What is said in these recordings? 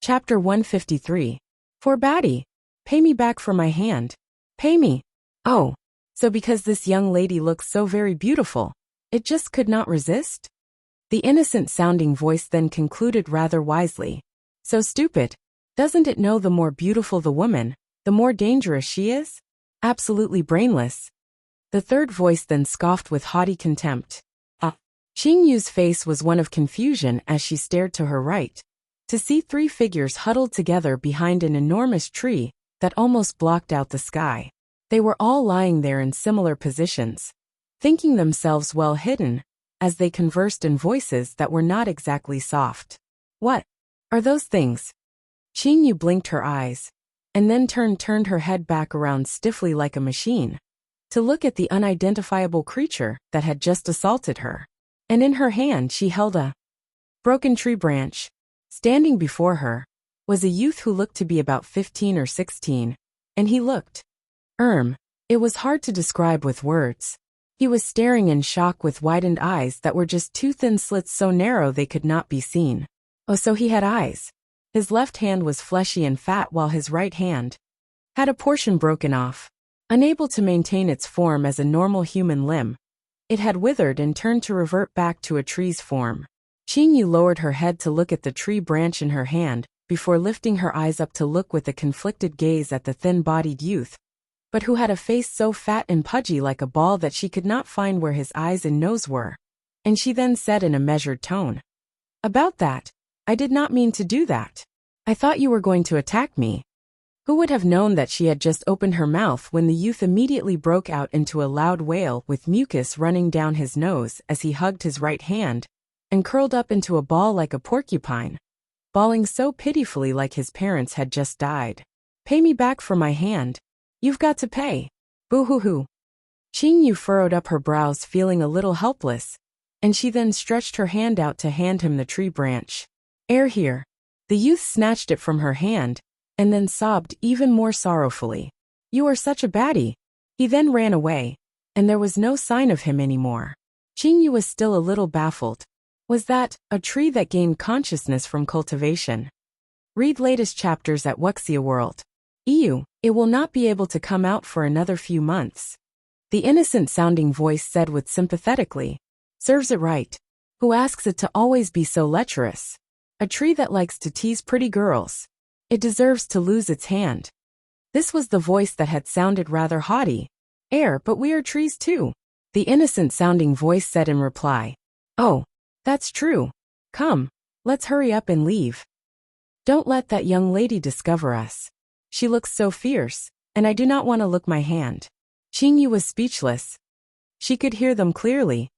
Chapter 153. For baddie. Pay me back for my hand. Pay me. Oh. So because this young lady looks so very beautiful, it just could not resist? The innocent-sounding voice then concluded rather wisely. So stupid. Doesn't it know the more beautiful the woman, the more dangerous she is? Absolutely brainless. The third voice then scoffed with haughty contempt. Qing Yu's face was one of confusion as she stared to her right, to see three figures huddled together behind an enormous tree that almost blocked out the sky. They were all lying there in similar positions, thinking themselves well hidden, as they conversed in voices that were not exactly soft. What are those things? Qing Yu blinked her eyes, and then turned her head back around stiffly like a machine, to look at the unidentifiable creature that had just assaulted her. And in her hand she held a broken tree branch. Standing before her was a youth who looked to be about 15 or 16, and he looked. It was hard to describe with words. He was staring in shock with widened eyes that were just two thin slits so narrow they could not be seen. Oh, so he had eyes. His left hand was fleshy and fat while his right hand had a portion broken off. Unable to maintain its form as a normal human limb, it had withered and turned to revert back to a tree's form. Qing Yu lowered her head to look at the tree branch in her hand, before lifting her eyes up to look with a conflicted gaze at the thin-bodied youth, but who had a face so fat and pudgy like a ball that she could not find where his eyes and nose were. And she then said in a measured tone, "About that, I did not mean to do that. I thought you were going to attack me." Who would have known that she had just opened her mouth when the youth immediately broke out into a loud wail with mucus running down his nose as he hugged his right hand and curled up into a ball like a porcupine, bawling so pitifully like his parents had just died. "Pay me back for my hand. You've got to pay. Boo-hoo-hoo." Qing Yu furrowed up her brows feeling a little helpless, and she then stretched her hand out to hand him the tree branch. Here." The youth snatched it from her hand, and then sobbed even more sorrowfully. "You are such a baddie." He then ran away, and there was no sign of him anymore. Qing Yu was still a little baffled. Was that a tree that gained consciousness from cultivation? Read latest chapters at Wuxia World. It will not be able to come out for another few months. The innocent-sounding voice said with sympathetically. Serves it right. Who asks it to always be so lecherous? A tree that likes to tease pretty girls. It deserves to lose its hand. This was the voice that had sounded rather haughty. But we are trees too. The innocent-sounding voice said in reply. Oh, that's true. Come, let's hurry up and leave. Don't let that young lady discover us. She looks so fierce, and I do not want to look my hand. Qing Yu was speechless. She could hear them clearly.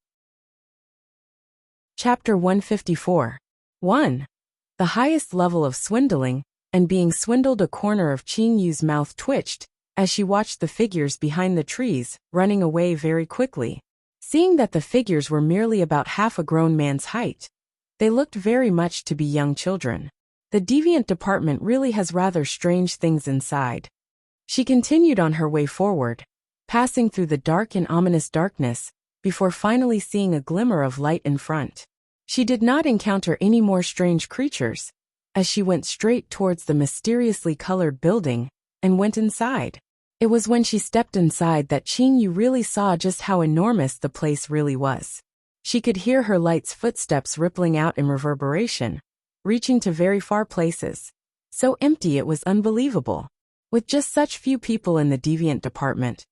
Chapter 154. 1. The highest level of swindling, and being swindled. A corner of Qing Yu's mouth twitched, as she watched the figures behind the trees, running away very quickly. Seeing that the figures were merely about half a grown man's height, they looked very much to be young children. The deviant department really has rather strange things inside. She continued on her way forward, passing through the dark and ominous darkness, before finally seeing a glimmer of light in front. She did not encounter any more strange creatures, as she went straight towards the mysteriously colored building, and went inside. It was when she stepped inside that Qing Yu really saw just how enormous the place really was. She could hear her light's footsteps rippling out in reverberation, reaching to very far places. So empty it was unbelievable. With just such few people in the deviant department,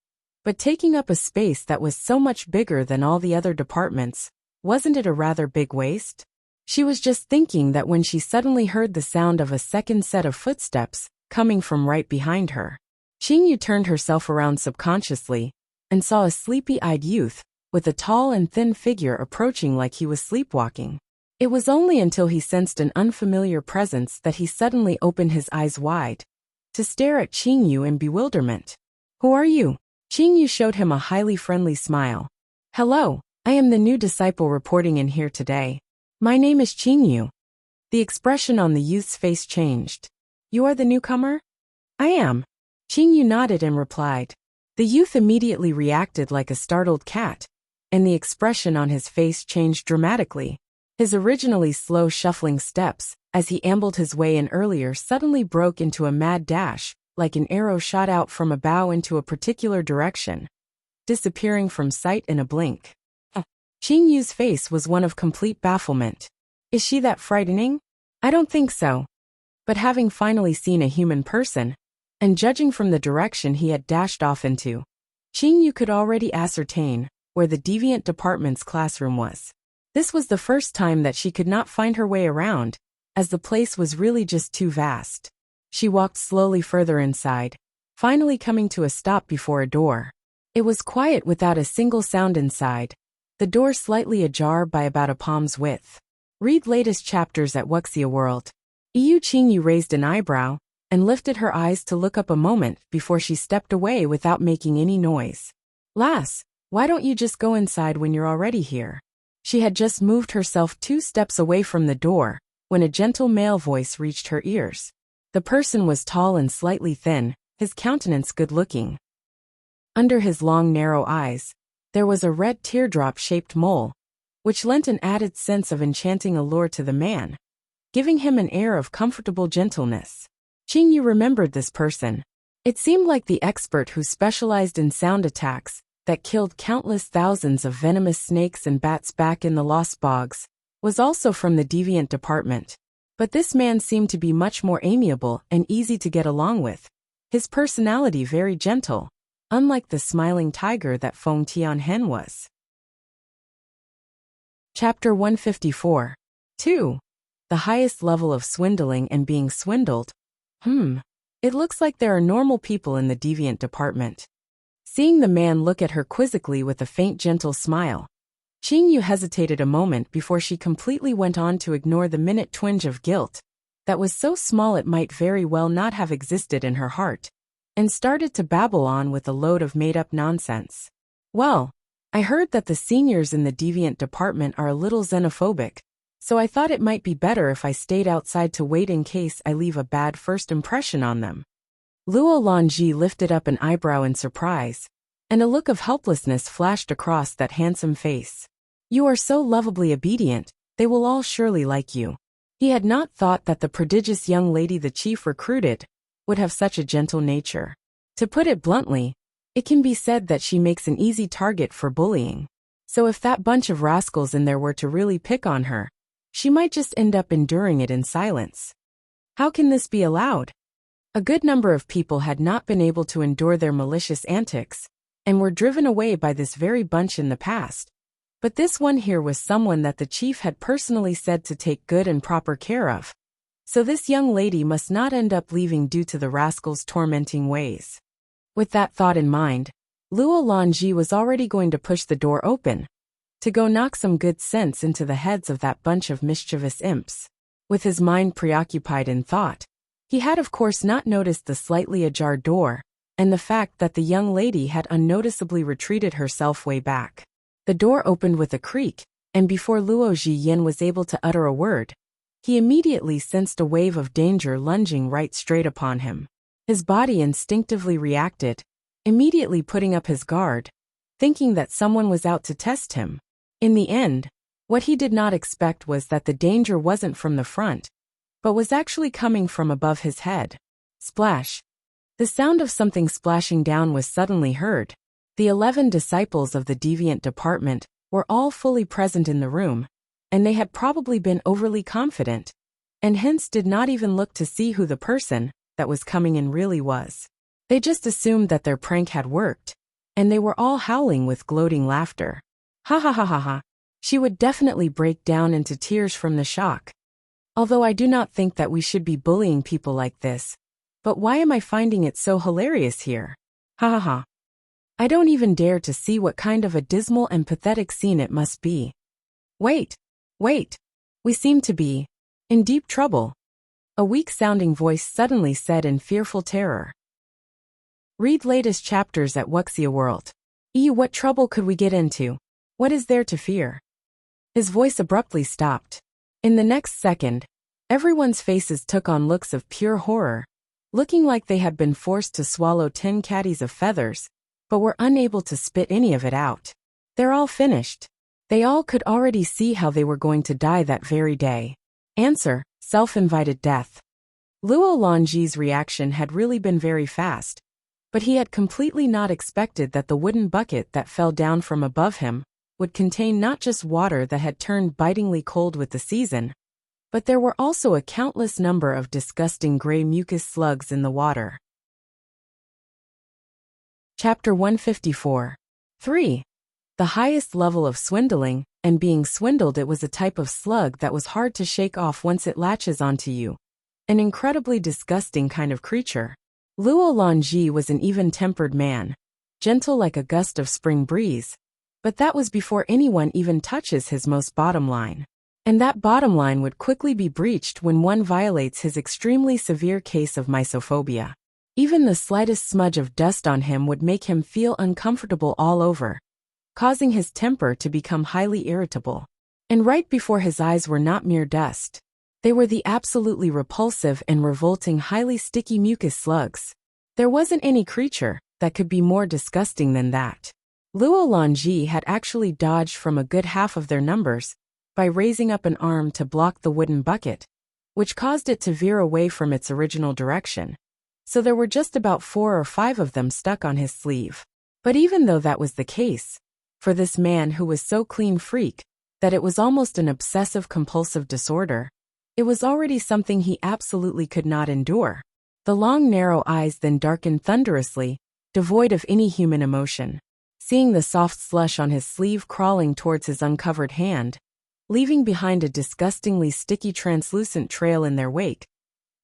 but taking up a space that was so much bigger than all the other departments, wasn't it a rather big waste? She was just thinking that when she suddenly heard the sound of a second set of footsteps coming from right behind her. Qing Yu turned herself around subconsciously and saw a sleepy-eyed youth with a tall and thin figure approaching like he was sleepwalking. It was only until he sensed an unfamiliar presence that he suddenly opened his eyes wide to stare at Qing Yu in bewilderment. Who are you? Qing Yu showed him a highly friendly smile. Hello, I am the new disciple reporting in here today. My name is Qing Yu. The expression on the youth's face changed. You are the newcomer? I am. Qing Yu nodded and replied. The youth immediately reacted like a startled cat, and the expression on his face changed dramatically. His originally slow shuffling steps as he ambled his way in earlier suddenly broke into a mad dash, like an arrow shot out from a bow into a particular direction, disappearing from sight in a blink. Qing Yu's face was one of complete bafflement. Is she that frightening? I don't think so. But having finally seen a human person, and judging from the direction he had dashed off into, Qing Yu could already ascertain where the deviant department's classroom was. This was the first time that she could not find her way around, as the place was really just too vast. She walked slowly further inside, finally coming to a stop before a door. It was quiet without a single sound inside, the door slightly ajar by about a palm's width. Read latest chapters at Wuxia World. Qing Yu raised an eyebrow and lifted her eyes to look up a moment before she stepped away without making any noise. Lass, why don't you just go inside when you're already here? She had just moved herself 2 steps away from the door when a gentle male voice reached her ears. The person was tall and slightly thin, his countenance good-looking. Under his long narrow eyes, there was a red teardrop-shaped mole, which lent an added sense of enchanting allure to the man, giving him an air of comfortable gentleness. Qing Yu remembered this person. It seemed like the expert who specialized in sound attacks that killed countless thousands of venomous snakes and bats back in the Lost Bogs, was also from the deviant department. But this man seemed to be much more amiable and easy to get along with, his personality very gentle, unlike the smiling tiger that Feng Tianhen was. Chapter 154. 2. The highest level of swindling and being swindled. It looks like there are normal people in the deviant department. Seeing the man look at her quizzically with a faint gentle smile, Qing Yu hesitated a moment before she completely went on to ignore the minute twinge of guilt that was so small it might very well not have existed in her heart, and started to babble on with a load of made-up nonsense. Well, I heard that the seniors in the deviant department are a little xenophobic, so I thought it might be better if I stayed outside to wait in case I leave a bad first impression on them. Luo Longji lifted up an eyebrow in surprise, and a look of helplessness flashed across that handsome face. You are so lovably obedient, they will all surely like you. He had not thought that the prodigious young lady the chief recruited would have such a gentle nature. To put it bluntly, it can be said that she makes an easy target for bullying. So if that bunch of rascals in there were to really pick on her, she might just end up enduring it in silence. How can this be allowed? A good number of people had not been able to endure their malicious antics, and were driven away by this very bunch in the past. But this one here was someone that the chief had personally said to take good and proper care of. So this young lady must not end up leaving due to the rascal's tormenting ways. With that thought in mind, Luo Longji was already going to push the door open, to go knock some good sense into the heads of that bunch of mischievous imps. With his mind preoccupied in thought, he had of course not noticed the slightly ajar door, and the fact that the young lady had unnoticeably retreated herself way back. The door opened with a creak, and before Luo Zhiyin was able to utter a word, he immediately sensed a wave of danger lunging right straight upon him. His body instinctively reacted, immediately putting up his guard, thinking that someone was out to test him. In the end, what he did not expect was that the danger wasn't from the front, but was actually coming from above his head. Splash! The sound of something splashing down was suddenly heard. The 11 disciples of the deviant department were all fully present in the room, and they had probably been overly confident, and hence did not even look to see who the person that was coming in really was. They just assumed that their prank had worked, and they were all howling with gloating laughter. Ha ha ha ha ha. She would definitely break down into tears from the shock. Although I do not think that we should be bullying people like this, but why am I finding it so hilarious here? Ha ha ha. I don't even dare to see what kind of a dismal and pathetic scene it must be. Wait. We seem to be in deep trouble. A weak-sounding voice suddenly said in fearful terror. Read latest chapters at Wuxia World. What trouble could we get into? What is there to fear? His voice abruptly stopped. In the next second, everyone's faces took on looks of pure horror, looking like they had been forced to swallow 10 caddies of feathers, but were unable to spit any of it out. They're all finished. They all could already see how they were going to die that very day. Answer, Self-invited death. Luo Longji's reaction had really been very fast, but he had completely not expected that the wooden bucket that fell down from above him would contain not just water that had turned bitingly cold with the season, but there were also a countless number of disgusting gray mucus slugs in the water. Chapter 154. 3. The highest level of swindling, and being swindled. It was a type of slug that was hard to shake off once it latches onto you. An incredibly disgusting kind of creature. Luo Longji was an even-tempered man, gentle like a gust of spring breeze, but that was before anyone even touches his most bottom line. And that bottom line would quickly be breached when one violates his extremely severe case of mysophobia. Even the slightest smudge of dust on him would make him feel uncomfortable all over, causing his temper to become highly irritable. And right before his eyes were not mere dust. They were the absolutely repulsive and revolting highly sticky mucus slugs. There wasn't any creature that could be more disgusting than that. Luo Longji had actually dodged from a good half of their numbers by raising up an arm to block the wooden bucket, which caused it to veer away from its original direction. So there were just about 4 or 5 of them stuck on his sleeve. But even though that was the case, for this man who was so clean freak that it was almost an obsessive-compulsive disorder, it was already something he absolutely could not endure. The long narrow eyes then darkened thunderously, devoid of any human emotion. Seeing the soft slush on his sleeve crawling towards his uncovered hand, leaving behind a disgustingly sticky translucent trail in their wake,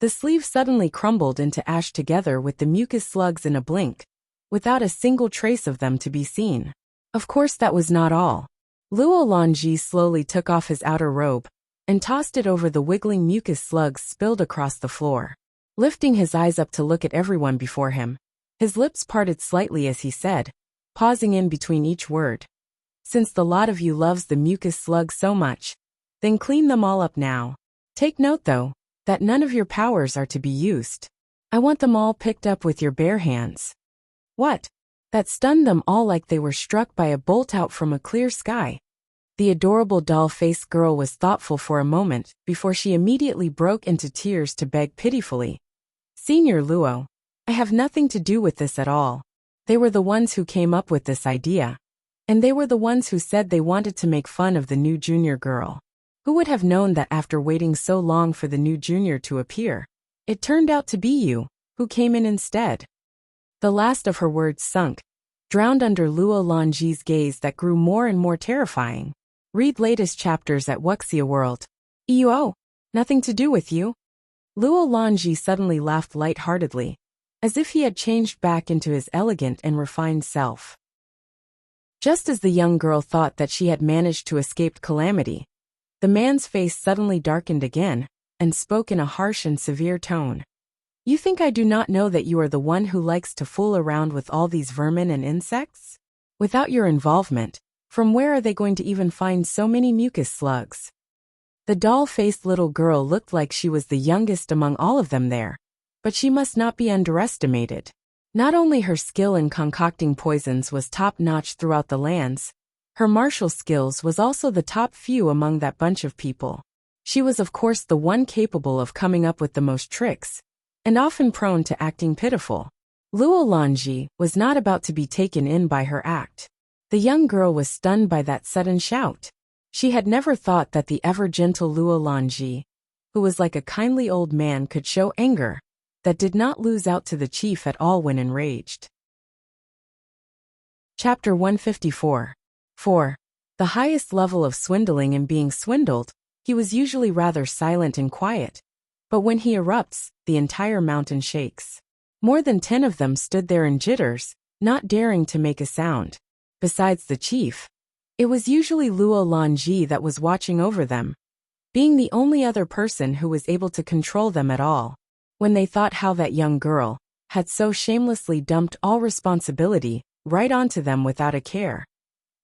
the sleeve suddenly crumbled into ash together with the mucus slugs in a blink, without a single trace of them to be seen. Of course that was not all. Luo Longji slowly took off his outer robe and tossed it over the wiggling mucus slugs spilled across the floor. Lifting his eyes up to look at everyone before him, his lips parted slightly as he said, pausing in between each word. Since the lot of you loves the mucus slugs so much, then clean them all up now. Take note though, that none of your powers are to be used. I want them all picked up with your bare hands. What? That stunned them all like they were struck by a bolt out from a clear sky. The adorable doll-faced girl was thoughtful for a moment before she immediately broke into tears to beg pitifully. Senior Luo, I have nothing to do with this at all. They were the ones who came up with this idea. And they were the ones who said they wanted to make fun of the new junior girl. Who would have known that after waiting so long for the new junior to appear, it turned out to be you, who came in instead? The last of her words sunk, drowned under Luo Longji's gaze that grew more and more terrifying. Read latest chapters at Wuxia World. Oh, nothing to do with you? Luo Longji suddenly laughed light-heartedly, as if he had changed back into his elegant and refined self. Just as the young girl thought that she had managed to escape calamity, the man's face suddenly darkened again, and spoke in a harsh and severe tone. You think I do not know that you are the one who likes to fool around with all these vermin and insects? Without your involvement, from where are they going to even find so many mucus slugs? The doll-faced little girl looked like she was the youngest among all of them there, but she must not be underestimated. Not only her skill in concocting poisons was top-notch throughout the lands, her martial skills was also the top few among that bunch of people. She was of course the one capable of coming up with the most tricks, and often prone to acting pitiful. Luo Longji was not about to be taken in by her act. The young girl was stunned by that sudden shout. She had never thought that the ever-gentle Luo Longji, who was like a kindly old man, could show anger that did not lose out to the chief at all when enraged. Chapter 154. 4. The highest level of swindling and being swindled, he was usually rather silent and quiet, but when he erupts, the entire mountain shakes. More than 10 of them stood there in jitters, not daring to make a sound. Besides the chief, it was usually Luo Longji that was watching over them, being the only other person who was able to control them at all. When they thought how that young girl had so shamelessly dumped all responsibility right onto them without a care,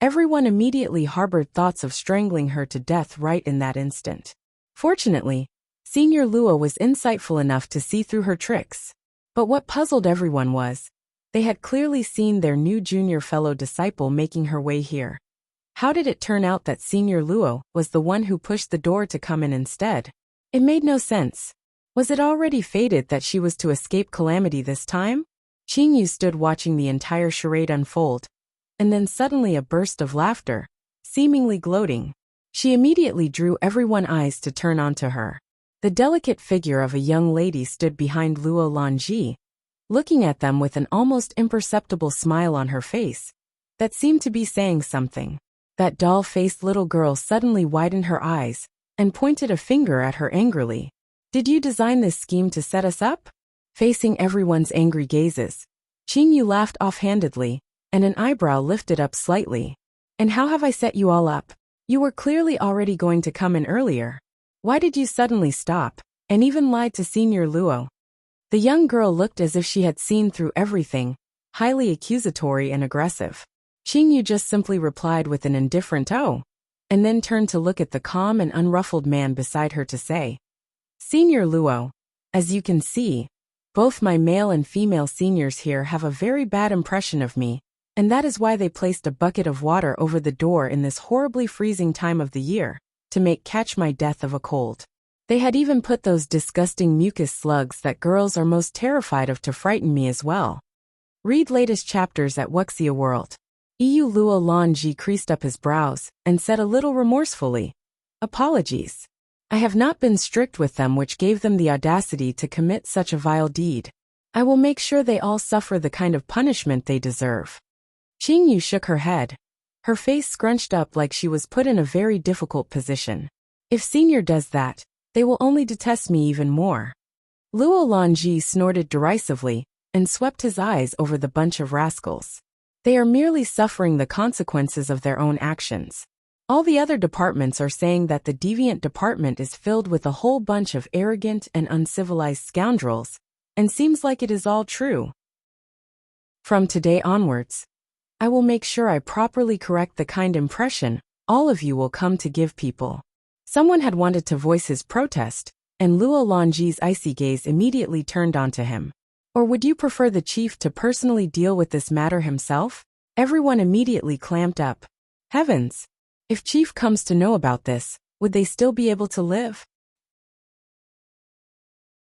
everyone immediately harbored thoughts of strangling her to death right in that instant. Fortunately, Senior Luo was insightful enough to see through her tricks. But what puzzled everyone was, they had clearly seen their new junior fellow disciple making her way here. How did it turn out that Senior Luo was the one who pushed the door to come in instead? It made no sense. Was it already fated that she was to escape calamity this time? Qingyu stood watching the entire charade unfold, and then suddenly a burst of laughter, seemingly gloating. She immediately drew everyone's eyes to turn onto her. The delicate figure of a young lady stood behind Luo Lanji, looking at them with an almost imperceptible smile on her face that seemed to be saying something. That doll-faced little girl suddenly widened her eyes and pointed a finger at her angrily. Did you design this scheme to set us up? Facing everyone's angry gazes, Qingyu laughed offhandedly, and an eyebrow lifted up slightly. And how have I set you all up? You were clearly already going to come in earlier. Why did you suddenly stop, and even lied to Senior Luo? The young girl looked as if she had seen through everything, highly accusatory and aggressive. Qingyu just simply replied with an indifferent "oh," and then turned to look at the calm and unruffled man beside her to say, Senior Luo, as you can see, both my male and female seniors here have a very bad impression of me, and that is why they placed a bucket of water over the door in this horribly freezing time of the year, to make catch my death of a cold. They had even put those disgusting mucus slugs that girls are most terrified of to frighten me as well. Read latest chapters at Wuxia World. Luo Lanji creased up his brows and said a little remorsefully, Apologies. I have not been strict with them, which gave them the audacity to commit such a vile deed. I will make sure they all suffer the kind of punishment they deserve. Qingyu shook her head, her face scrunched up like she was put in a very difficult position. If Senior does that, they will only detest me even more. Luo Lanji snorted derisively and swept his eyes over the bunch of rascals. They are merely suffering the consequences of their own actions. All the other departments are saying that the deviant department is filled with a whole bunch of arrogant and uncivilized scoundrels, and seems like it is all true. From today onwards, I will make sure I properly correct the kind impression all of you will come to give people. Someone had wanted to voice his protest, and Luo Lanji's icy gaze immediately turned onto him. Or would you prefer the chief to personally deal with this matter himself? Everyone immediately clamped up. Heavens! If Chief comes to know about this, would they still be able to live?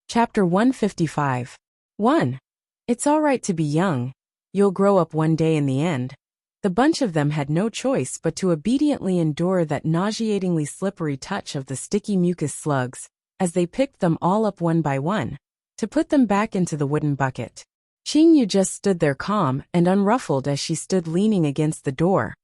Chapter 155. 1. It's all right to be young. You'll grow up one day in the end. The bunch of them had no choice but to obediently endure that nauseatingly slippery touch of the sticky mucus slugs, as they picked them all up one by one, to put them back into the wooden bucket. Qingyu just stood there calm and unruffled as she stood leaning against the door,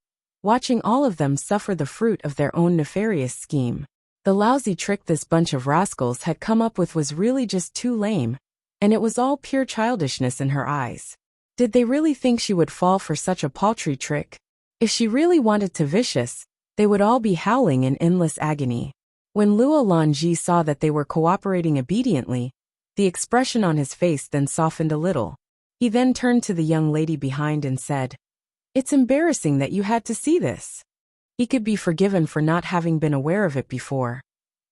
watching all of them suffer the fruit of their own nefarious scheme. The lousy trick this bunch of rascals had come up with was really just too lame, and it was all pure childishness in her eyes. Did they really think she would fall for such a paltry trick? If she really wanted to vicious, they would all be howling in endless agony. When Luo Lanji saw that they were cooperating obediently, the expression on his face then softened a little. He then turned to the young lady behind and said, It's embarrassing that you had to see this. He could be forgiven for not having been aware of it before.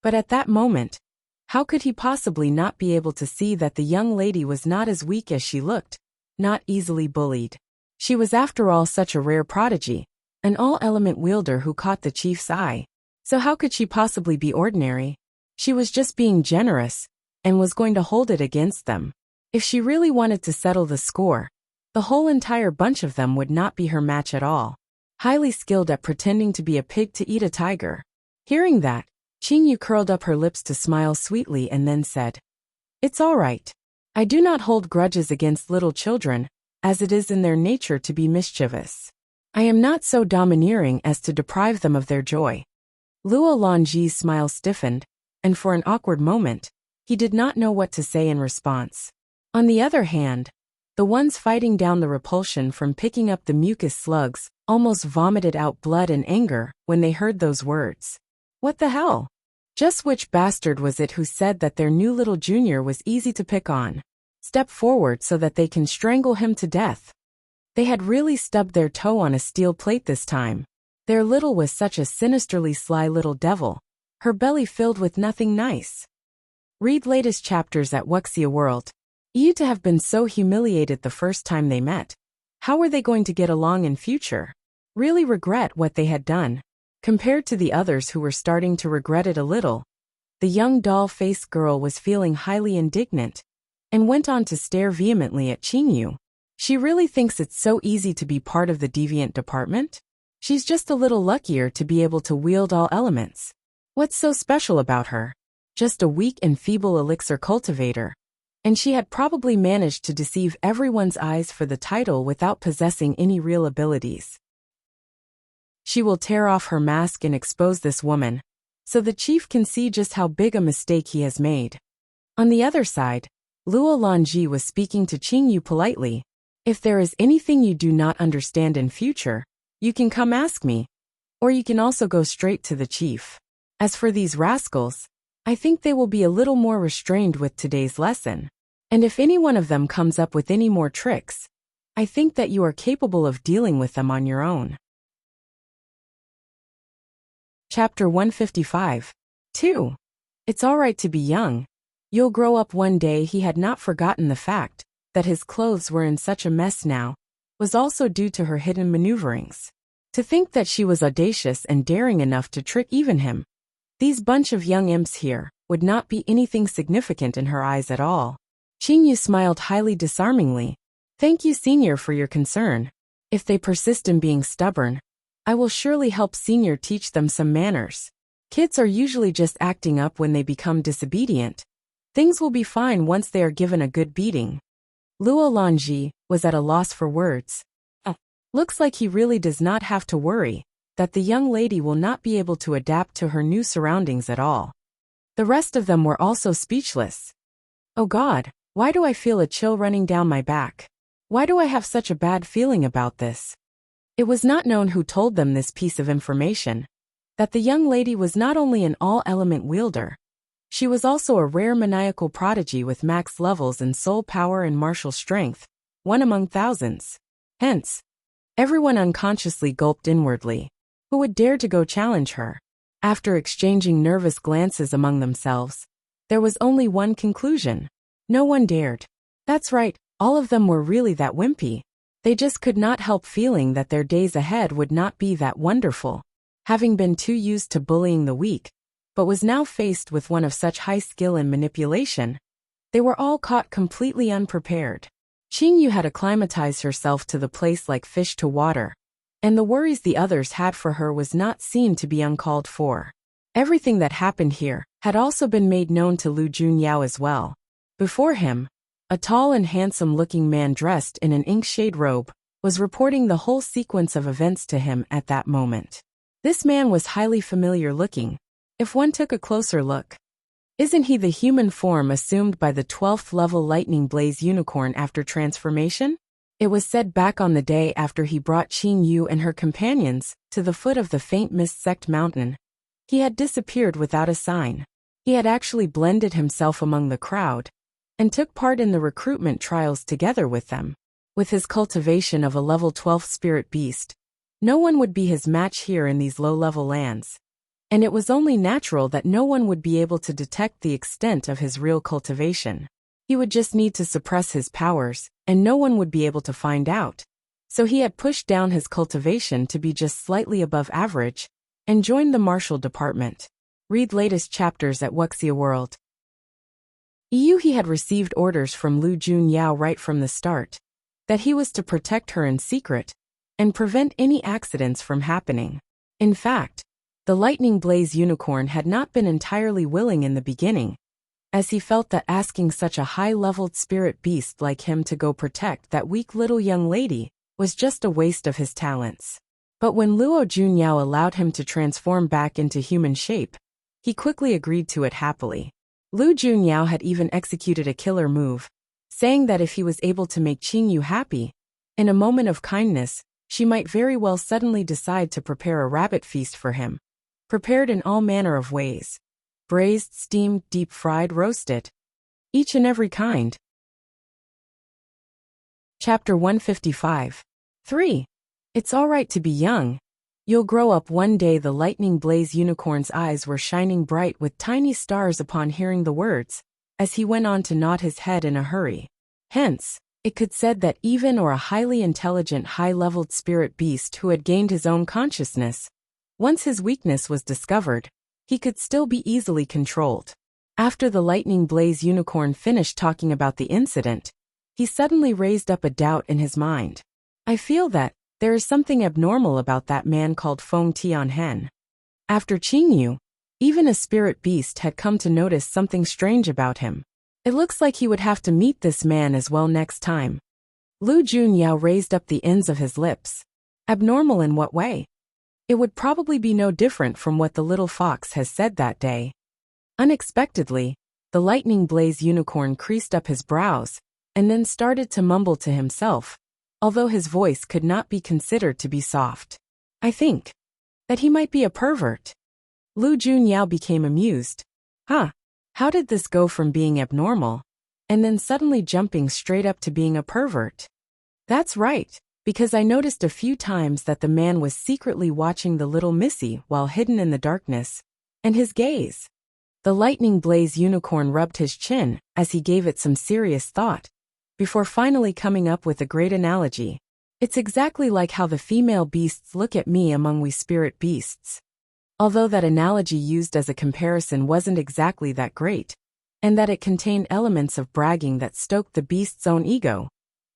But at that moment, how could he possibly not be able to see that the young lady was not as weak as she looked, not easily bullied? She was after all such a rare prodigy, an all-element wielder who caught the chief's eye. So how could she possibly be ordinary? She was just being generous, and was going to hold it against them. If she really wanted to settle the score, the whole entire bunch of them would not be her match at all. Highly skilled at pretending to be a pig to eat a tiger. Hearing that, Qingyu curled up her lips to smile sweetly and then said, It's all right. I do not hold grudges against little children, as it is in their nature to be mischievous. I am not so domineering as to deprive them of their joy. Luo Lanji's smile stiffened, and for an awkward moment, he did not know what to say in response. On the other hand, the ones fighting down the repulsion from picking up the mucus slugs almost vomited out blood and anger when they heard those words. What the hell? Just which bastard was it who said that their new little junior was easy to pick on? Step forward so that they can strangle him to death. They had really stubbed their toe on a steel plate this time. Their little was such a sinisterly sly little devil, her belly filled with nothing nice. Read latest chapters at Wuxia World. To have been so humiliated the first time they met. How were they going to get along in future? Really regret what they had done. Compared to the others who were starting to regret it a little, The young doll-faced girl was feeling highly indignant and went on to stare vehemently at Qingyu. She really thinks it's so easy to be part of the deviant department? She's just a little luckier to be able to wield all elements. What's so special about her? Just a weak and feeble elixir cultivator. And she had probably managed to deceive everyone's eyes for the title without possessing any real abilities. She will tear off her mask and expose this woman, so the chief can see just how big a mistake he has made. On the other side, Luo Lanji was speaking to Qingyu politely. If there is anything you do not understand in future, you can come ask me, or you can also go straight to the chief. As for these rascals, I think they will be a little more restrained with today's lesson. And if any one of them comes up with any more tricks, I think that you are capable of dealing with them on your own. Chapter 155. 2. It's alright to be young. You'll grow up one day. He had not forgotten the fact that his clothes were in such a mess now, was also due to her hidden maneuverings. To think that she was audacious and daring enough to trick even him. These bunch of young imps here would not be anything significant in her eyes at all. Qingyu smiled highly disarmingly. Thank you, Senior, for your concern. If they persist in being stubborn, I will surely help Senior teach them some manners. Kids are usually just acting up when they become disobedient. Things will be fine once they are given a good beating. Luo Lanji was at a loss for words. Looks like he really does not have to worry that the young lady will not be able to adapt to her new surroundings at all. The rest of them were also speechless. Oh God, why do I feel a chill running down my back? Why do I have such a bad feeling about this? It was not known who told them this piece of information, that the young lady was not only an all-element wielder, she was also a rare maniacal prodigy with max levels in soul power and martial strength, one among thousands. Hence, everyone unconsciously gulped inwardly. Who would dare to go challenge her? After exchanging nervous glances among themselves, there was only one conclusion. No one dared. That's right, all of them were really that wimpy. They just could not help feeling that their days ahead would not be that wonderful. Having been too used to bullying the weak, but was now faced with one of such high skill in manipulation, they were all caught completely unprepared. Qingyu had acclimatized herself to the place like fish to water, and the worries the others had for her was not seen to be uncalled for. Everything that happened here had also been made known to Lu Junyao as well. Before him, a tall and handsome-looking man dressed in an ink-shade robe was reporting the whole sequence of events to him at that moment. This man was highly familiar-looking, if one took a closer look. Isn't he the human form assumed by the 12th level Lightning Blaze unicorn after transformation? It was said back on the day after he brought Qingyu and her companions to the foot of the Faint Mist Sect mountain. He had disappeared without a sign. He had actually blended himself among the crowd and took part in the recruitment trials together with them. With his cultivation of a level 12 spirit beast, no one would be his match here in these low-level lands. And it was only natural that no one would be able to detect the extent of his real cultivation. He would just need to suppress his powers, and no one would be able to find out. So he had pushed down his cultivation to be just slightly above average, and joined the martial department. Read latest chapters at Wuxia World. He had received orders from Lu Junyao right from the start, that he was to protect her in secret, and prevent any accidents from happening. In fact, the Lightning Blaze unicorn had not been entirely willing in the beginning, as he felt that asking such a high-leveled spirit beast like him to go protect that weak little young lady was just a waste of his talents. But when Luo Junyao allowed him to transform back into human shape, he quickly agreed to it happily. Lu Junyao had even executed a killer move, saying that if he was able to make Qingyu happy, in a moment of kindness, she might very well suddenly decide to prepare a rabbit feast for him, prepared in all manner of ways. Braised, steamed, deep-fried, roasted. Each and every kind. Chapter 155. 3. It's alright to be young. You'll grow up one day. The Lightning Blaze unicorn's eyes were shining bright with tiny stars upon hearing the words, as he went on to nod his head in a hurry. Hence, it could said that even or a highly intelligent high-leveled spirit beast who had gained his own consciousness, once his weakness was discovered, he could still be easily controlled. After the lightning blaze unicorn finished talking about the incident, he suddenly raised up a doubt in his mind. I feel that there is something abnormal about that man called Feng Tianhen. After Qingyu, even a spirit beast had come to notice something strange about him. It looks like he would have to meet this man as well next time. Lu Junyao raised up the ends of his lips. Abnormal in what way? It would probably be no different from what the little fox has said that day. Unexpectedly, the lightning blaze unicorn creased up his brows, and then started to mumble to himself, although his voice could not be considered to be soft. I think that he might be a pervert. Lu Junyao became amused. How did this go from being abnormal, and then suddenly jumping straight up to being a pervert? That's right, because I noticed a few times that the man was secretly watching the little missy while hidden in the darkness, and his gaze. The lightning blaze unicorn rubbed his chin as he gave it some serious thought, before finally coming up with a great analogy. It's exactly like how the female beasts look at me among we spirit beasts. Although that analogy used as a comparison wasn't exactly that great, and that it contained elements of bragging that stoked the beast's own ego,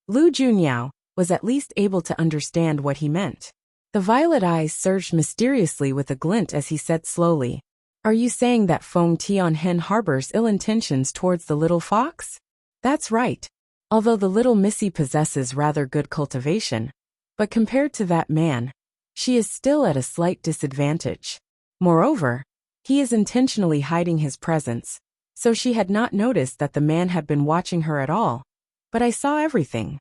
Lu Junyao was at least able to understand what he meant. The violet eyes surged mysteriously with a glint as he said slowly, "Are you saying that Feng Tianhen harbors ill intentions towards the little fox?" That's right. Although the little missy possesses rather good cultivation, but compared to that man, she is still at a slight disadvantage. Moreover, he is intentionally hiding his presence, so she had not noticed that the man had been watching her at all. But I saw everything.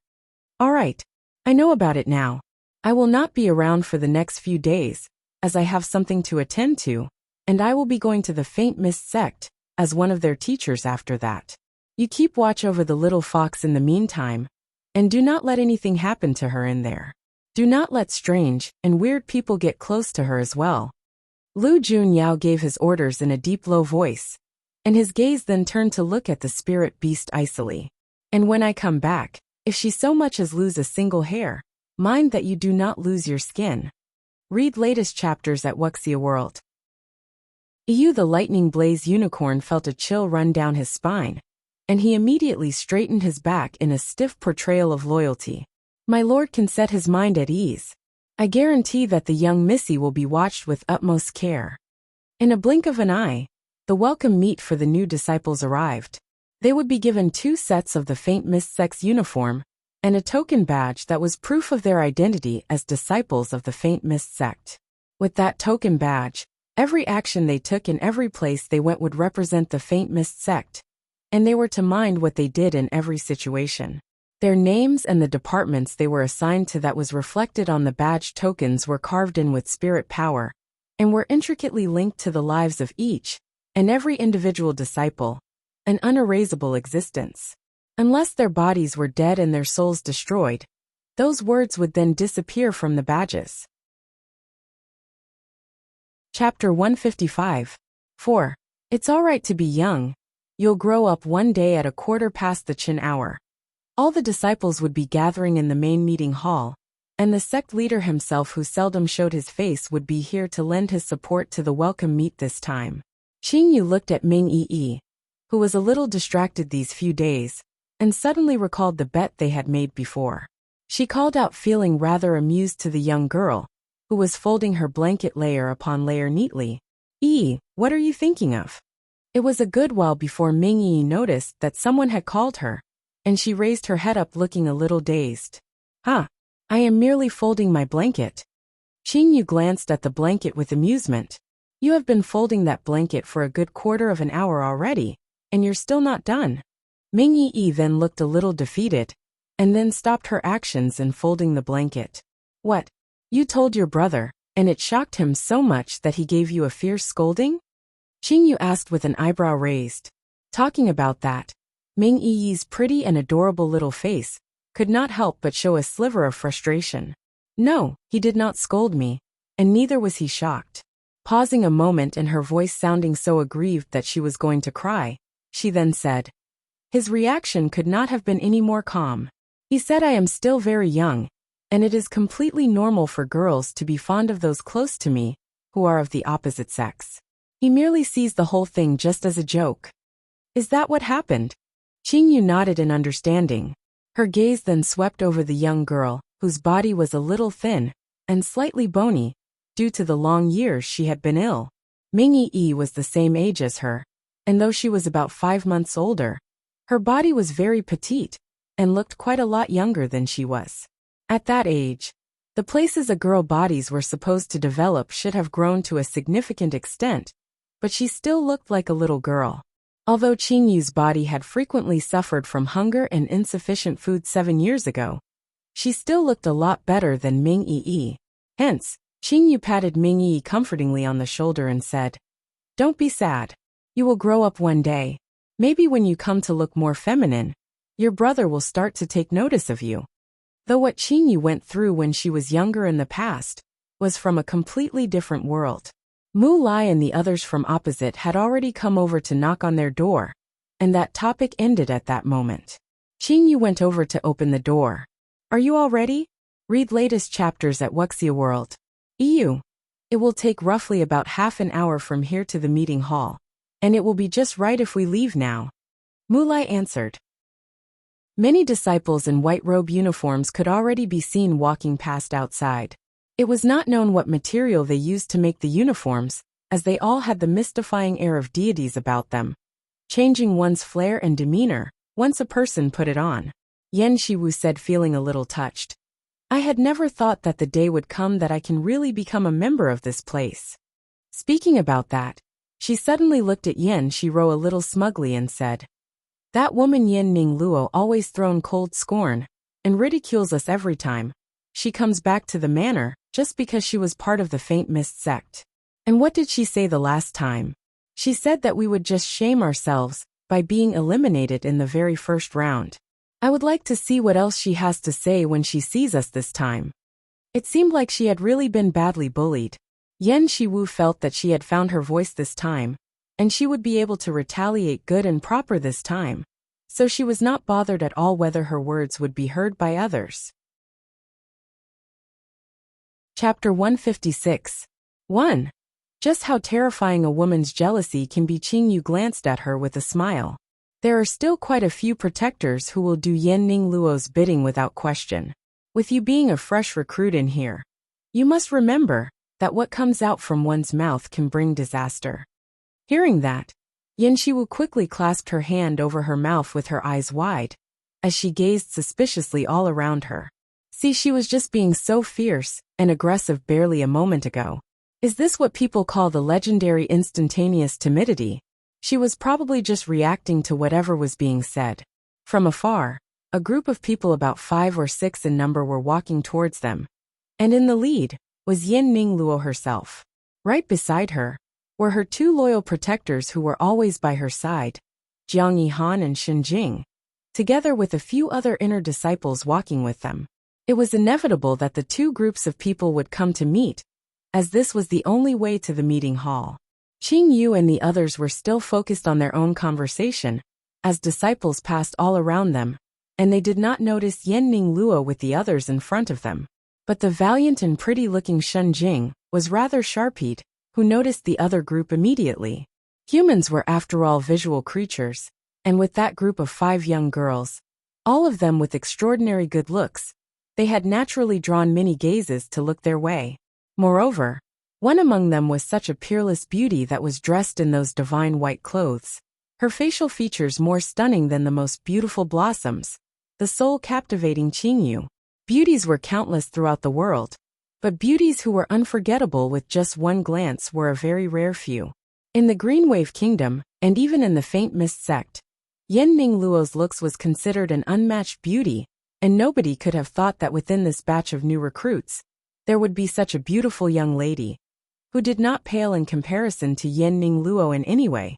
All right, I know about it now. I will not be around for the next few days, as I have something to attend to, and I will be going to the Faint Mist sect as one of their teachers after that. You keep watch over the little fox in the meantime, and do not let anything happen to her in there. Do not let strange and weird people get close to her as well. Lu Junyao gave his orders in a deep low voice, and his gaze then turned to look at the spirit beast icily. And when I come back, if she so much as lose a single hair, mind that you do not lose your skin. Read latest chapters at Wuxia World. The lightning blaze unicorn felt a chill run down his spine, and he immediately straightened his back in a stiff portrayal of loyalty. My lord can set his mind at ease. I guarantee that the young missy will be watched with utmost care. In a blink of an eye, the welcome meet for the new disciples arrived. They would be given 2 sets of the Faint Mist sect's uniform, and a token badge that was proof of their identity as disciples of the Faint Mist sect. With that token badge, every action they took and every place they went would represent the Faint Mist sect, and they were to mind what they did in every situation. Their names and the departments they were assigned to that was reflected on the badge tokens were carved in with spirit power, and were intricately linked to the lives of each and every individual disciple, an unerasable existence. Unless their bodies were dead and their souls destroyed, those words would then disappear from the badges. Chapter 155. 4. It's alright to be young. You'll grow up one day at 1/4 the Qin hour. All the disciples would be gathering in the main meeting hall, and the sect leader himself, who seldom showed his face, would be here to lend his support to the welcome meet this time. Qingyu looked at Ming Yi, who was a little distracted these few days, and suddenly recalled the bet they had made before. She called out, feeling rather amused, to the young girl, who was folding her blanket layer upon layer neatly. What are you thinking of?" It was a good while before Ming Yi noticed that someone had called her, and she raised her head up looking a little dazed. I am merely folding my blanket." Qingyu glanced at the blanket with amusement. "You have been folding that blanket for a good 1/4 of an hour already, and you're still not done." Ming Yi then looked a little defeated, and then stopped her actions in folding the blanket. "What? You told your brother, and it shocked him so much that he gave you a fierce scolding?" Qingyu asked with an eyebrow raised. Talking about that, Ming Yi's pretty and adorable little face could not help but show a sliver of frustration. "No, he did not scold me, and neither was he shocked." Pausing a moment and her voice sounding so aggrieved that she was going to cry, she then said, "His reaction could not have been any more calm. He said I am still very young, and it is completely normal for girls to be fond of those close to me who are of the opposite sex. He merely sees the whole thing just as a joke. Is that what happened? Qingyu nodded in understanding. Her gaze then swept over the young girl, whose body was a little thin and slightly bony, due to the long years she had been ill. Ming Yi was the same age as her, and though she was about 5 months older, her body was very petite and looked quite a lot younger than she was. At that age, the places a girl's bodies were supposed to develop should have grown to a significant extent, but she still looked like a little girl. Although Qingyu's body had frequently suffered from hunger and insufficient food 7 years ago, she still looked a lot better than Ming Yi. Hence, Qingyu patted Ming Yi comfortingly on the shoulder and said, "Don't be sad. You will grow up one day. Maybe when you come to look more feminine, your brother will start to take notice of you." Though what Qingyu went through when she was younger in the past was from a completely different world. Mu Lai and the others from opposite had already come over to knock on their door, and that topic ended at that moment. Qingyu went over to open the door. "Are you all ready? Read latest chapters at Wuxia World. EU. It will take roughly about half an hour from here to the meeting hall, and it will be just right if we leave now." Mu Lai answered. Many disciples in white robe uniforms could already be seen walking past outside. It was not known what material they used to make the uniforms, as they all had the mystifying air of deities about them, changing one's flair and demeanor once a person put it on. Yan Shiwu said, feeling a little touched. "I had never thought that the day would come that I can really become a member of this place." Speaking about that, she suddenly looked at Yan Shiro a little smugly and said, "That woman Yin Ning Luo always thrown cold scorn and ridicules us every time she comes back to the manor just because she was part of the Faint Mist sect. And what did she say the last time? She said that we would just shame ourselves by being eliminated in the very first round. I would like to see what else she has to say when she sees us this time." It seemed like she had really been badly bullied. Yan Shiwu felt that she had found her voice this time, and she would be able to retaliate good and proper this time, so she was not bothered at all whether her words would be heard by others. Chapter 156. 1. Just how terrifying a woman's jealousy can be. Qingyu glanced at her with a smile. There are still quite a few protectors who will do Yan Ning Luo's bidding without question. With you being a fresh recruit in here, you must remember that what comes out from one's mouth can bring disaster. Hearing that, Yan Shiwu quickly clasped her hand over her mouth with her eyes wide, as she gazed suspiciously all around her. See, she was just being so fierce and aggressive barely a moment ago. Is this what people call the legendary instantaneous timidity? She was probably just reacting to whatever was being said. From afar, a group of people about 5 or 6 in number were walking towards them, and in the lead was Yin Ning Luo herself. Right beside her were her 2 loyal protectors who were always by her side, Jiang Yihan and Shen Jing, together with a few other inner disciples walking with them. It was inevitable that the 2 groups of people would come to meet, as this was the only way to the meeting hall. Qingyu and the others were still focused on their own conversation, as disciples passed all around them, and they did not notice Yan Ning Luo with the others in front of them. But the valiant and pretty-looking Shen Jing was rather sharp-eyed, who noticed the other group immediately. Humans were after all visual creatures, and with that group of 5 young girls, all of them with extraordinary good looks, they had naturally drawn many gazes to look their way. Moreover, one among them was such a peerless beauty that was dressed in those divine white clothes, her facial features more stunning than the most beautiful blossoms, the soul captivating Qingyu. Beauties were countless throughout the world, but beauties who were unforgettable with just one glance were a very rare few. In the Green Wave Kingdom, and even in the Faint Mist sect, Yan Ning Luo's looks was considered an unmatched beauty, and nobody could have thought that within this batch of new recruits, there would be such a beautiful young lady, who did not pale in comparison to Yan Ning Luo in any way,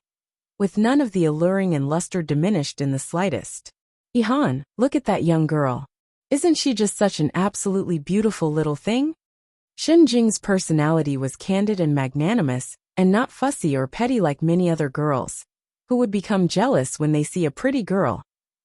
with none of the alluring and luster diminished in the slightest. Ihan, look at that young girl. Isn't she just such an absolutely beautiful little thing? Shen Jing's personality was candid and magnanimous, and not fussy or petty like many other girls, who would become jealous when they see a pretty girl,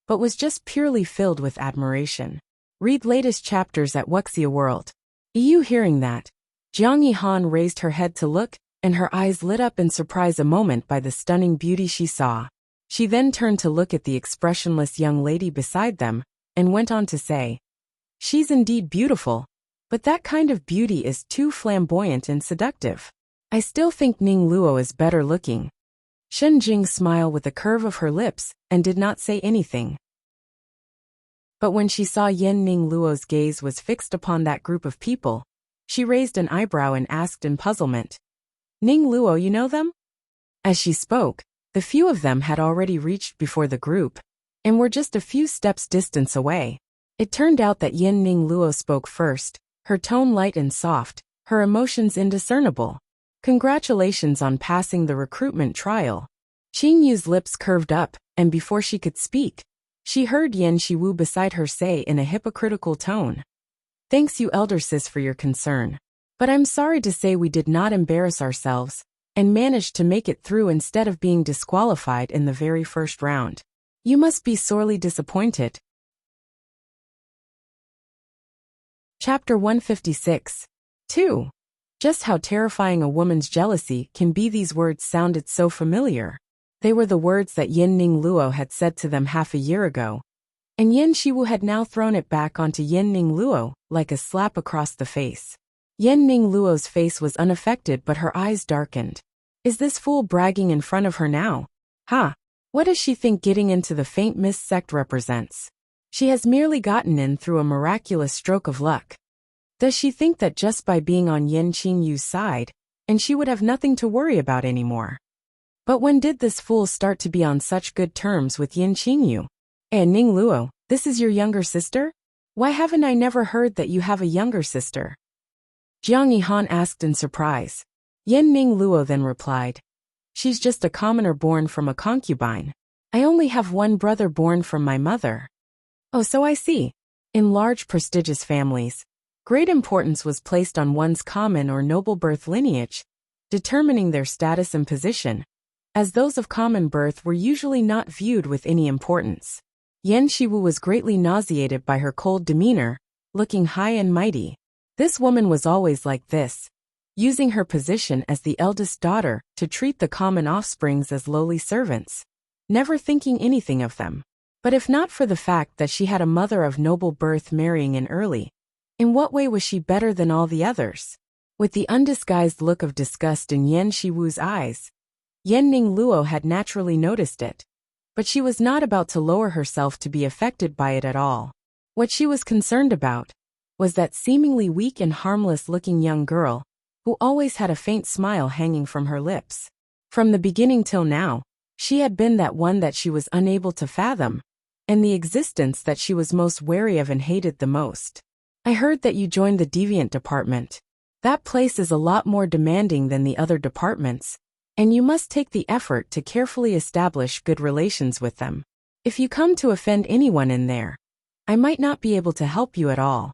but was just purely filled with admiration. Read latest chapters at Wuxia World. EU. Hearing that, Jiang Yihan raised her head to look, and her eyes lit up in surprise a moment by the stunning beauty she saw. She then turned to look at the expressionless young lady beside them, and went on to say, "She's indeed beautiful, but that kind of beauty is too flamboyant and seductive. I still think Ning Luo is better looking." Shen Jing smiled with a curve of her lips, and did not say anything. But when she saw Yen Ning Luo's gaze was fixed upon that group of people, she raised an eyebrow and asked in puzzlement, "Ning Luo, you know them?" As she spoke, the few of them had already reached before the group, and were just a few steps distance away. It turned out that Yen Ning Luo spoke first, her tone light and soft, her emotions indiscernible. "Congratulations on passing the recruitment trial." Qing Yu's lips curved up, and before she could speak, she heard Yen Shiwu beside her say in a hypocritical tone, "Thanks you elder sis for your concern. But I'm sorry to say we did not embarrass ourselves, and managed to make it through instead of being disqualified in the very first round. You must be sorely disappointed." Chapter 156. 2. Just how terrifying a woman's jealousy can be. These words sounded so familiar. They were the words that Yen Ning Luo had said to them half a year ago, and Yen Shiwu had now thrown it back onto Yen Ning Luo like a slap across the face. Yen Ning Luo's face was unaffected, but her eyes darkened. Is this fool bragging in front of her now? Ha! What does she think getting into the faint mist sect represents? She has merely gotten in through a miraculous stroke of luck. Does she think that just by being on Yen Qingyu's side, and she would have nothing to worry about anymore? But when did this fool start to be on such good terms with Yen Qingyu? Ning Luo, this is your younger sister? Why haven't I never heard that you have a younger sister? Jiang Yihan asked in surprise. Yen Ning Luo then replied, "She's just a commoner born from a concubine. I only have one brother born from my mother." Oh, so I see. In large prestigious families, great importance was placed on one's common or noble birth lineage, determining their status and position, as those of common birth were usually not viewed with any importance. Yen Shiwu was greatly nauseated by her cold demeanor, looking high and mighty. This woman was always like this, using her position as the eldest daughter to treat the common offsprings as lowly servants, never thinking anything of them. But if not for the fact that she had a mother of noble birth marrying in early, in what way was she better than all the others? With the undisguised look of disgust in Yen Shiwu's eyes, Yen Ning Luo had naturally noticed it, but she was not about to lower herself to be affected by it at all. What she was concerned about was that seemingly weak and harmless-looking young girl, who always had a faint smile hanging from her lips. From the beginning till now, she had been that one that she was unable to fathom, and the existence that she was most wary of and hated the most. I heard that you joined the deviant department. That place is a lot more demanding than the other departments, and you must take the effort to carefully establish good relations with them. If you come to offend anyone in there, I might not be able to help you at all."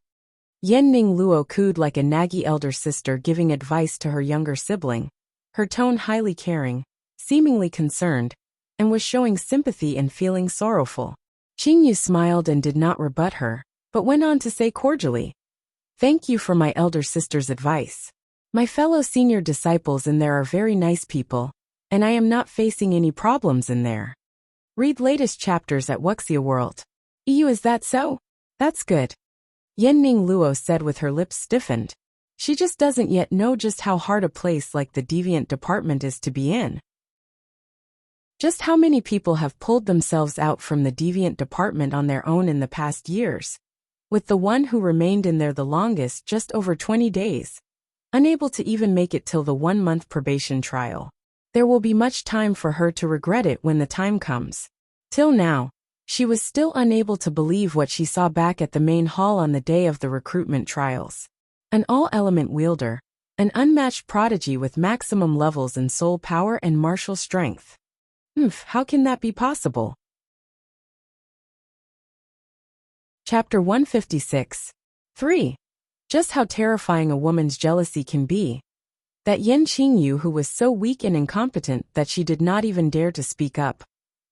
Yen Ning Luo cooed like a naggy elder sister giving advice to her younger sibling, her tone highly caring, seemingly concerned, and was showing sympathy and feeling sorrowful. Qingyu smiled and did not rebut her, but went on to say cordially, "Thank you for my elder sister's advice. My fellow senior disciples in there are very nice people, and I am not facing any problems in there. Read latest chapters at Wuxia World." "EU, is that so? That's good." Yen Ning Luo said with her lips stiffened. She just doesn't yet know just how hard a place like the deviant department is to be in. Just how many people have pulled themselves out from the deviant department on their own in the past years, with the one who remained in there the longest just over 20 days, unable to even make it till the 1-month probation trial. There will be much time for her to regret it when the time comes. Till now, she was still unable to believe what she saw back at the main hall on the day of the recruitment trials. An all-element wielder, an unmatched prodigy with maximum levels in soul power and martial strength. How can that be possible? Chapter 156. 3. Just how terrifying a woman's jealousy can be. That Yen Qingyu, who was so weak and incompetent that she did not even dare to speak up,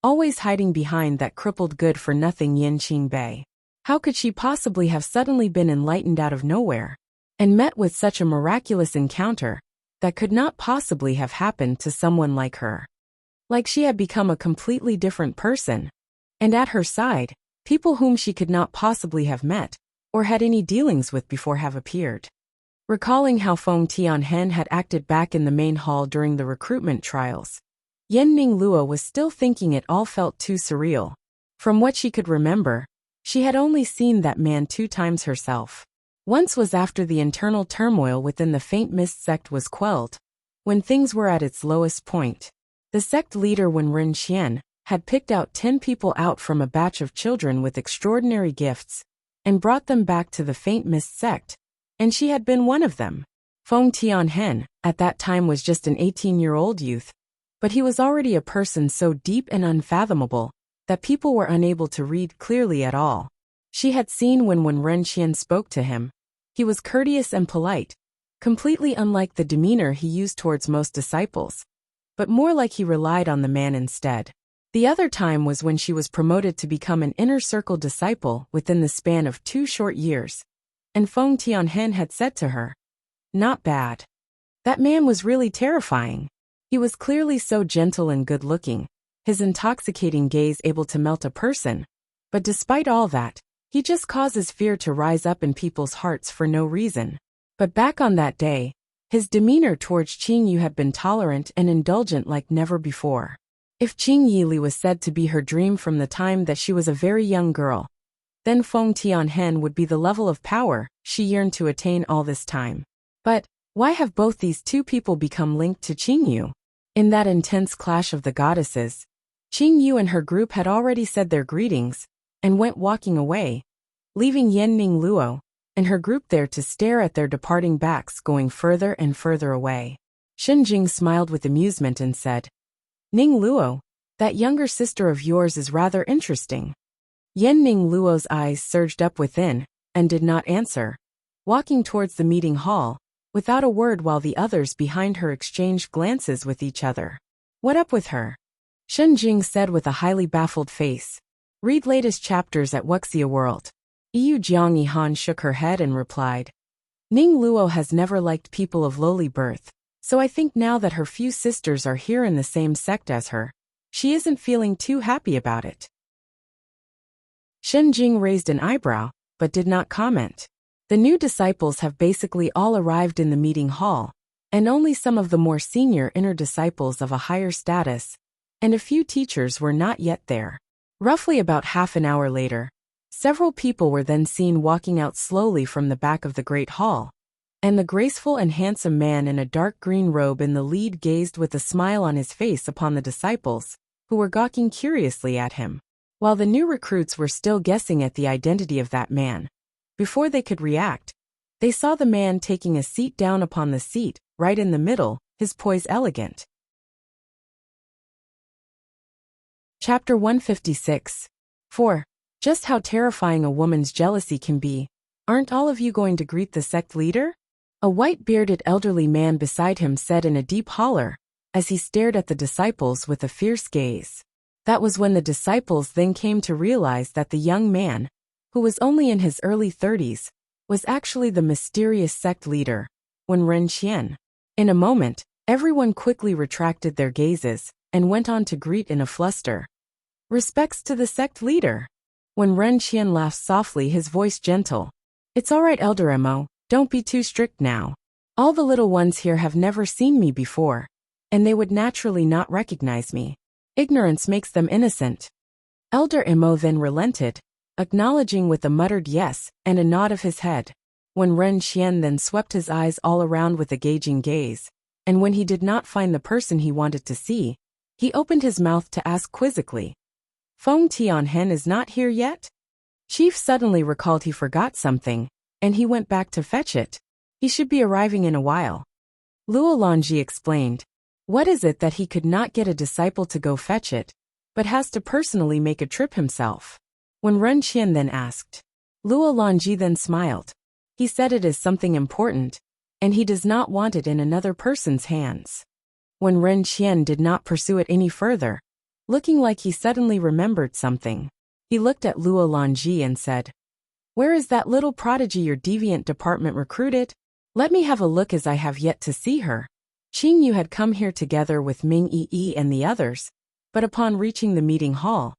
always hiding behind that crippled good-for-nothing Yen Qingbei. How could she possibly have suddenly been enlightened out of nowhere, and met with such a miraculous encounter, that could not possibly have happened to someone like her. Like she had become a completely different person. And at her side, people whom she could not possibly have met, or had any dealings with before have appeared. Recalling how Feng Tianhen had acted back in the main hall during the recruitment trials, Yenning Luo was still thinking it all felt too surreal. From what she could remember, she had only seen that man 2 times herself. Once was after the internal turmoil within the Faint Mist sect was quelled, when things were at its lowest point. The sect leader Wen Renqian had picked out 10 people out from a batch of children with extraordinary gifts, and brought them back to the Faint Mist sect, and she had been one of them. Feng Tianhen, at that time, was just an 18-year-old youth, but he was already a person so deep and unfathomable that people were unable to read clearly at all. She had seen when Wen Renqian spoke to him. He was courteous and polite, completely unlike the demeanor he used towards most disciples, but more like he relied on the man instead. The other time was when she was promoted to become an inner circle disciple within the span of 2 short years, and Feng Tianhen had said to her, "Not bad." That man was really terrifying. He was clearly so gentle and good-looking, his intoxicating gaze able to melt a person, but despite all that, he just causes fear to rise up in people's hearts for no reason. But back on that day, his demeanor towards Qing Yu had been tolerant and indulgent like never before. If Qing Yili was said to be her dream from the time that she was a very young girl, then Feng Tianhen would be the level of power she yearned to attain all this time. But why have both these two people become linked to Qing Yu? In that intense clash of the goddesses, Qing Yu and her group had already said their greetings and went walking away, leaving Yenning Luo and her group there to stare at their departing backs going further and further away. Shenjing smiled with amusement and said, "Ning Luo, that younger sister of yours is rather interesting." Yenning Luo's eyes surged up within and did not answer, walking towards the meeting hall without a word while the others behind her exchanged glances with each other. "What up with her?" Shenjing said with a highly baffled face. "Read latest chapters at Wuxia World." Yu Jiangyi Han shook her head and replied, "Ning Luo has never liked people of lowly birth, so I think now that her few sisters are here in the same sect as her, she isn't feeling too happy about it." Shenjing raised an eyebrow, but did not comment. The new disciples have basically all arrived in the meeting hall, and only some of the more senior inner disciples of a higher status, and a few teachers were not yet there. Roughly about half an hour later, several people were then seen walking out slowly from the back of the great hall, and the graceful and handsome man in a dark green robe in the lead gazed with a smile on his face upon the disciples, who were gawking curiously at him, while the new recruits were still guessing at the identity of that man. Before they could react, they saw the man taking a seat down upon the seat, right in the middle, his poise elegant. Chapter 156. 4. Just how terrifying a woman's jealousy can be. "Aren't all of you going to greet the sect leader?" A white-bearded elderly man beside him said in a deep holler, as he stared at the disciples with a fierce gaze. That was when the disciples then came to realize that the young man, who was only in his early 30s, was actually the mysterious sect leader, Wen Renqian. In a moment, everyone quickly retracted their gazes and went on to greet in a fluster. "Respects to the sect leader." Wen Renqian laughed softly, his voice gentle. "It's all right, Elder Mo, don't be too strict now. All the little ones here have never seen me before, and they would naturally not recognize me. Ignorance makes them innocent." Elder Mo then relented, acknowledging with a muttered yes and a nod of his head. When Renqian then swept his eyes all around with a gauging gaze, and when he did not find the person he wanted to see, he opened his mouth to ask quizzically, "Feng Tianhen is not here yet?" Chief suddenly recalled he forgot something, and he went back to fetch it. He should be arriving in a while. Luo Longji explained, "What is it that he could not get a disciple to go fetch it, but has to personally make a trip himself?" When Renqian then asked. Luo Longji then smiled. He said it is something important, and he does not want it in another person's hands. When Renqian did not pursue it any further, looking like he suddenly remembered something, he looked at Luo Longji and said, "Where is that little prodigy your deviant department recruited? Let me have a look, as I have yet to see her." Qing Yu had come here together with Ming Yi and the others, but upon reaching the meeting hall,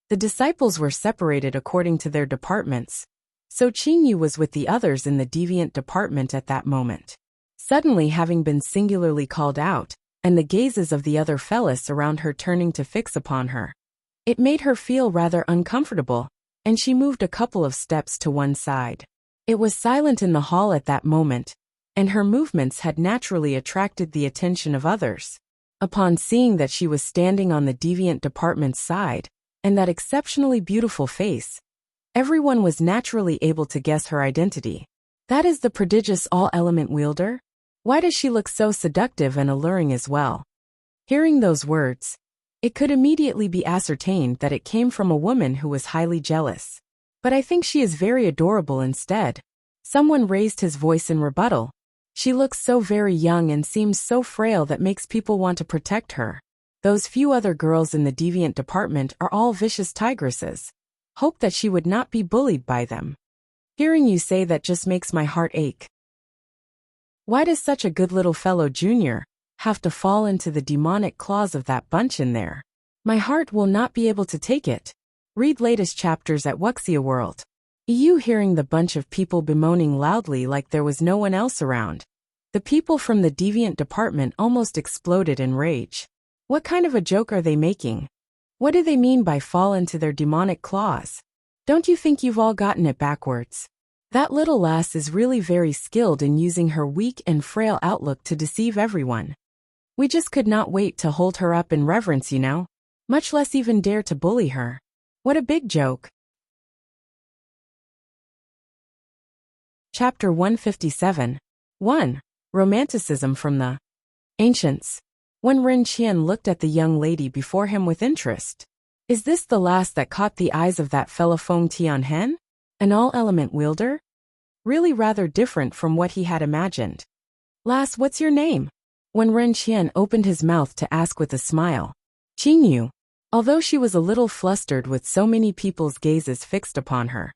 the disciples were separated according to their departments, so Qing Yu was with the others in the deviant department at that moment. Suddenly having been singularly called out, and the gazes of the other fellas around her turning to fix upon her, it made her feel rather uncomfortable, and she moved a couple of steps to one side. It was silent in the hall at that moment, and her movements had naturally attracted the attention of others. Upon seeing that she was standing on the deviant department's side, and that exceptionally beautiful face, everyone was naturally able to guess her identity. That is the prodigious all-element wielder? Why does she look so seductive and alluring as well? Hearing those words, it could immediately be ascertained that it came from a woman who was highly jealous. But I think she is very adorable instead. Someone raised his voice in rebuttal. She looks so very young and seems so frail that makes people want to protect her. Those few other girls in the deviant department are all vicious tigresses. Hope that she would not be bullied by them. Hearing you say that just makes my heart ache. Why does such a good little fellow Junior have to fall into the demonic claws of that bunch in there? My heart will not be able to take it. Read latest chapters at Wuxia World. You hearing the bunch of people bemoaning loudly like there was no one else around. The people from the deviant department almost exploded in rage. What kind of a joke are they making? What do they mean by fall into their demonic claws? Don't you think you've all gotten it backwards? That little lass is really very skilled in using her weak and frail outlook to deceive everyone. We just could not wait to hold her up in reverence, you know, much less even dare to bully her. What a big joke. Chapter 157. 1. Romanticism from the Ancients. When Ren Qian looked at the young lady before him with interest. Is this the lass that caught the eyes of that fella Feng Tianhen? An all-element wielder? Really rather different from what he had imagined. Lass, what's your name? When Ren Qian opened his mouth to ask with a smile. Qing Yu. Although she was a little flustered with so many people's gazes fixed upon her.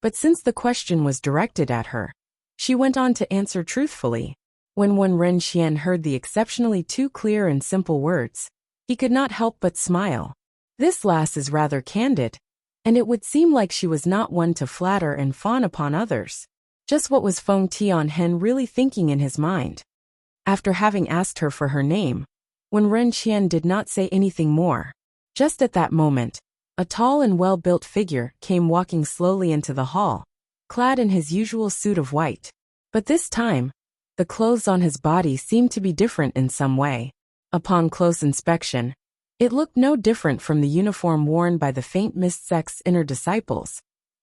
But since the question was directed at her, she went on to answer truthfully. When Ren Qian heard the exceptionally too clear and simple words, he could not help but smile. This lass is rather candid, and it would seem like she was not one to flatter and fawn upon others. Just what was Feng Tianhen really thinking in his mind? After having asked her for her name, when Ren Qian did not say anything more, just at that moment, a tall and well-built figure came walking slowly into the hall, clad in his usual suit of white. But this time, the clothes on his body seemed to be different in some way. Upon close inspection, it looked no different from the uniform worn by the Faint Mist sect's inner disciples,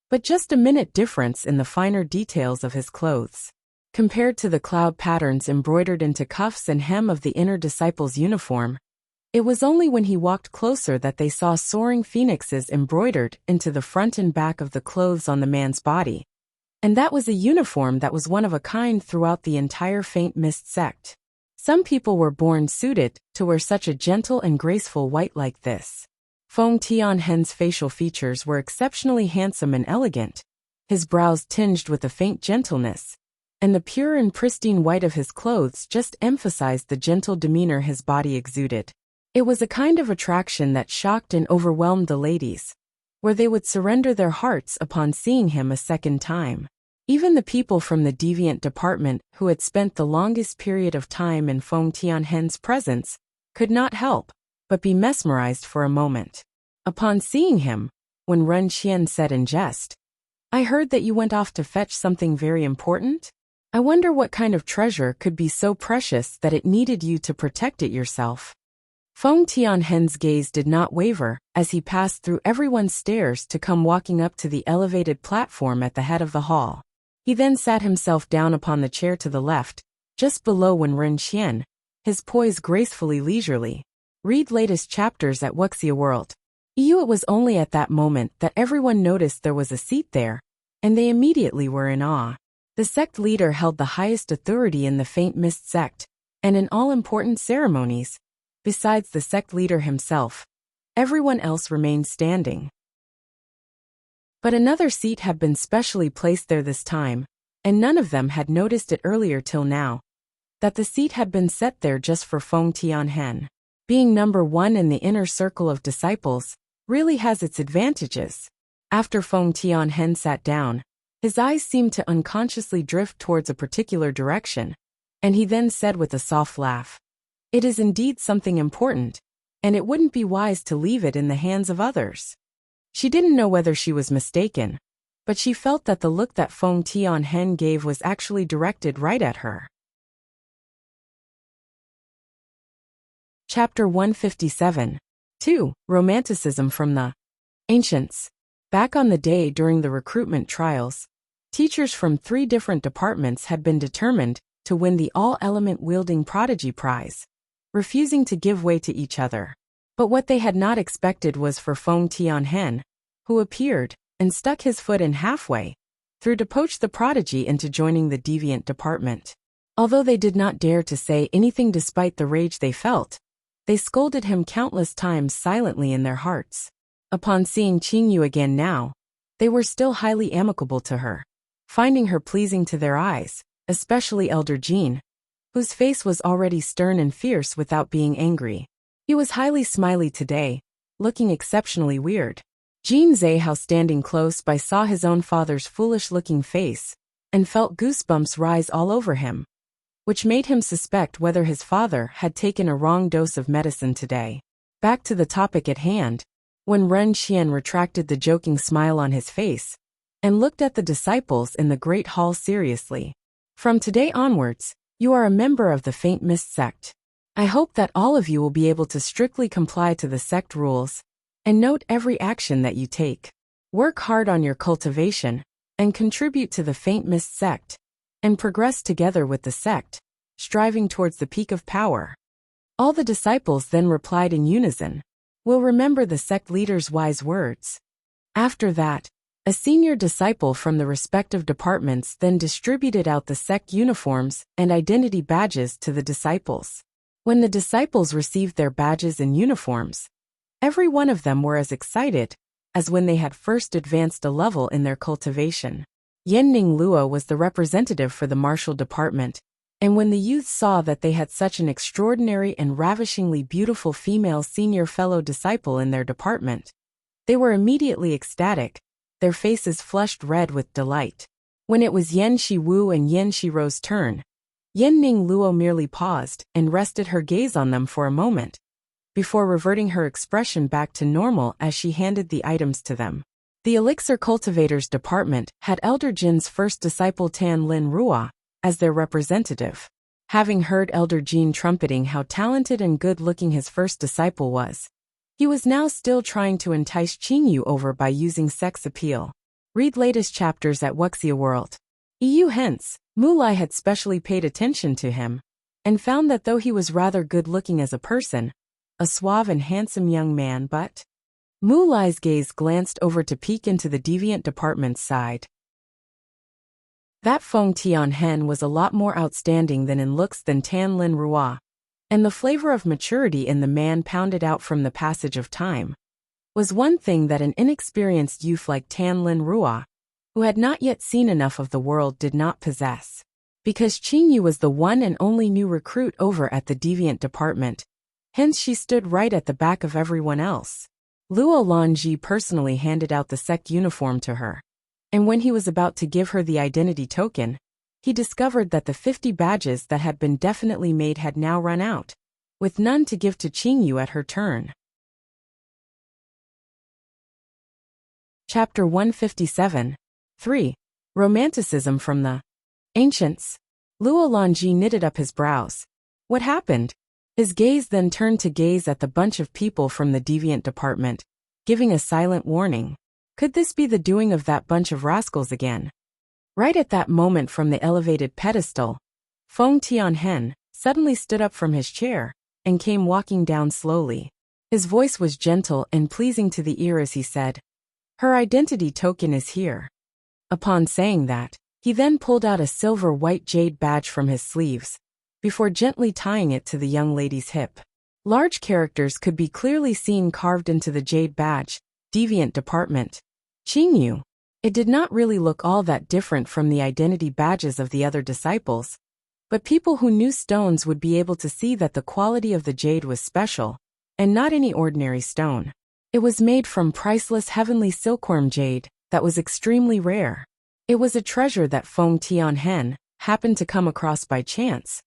but just a minute difference in the finer details of his clothes. Compared to the cloud patterns embroidered into cuffs and hem of the inner disciple's uniform, it was only when he walked closer that they saw soaring phoenixes embroidered into the front and back of the clothes on the man's body. And that was a uniform that was one of a kind throughout the entire Faint Mist sect. Some people were born suited to wear such a gentle and graceful white like this. Feng Tianhen's facial features were exceptionally handsome and elegant, his brows tinged with a faint gentleness, and the pure and pristine white of his clothes just emphasized the gentle demeanor his body exuded. It was a kind of attraction that shocked and overwhelmed the ladies, where they would surrender their hearts upon seeing him a second time. Even the people from the deviant department who had spent the longest period of time in Feng Tianhen's presence could not help but be mesmerized for a moment. Upon seeing him, when Ren Qian said in jest, I heard that you went off to fetch something very important? I wonder what kind of treasure could be so precious that it needed you to protect it yourself. Feng Tianhen's gaze did not waver as he passed through everyone's stairs to come walking up to the elevated platform at the head of the hall. He then sat himself down upon the chair to the left, just below Ren Qian, his poise gracefully leisurely. Read latest chapters at Wuxia World. It was only at that moment that everyone noticed there was a seat there, and they immediately were in awe. The sect leader held the highest authority in the Faint Mist sect, and in all important ceremonies. Besides the sect leader himself, everyone else remained standing. But another seat had been specially placed there this time, and none of them had noticed it earlier till now. that the seat had been set there just for Feng Tianhen. Being number one in the inner circle of disciples really has its advantages. After Feng Tianhen sat down, his eyes seemed to unconsciously drift towards a particular direction, and he then said with a soft laugh, "It is indeed something important, and it wouldn't be wise to leave it in the hands of others." She didn't know whether she was mistaken, but she felt that the look that Feng Tianhen gave was actually directed right at her. Chapter 157. 2. Romanticism from the Ancients. Back on the day during the recruitment trials, teachers from 3 different departments had been determined to win the all-element-wielding prodigy prize, refusing to give way to each other. But what they had not expected was for Feng Tianhen, who appeared and stuck his foot in halfway through to poach the prodigy into joining the deviant department. Although they did not dare to say anything despite the rage they felt, they scolded him countless times silently in their hearts. Upon seeing Qingyu again now, they were still highly amicable to her, finding her pleasing to their eyes, especially Elder Jean, whose face was already stern and fierce without being angry. He was highly smiley today, looking exceptionally weird. Jean Zehao standing close by saw his own father's foolish-looking face, and felt goosebumps rise all over him, which made him suspect whether his father had taken a wrong dose of medicine today. Back to the topic at hand, when Ren Qian retracted the joking smile on his face, and looked at the disciples in the Great Hall seriously. "From today onwards, you are a member of the Faint Mist sect. I hope that all of you will be able to strictly comply to the sect rules, and note every action that you take. Work hard on your cultivation, and contribute to the Faint Mist sect, and progress together with the sect, striving towards the peak of power." All the disciples then replied in unison, "We'll remember the sect leader's wise words." After that, a senior disciple from the respective departments then distributed out the sect uniforms and identity badges to the disciples. When the disciples received their badges and uniforms, every one of them were as excited as when they had first advanced a level in their cultivation. Yenning Luo was the representative for the martial department, and when the youths saw that they had such an extraordinary and ravishingly beautiful female senior fellow disciple in their department, they were immediately ecstatic, their faces flushed red with delight. When it was Yan Shiwu and Yan Shiro's turn, Yenning Luo merely paused and rested her gaze on them for a moment, before reverting her expression back to normal as she handed the items to them. The Elixir Cultivators Department had Elder Jin's first disciple Tan Lin Rua as their representative. Having heard Elder Jin trumpeting how talented and good-looking his first disciple was, he was now still trying to entice Qingyu over by using sex appeal. Read latest chapters at Wuxia World. Hence, Mulai had specially paid attention to him, and found that though he was rather good-looking as a person, a suave and handsome young man, but Mulai's gaze glanced over to peek into the deviant department's side. That Feng Tianhen was a lot more outstanding than in looks than Tan Lin Rua, and the flavor of maturity in the man pounded out from the passage of time was one thing that an inexperienced youth like Tan Lin Rua, who had not yet seen enough of the world, did not possess. Because Qingyu was the one and only new recruit over at the deviant department, hence she stood right at the back of everyone else. Luo Lanji personally handed out the sect uniform to her, and when he was about to give her the identity token, he discovered that the 50 badges that had been definitely made had now run out, with none to give to Qingyu at her turn. Chapter 157. 3. Romanticism from the Ancients. Luo Lanji knitted up his brows. What happened? His gaze then turned to gaze at the bunch of people from the deviant department, giving a silent warning. Could this be the doing of that bunch of rascals again? Right at that moment, from the elevated pedestal, Feng Tianhen suddenly stood up from his chair and came walking down slowly. His voice was gentle and pleasing to the ear as he said, "Her identity token is here." Upon saying that, he then pulled out a silver-white jade badge from his sleeves, before gently tying it to the young lady's hip. Large characters could be clearly seen carved into the jade badge, Deviant Department, Qingyu. It did not really look all that different from the identity badges of the other disciples, But people who knew stones would be able to see that the quality of the jade was special, and not any ordinary stone. It was made from priceless heavenly silkworm jade that was extremely rare. It was a treasure that Feng Tianhen happened to come across by chance,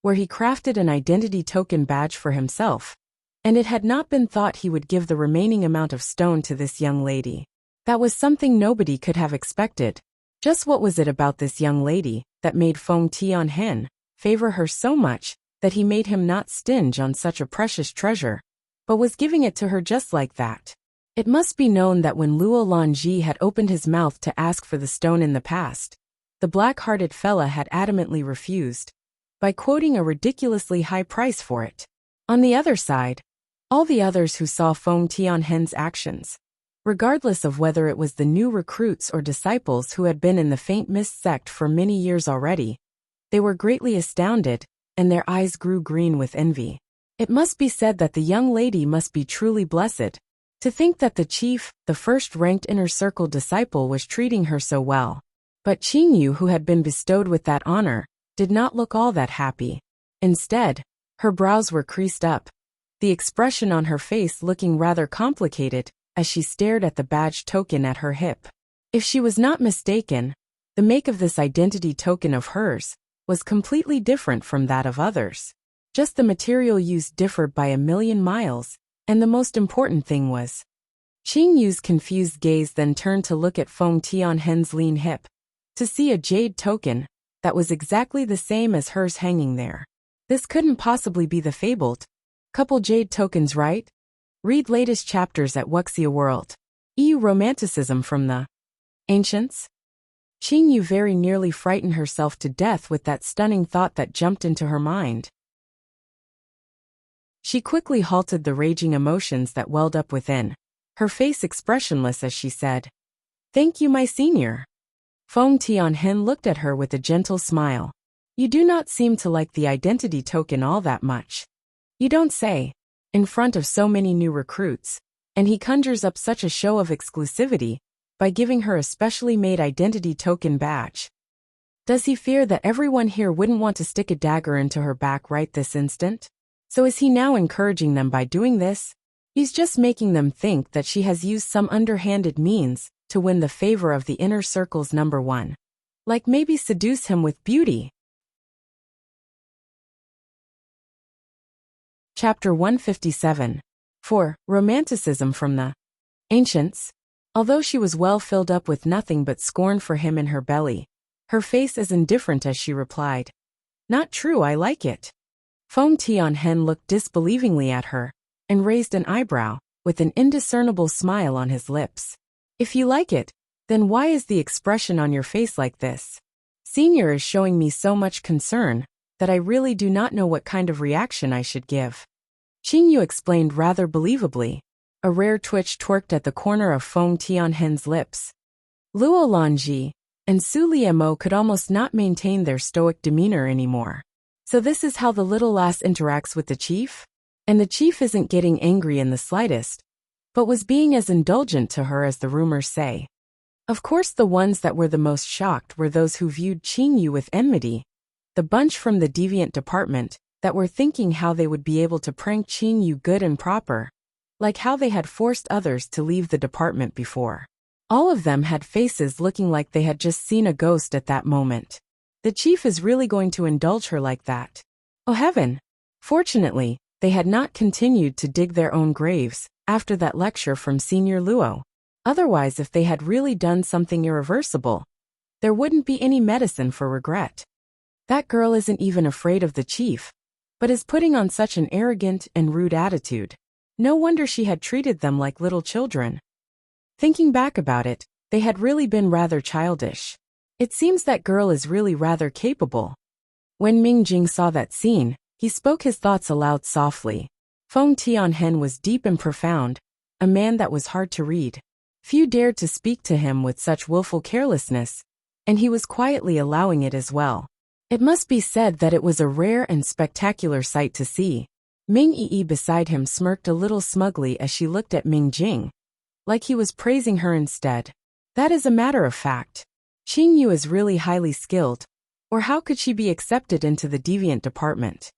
where he crafted an identity token badge for himself, and it had not been thought he would give the remaining amount of stone to this young lady. That was something nobody could have expected. Just what was it about this young lady that made Feng Tianhen favor her so much that he made him not stinge on such a precious treasure, but was giving it to her just like that? It must be known that when Luo Lanji had opened his mouth to ask for the stone in the past, the black-hearted fella had adamantly refused, by quoting a ridiculously high price for it. On the other side, all the others who saw Feng Tianhen's actions, regardless of whether it was the new recruits or disciples who had been in the Faint Mist sect for many years already, they were greatly astounded, and their eyes grew green with envy. It must be said that the young lady must be truly blessed. To think that the chief, the first-ranked inner circle disciple, was treating her so well. But Qingyu, who had been bestowed with that honor, did not look all that happy. Instead, her brows were creased up, the expression on her face looking rather complicated as she stared at the badge token at her hip. If she was not mistaken, the make of this identity token of hers was completely different from that of others. Just the material used differed by a million miles, and the most important thing was. Qingyu's confused gaze then turned to look at Feng Tianhen's lean hip, to see a jade token that was exactly the same as hers hanging there. This couldn't possibly be the fabled couple jade tokens, right? Read latest chapters at Wuxia World. EU Romanticism from the Ancients? Qingyu very nearly frightened herself to death with that stunning thought that jumped into her mind. She quickly halted the raging emotions that welled up within, her face expressionless as she said, "Thank you, my senior." Feng Tianhen looked at her with a gentle smile. "You do not seem to like the identity token all that much." "You don't say." In front of so many new recruits, and he conjures up such a show of exclusivity by giving her a specially made identity token badge. Does he fear that everyone here wouldn't want to stick a dagger into her back right this instant? So is he now encouraging them by doing this? He's just making them think that she has used some underhanded means to win the favor of the inner circle's number one. Like maybe seduce him with beauty. Chapter 157. 4. Romanticism from the Ancients. Although she was well filled up with nothing but scorn for him in her belly, her face as indifferent as she replied, "Not true, I like it." Feng Tianhen looked disbelievingly at her, and raised an eyebrow, with an indiscernible smile on his lips. "If you like it, then why is the expression on your face like this? Senior is showing me so much concern, that I really do not know what kind of reaction I should give." Qingyu explained rather believably. A rare twitch twerked at the corner of Feng Tianhen's lips. Luo Lanji and Su Liemo could almost not maintain their stoic demeanor anymore. So this is how the little lass interacts with the chief? And the chief isn't getting angry in the slightest, but was being as indulgent to her as the rumors say. Of course the ones that were the most shocked were those who viewed Qingyu with enmity, the bunch from the deviant department that were thinking how they would be able to prank Qingyu good and proper, like how they had forced others to leave the department before. All of them had faces looking like they had just seen a ghost at that moment. The chief is really going to indulge her like that? Oh heaven! Fortunately, they had not continued to dig their own graves after that lecture from Senior Luo. Otherwise, if they had really done something irreversible, there wouldn't be any medicine for regret. That girl isn't even afraid of the chief, but is putting on such an arrogant and rude attitude. No wonder she had treated them like little children. Thinking back about it, they had really been rather childish. It seems that girl is really rather capable. When Ming Jing saw that scene, he spoke his thoughts aloud softly. Feng Tianhen was deep and profound, a man that was hard to read. Few dared to speak to him with such willful carelessness, and he was quietly allowing it as well. It must be said that it was a rare and spectacular sight to see. Ming Yi beside him smirked a little smugly as she looked at Ming Jing, like he was praising her instead. That is a matter of fact. Qingyu is really highly skilled, Or how could she be accepted into the deviant department?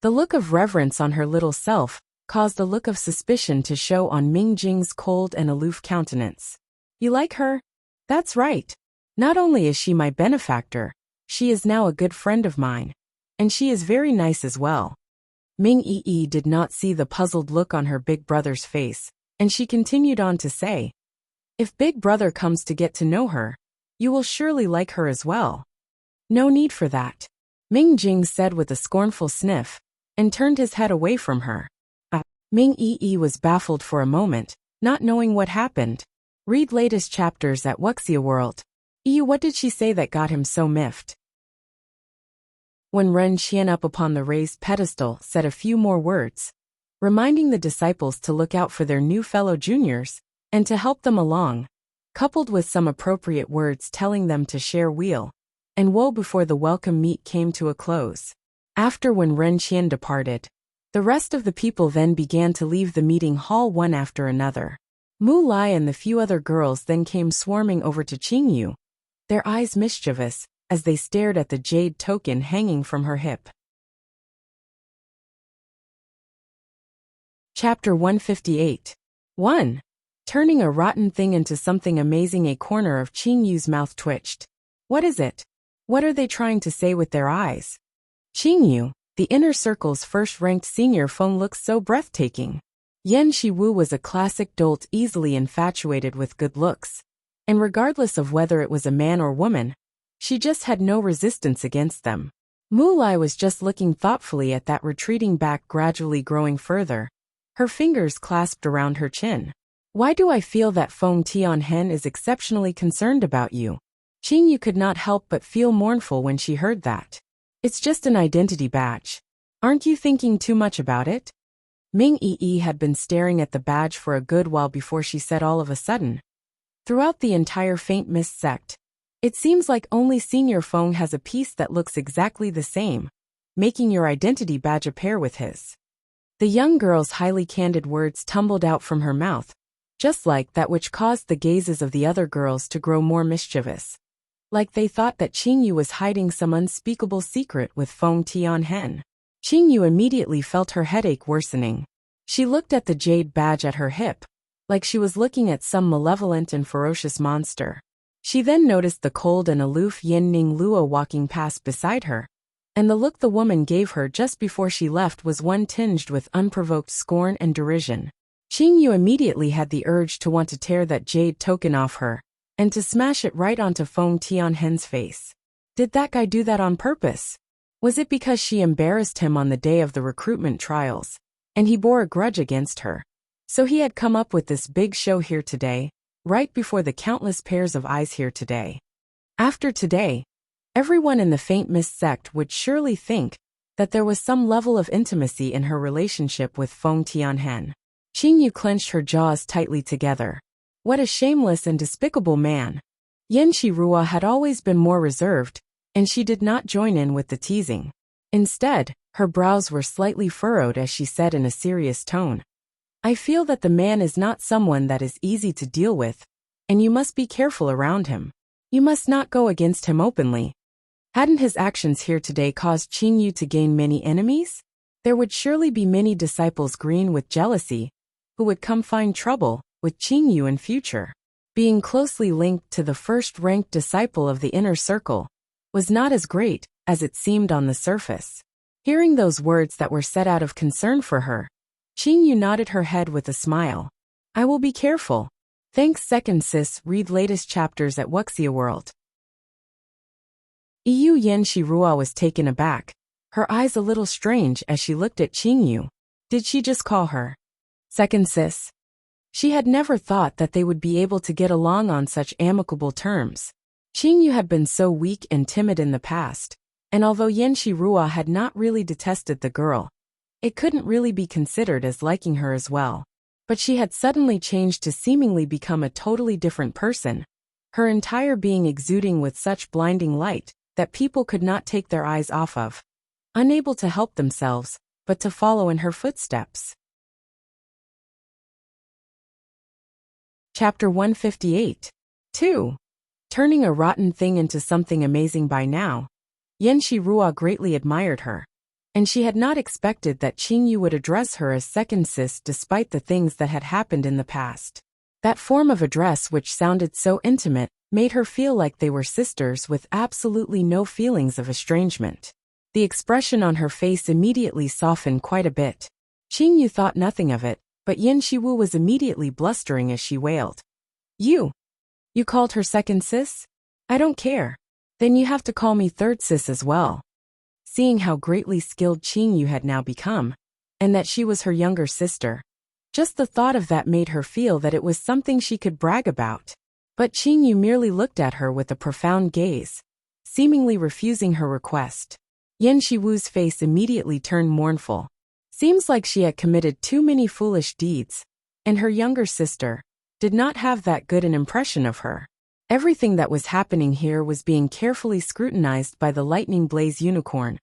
The look of reverence on her little self caused a look of suspicion to show on Ming Jing's cold and aloof countenance. You like her? That's right. Not only is she my benefactor, she is now a good friend of mine. And she is very nice as well. Ming Yi did not see the puzzled look on her big brother's face, and she continued on to say, if big brother comes to get to know her, you will surely like her as well. No need for that, Ming Jing said with a scornful sniff, and turned his head away from her. Ming Yi was baffled for a moment, not knowing what happened. Read latest chapters at Wuxia World. What did she say that got him so miffed? When Ren Qian up upon the raised pedestal said a few more words, reminding the disciples to look out for their new fellow juniors, and to help them along, coupled with some appropriate words telling them to share wheel and woe before the welcome meet came to a close. After when Ren Qian departed, the rest of the people then began to leave the meeting hall one after another. Mu Lai and the few other girls then came swarming over to Qingyu, their eyes mischievous, as they stared at the jade token hanging from her hip. Chapter 158. 1. Turning a rotten thing into something amazing. A corner of Qingyu's mouth twitched. What is it? What are they trying to say with their eyes? Qingyu, the inner circle's first-ranked senior phone, looks so breathtaking. Yan Shiwu was a classic dolt, easily infatuated with good looks. And regardless of whether it was a man or woman, she just had no resistance against them. Mu Lai was just looking thoughtfully at that retreating back, gradually growing further, her fingers clasped around her chin. Why do I feel that Feng Tianhen is exceptionally concerned about you? Qingyu could not help but feel mournful when she heard that. It's just an identity badge. Aren't you thinking too much about it? Ming Yi had been staring at the badge for a good while before she said all of a sudden. Throughout the entire Faint Mist sect, it seems like only Senior Feng has a piece that looks exactly the same, making your identity badge a pair with his. The young girl's highly candid words tumbled out from her mouth, just like that, which caused the gazes of the other girls to grow more mischievous. Like they thought that Qingyu was hiding some unspeakable secret with Feng Tianhen. Qingyu immediately felt her headache worsening. She looked at the jade badge at her hip, like she was looking at some malevolent and ferocious monster. She then noticed the cold and aloof Yin Ning Luo walking past beside her, and the look the woman gave her just before she left was one tinged with unprovoked scorn and derision. Qingyu immediately had the urge to want to tear that jade token off her, and to smash it right onto Feng Tianhen's face. Did that guy do that on purpose? Was it because she embarrassed him on the day of the recruitment trials, and he bore a grudge against her? So he had come up with this big show here today, right before the countless pairs of eyes here today. After today, everyone in the Faint Mist sect would surely think that there was some level of intimacy in her relationship with Feng Tianhen. Qingyu clenched her jaws tightly together. What a shameless and despicable man. Yan Shirua had always been more reserved, and she did not join in with the teasing. Instead, her brows were slightly furrowed as she said in a serious tone, I feel that the man is not someone that is easy to deal with, and you must be careful around him. You must not go against him openly. Hadn't his actions here today caused Qingyu to gain many enemies? There would surely be many disciples green with jealousy, who would come find trouble with Qingyu in future. Being closely linked to the first-ranked disciple of the inner circle was not as great as it seemed on the surface. Hearing those words that were said out of concern for her, Qingyu nodded her head with a smile. I will be careful. Thanks, second sis. Read latest chapters at Wuxia World. Yan Shirua was taken aback, her eyes a little strange as she looked at Qingyu. Did she just call her second sis? She had never thought that they would be able to get along on such amicable terms. Qingyu had been so weak and timid in the past, and although Yan Shirua had not really detested the girl, it couldn't really be considered as liking her as well. But she had suddenly changed to seemingly become a totally different person, her entire being exuding with such blinding light that people could not take their eyes off of, unable to help themselves but to follow in her footsteps. Chapter 158. 2. Turning a rotten thing into something amazing. By now, Yan Shirua greatly admired her, and she had not expected that Qingyu would address her as second sis despite the things that had happened in the past. That form of address, which sounded so intimate, made her feel like they were sisters with absolutely no feelings of estrangement. The expression on her face immediately softened quite a bit. Qingyu thought nothing of it, but Yan Shiwu was immediately blustering as she wailed. You called her second sis? I don't care. Then you have to call me third sis as well. Seeing how greatly skilled Qingyu had now become, and that she was her younger sister, just the thought of that made her feel that it was something she could brag about. But Qingyu merely looked at her with a profound gaze, seemingly refusing her request. Yan Shiwu's face immediately turned mournful. Seems like she had committed too many foolish deeds, and her younger sister did not have that good an impression of her. Everything that was happening here was being carefully scrutinized by the lightning blaze unicorn,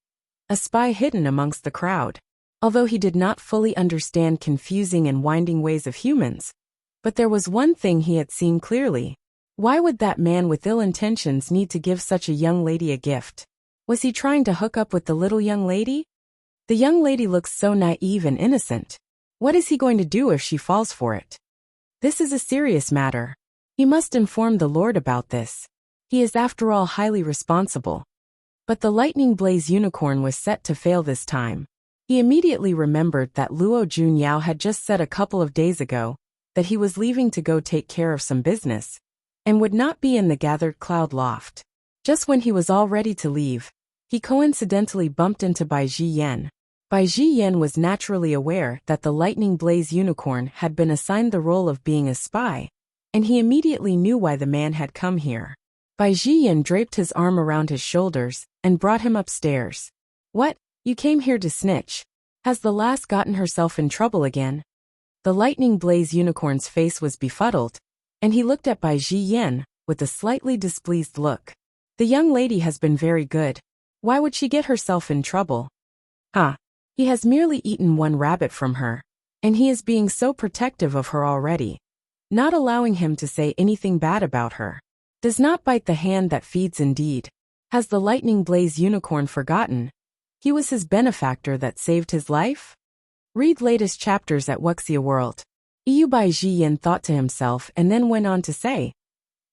a spy hidden amongst the crowd. Although he did not fully understand confusing and winding ways of humans, but there was one thing he had seen clearly. Why would that man with ill intentions need to give such a young lady a gift? Was he trying to hook up with the little young lady? The young lady looks so naive and innocent. What is he going to do if she falls for it? This is a serious matter. He must inform the Lord about this. He is after all highly responsible. But the lightning blaze unicorn was set to fail this time. He immediately remembered that Luo Junyao had just said a couple of days ago that he was leaving to go take care of some business and would not be in the gathered cloud loft. Just when he was all ready to leave, he coincidentally bumped into Bai Jiyan. Bai Jiyan was naturally aware that the lightning blaze unicorn had been assigned the role of being a spy, and he immediately knew why the man had come here. Bai Jiyan draped his arm around his shoulders and brought him upstairs. What? You came here to snitch. Has the lass gotten herself in trouble again? The lightning blaze unicorn's face was befuddled, and he looked at Bai Jiyan with a slightly displeased look. The young lady has been very good. Why would she get herself in trouble? He has merely eaten one rabbit from her, and he is being so protective of her already, not allowing him to say anything bad about her. Does not bite the hand that feeds indeed. Has the lightning blaze unicorn forgotten? He was his benefactor that saved his life? Read latest chapters at Wuxia World. Bai Jiyan thought to himself and then went on to say,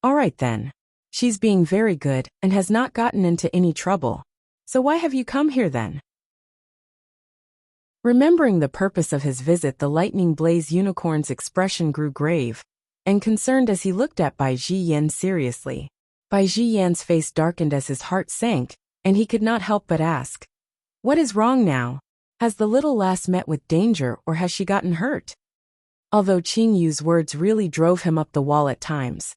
all right then. She's being very good and has not gotten into any trouble. So why have you come here then? Remembering the purpose of his visit, the lightning blaze unicorn's expression grew grave and concerned as he looked at Bai Jiyan seriously. Bai Jiyan's face darkened as his heart sank, and he could not help but ask, what is wrong now? Has the little lass met with danger or has she gotten hurt? Although Qingyu's words really drove him up the wall at times,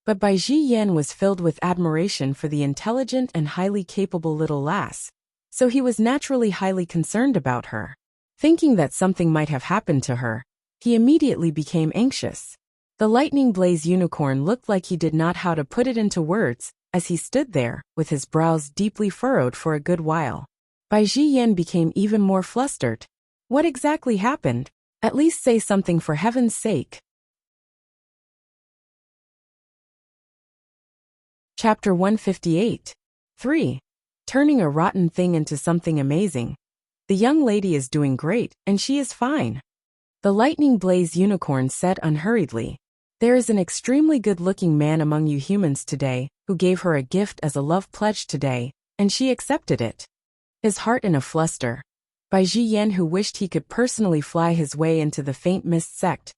but Bai Jiyan was filled with admiration for the intelligent and highly capable little lass, so he was naturally highly concerned about her. Thinking that something might have happened to her, he immediately became anxious. The lightning blaze unicorn looked like he did not know how to put it into words as he stood there with his brows deeply furrowed for a good while. Bai Jiyan became even more flustered. What exactly happened? At least say something for heaven's sake. Chapter 158. 3. Turning a rotten thing into something amazing. The young lady is doing great, and she is fine. The lightning blaze unicorn said unhurriedly. There is an extremely good-looking man among you humans today who gave her a gift as a love pledge today, and she accepted it. His heart in a fluster. Bai Jiyan, who wished he could personally fly his way into the faint mist sect,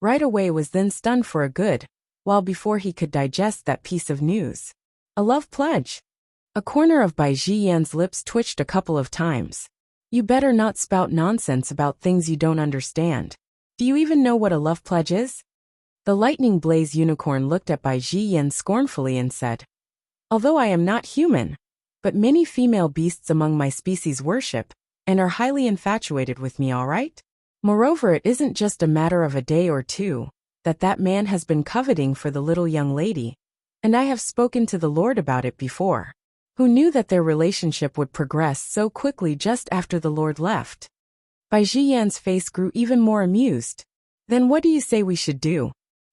right away was then stunned for a good while before he could digest that piece of news. A love pledge. A corner of Bai Jiyan's lips twitched a couple of times. You better not spout nonsense about things you don't understand. Do you even know what a love pledge is? The lightning blaze unicorn looked at Bai Jiyan scornfully and said, although I am not human, but many female beasts among my species worship and are highly infatuated with me, all right? Moreover, it isn't just a matter of a day or two that man has been coveting for the little young lady, and I have spoken to the Lord about it before. Who knew that their relationship would progress so quickly just after the Lord left? Bai Jiyan's face grew even more amused. Then what do you say we should do?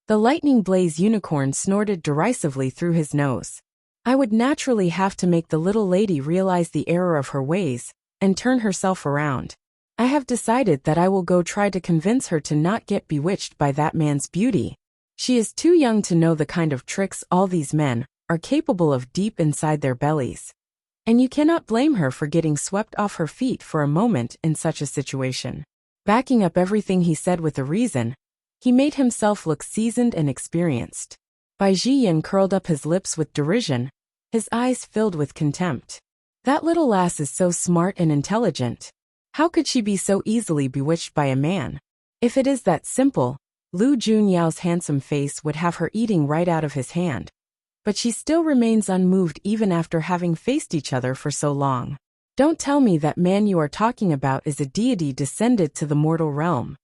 The lightning blaze unicorn snorted derisively through his nose. I would naturally have to make the little lady realize the error of her ways and turn herself around. I have decided that I will go try to convince her to not get bewitched by that man's beauty. She is too young to know the kind of tricks all these men are capable of deep inside their bellies. And you cannot blame her for getting swept off her feet for a moment in such a situation. Backing up everything he said with a reason, he made himself look seasoned and experienced. Bai Jiyan curled up his lips with derision, his eyes filled with contempt. That little lass is so smart and intelligent. How could she be so easily bewitched by a man? If it is that simple, Lu Junyao's handsome face would have her eating right out of his hand. But she still remains unmoved even after having faced each other for so long. Don't tell me that man you are talking about is a deity descended to the mortal realm.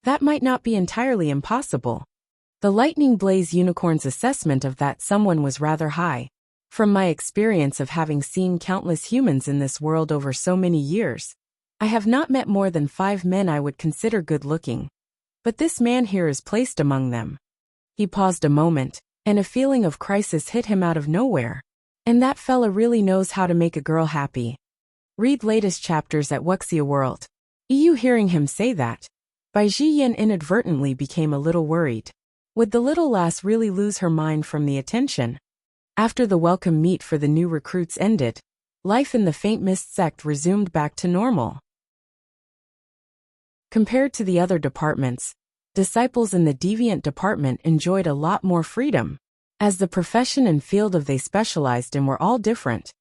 That might not be entirely impossible. The Lightning Blaze Unicorn's assessment of that someone was rather high. From my experience of having seen countless humans in this world over so many years, I have not met more than 5 men I would consider good-looking. But this man here is placed among them. He paused a moment, and a feeling of crisis hit him out of nowhere. And that fella really knows how to make a girl happy. Read latest chapters at Wuxia World. You hearing him say that? Bai Jiyan inadvertently became a little worried. Would the little lass really lose her mind from the attention? After the welcome meet for the new recruits ended, life in the Faint Mist sect resumed back to normal. Compared to the other departments, disciples in the deviant department enjoyed a lot more freedom. As the profession and field of they specialized in were all different,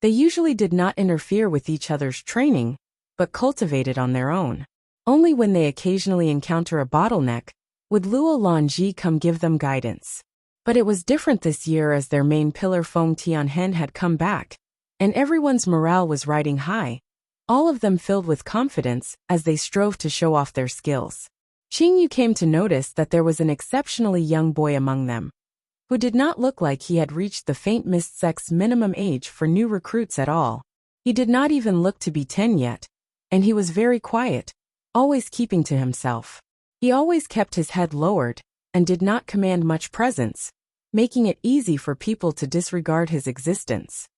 they usually did not interfere with each other's training, but cultivated on their own. Only when they occasionally encounter a bottleneck, would Luo Lanji come give them guidance. But it was different this year as their main pillar Feng Tianhen had come back, and everyone's morale was riding high, all of them filled with confidence as they strove to show off their skills. Qingyu came to notice that there was an exceptionally young boy among them, who did not look like he had reached the Faint Mist sect's minimum age for new recruits at all. He did not even look to be 10 yet, and he was very quiet, always keeping to himself. He always kept his head lowered, and did not command much presence, making it easy for people to disregard his existence.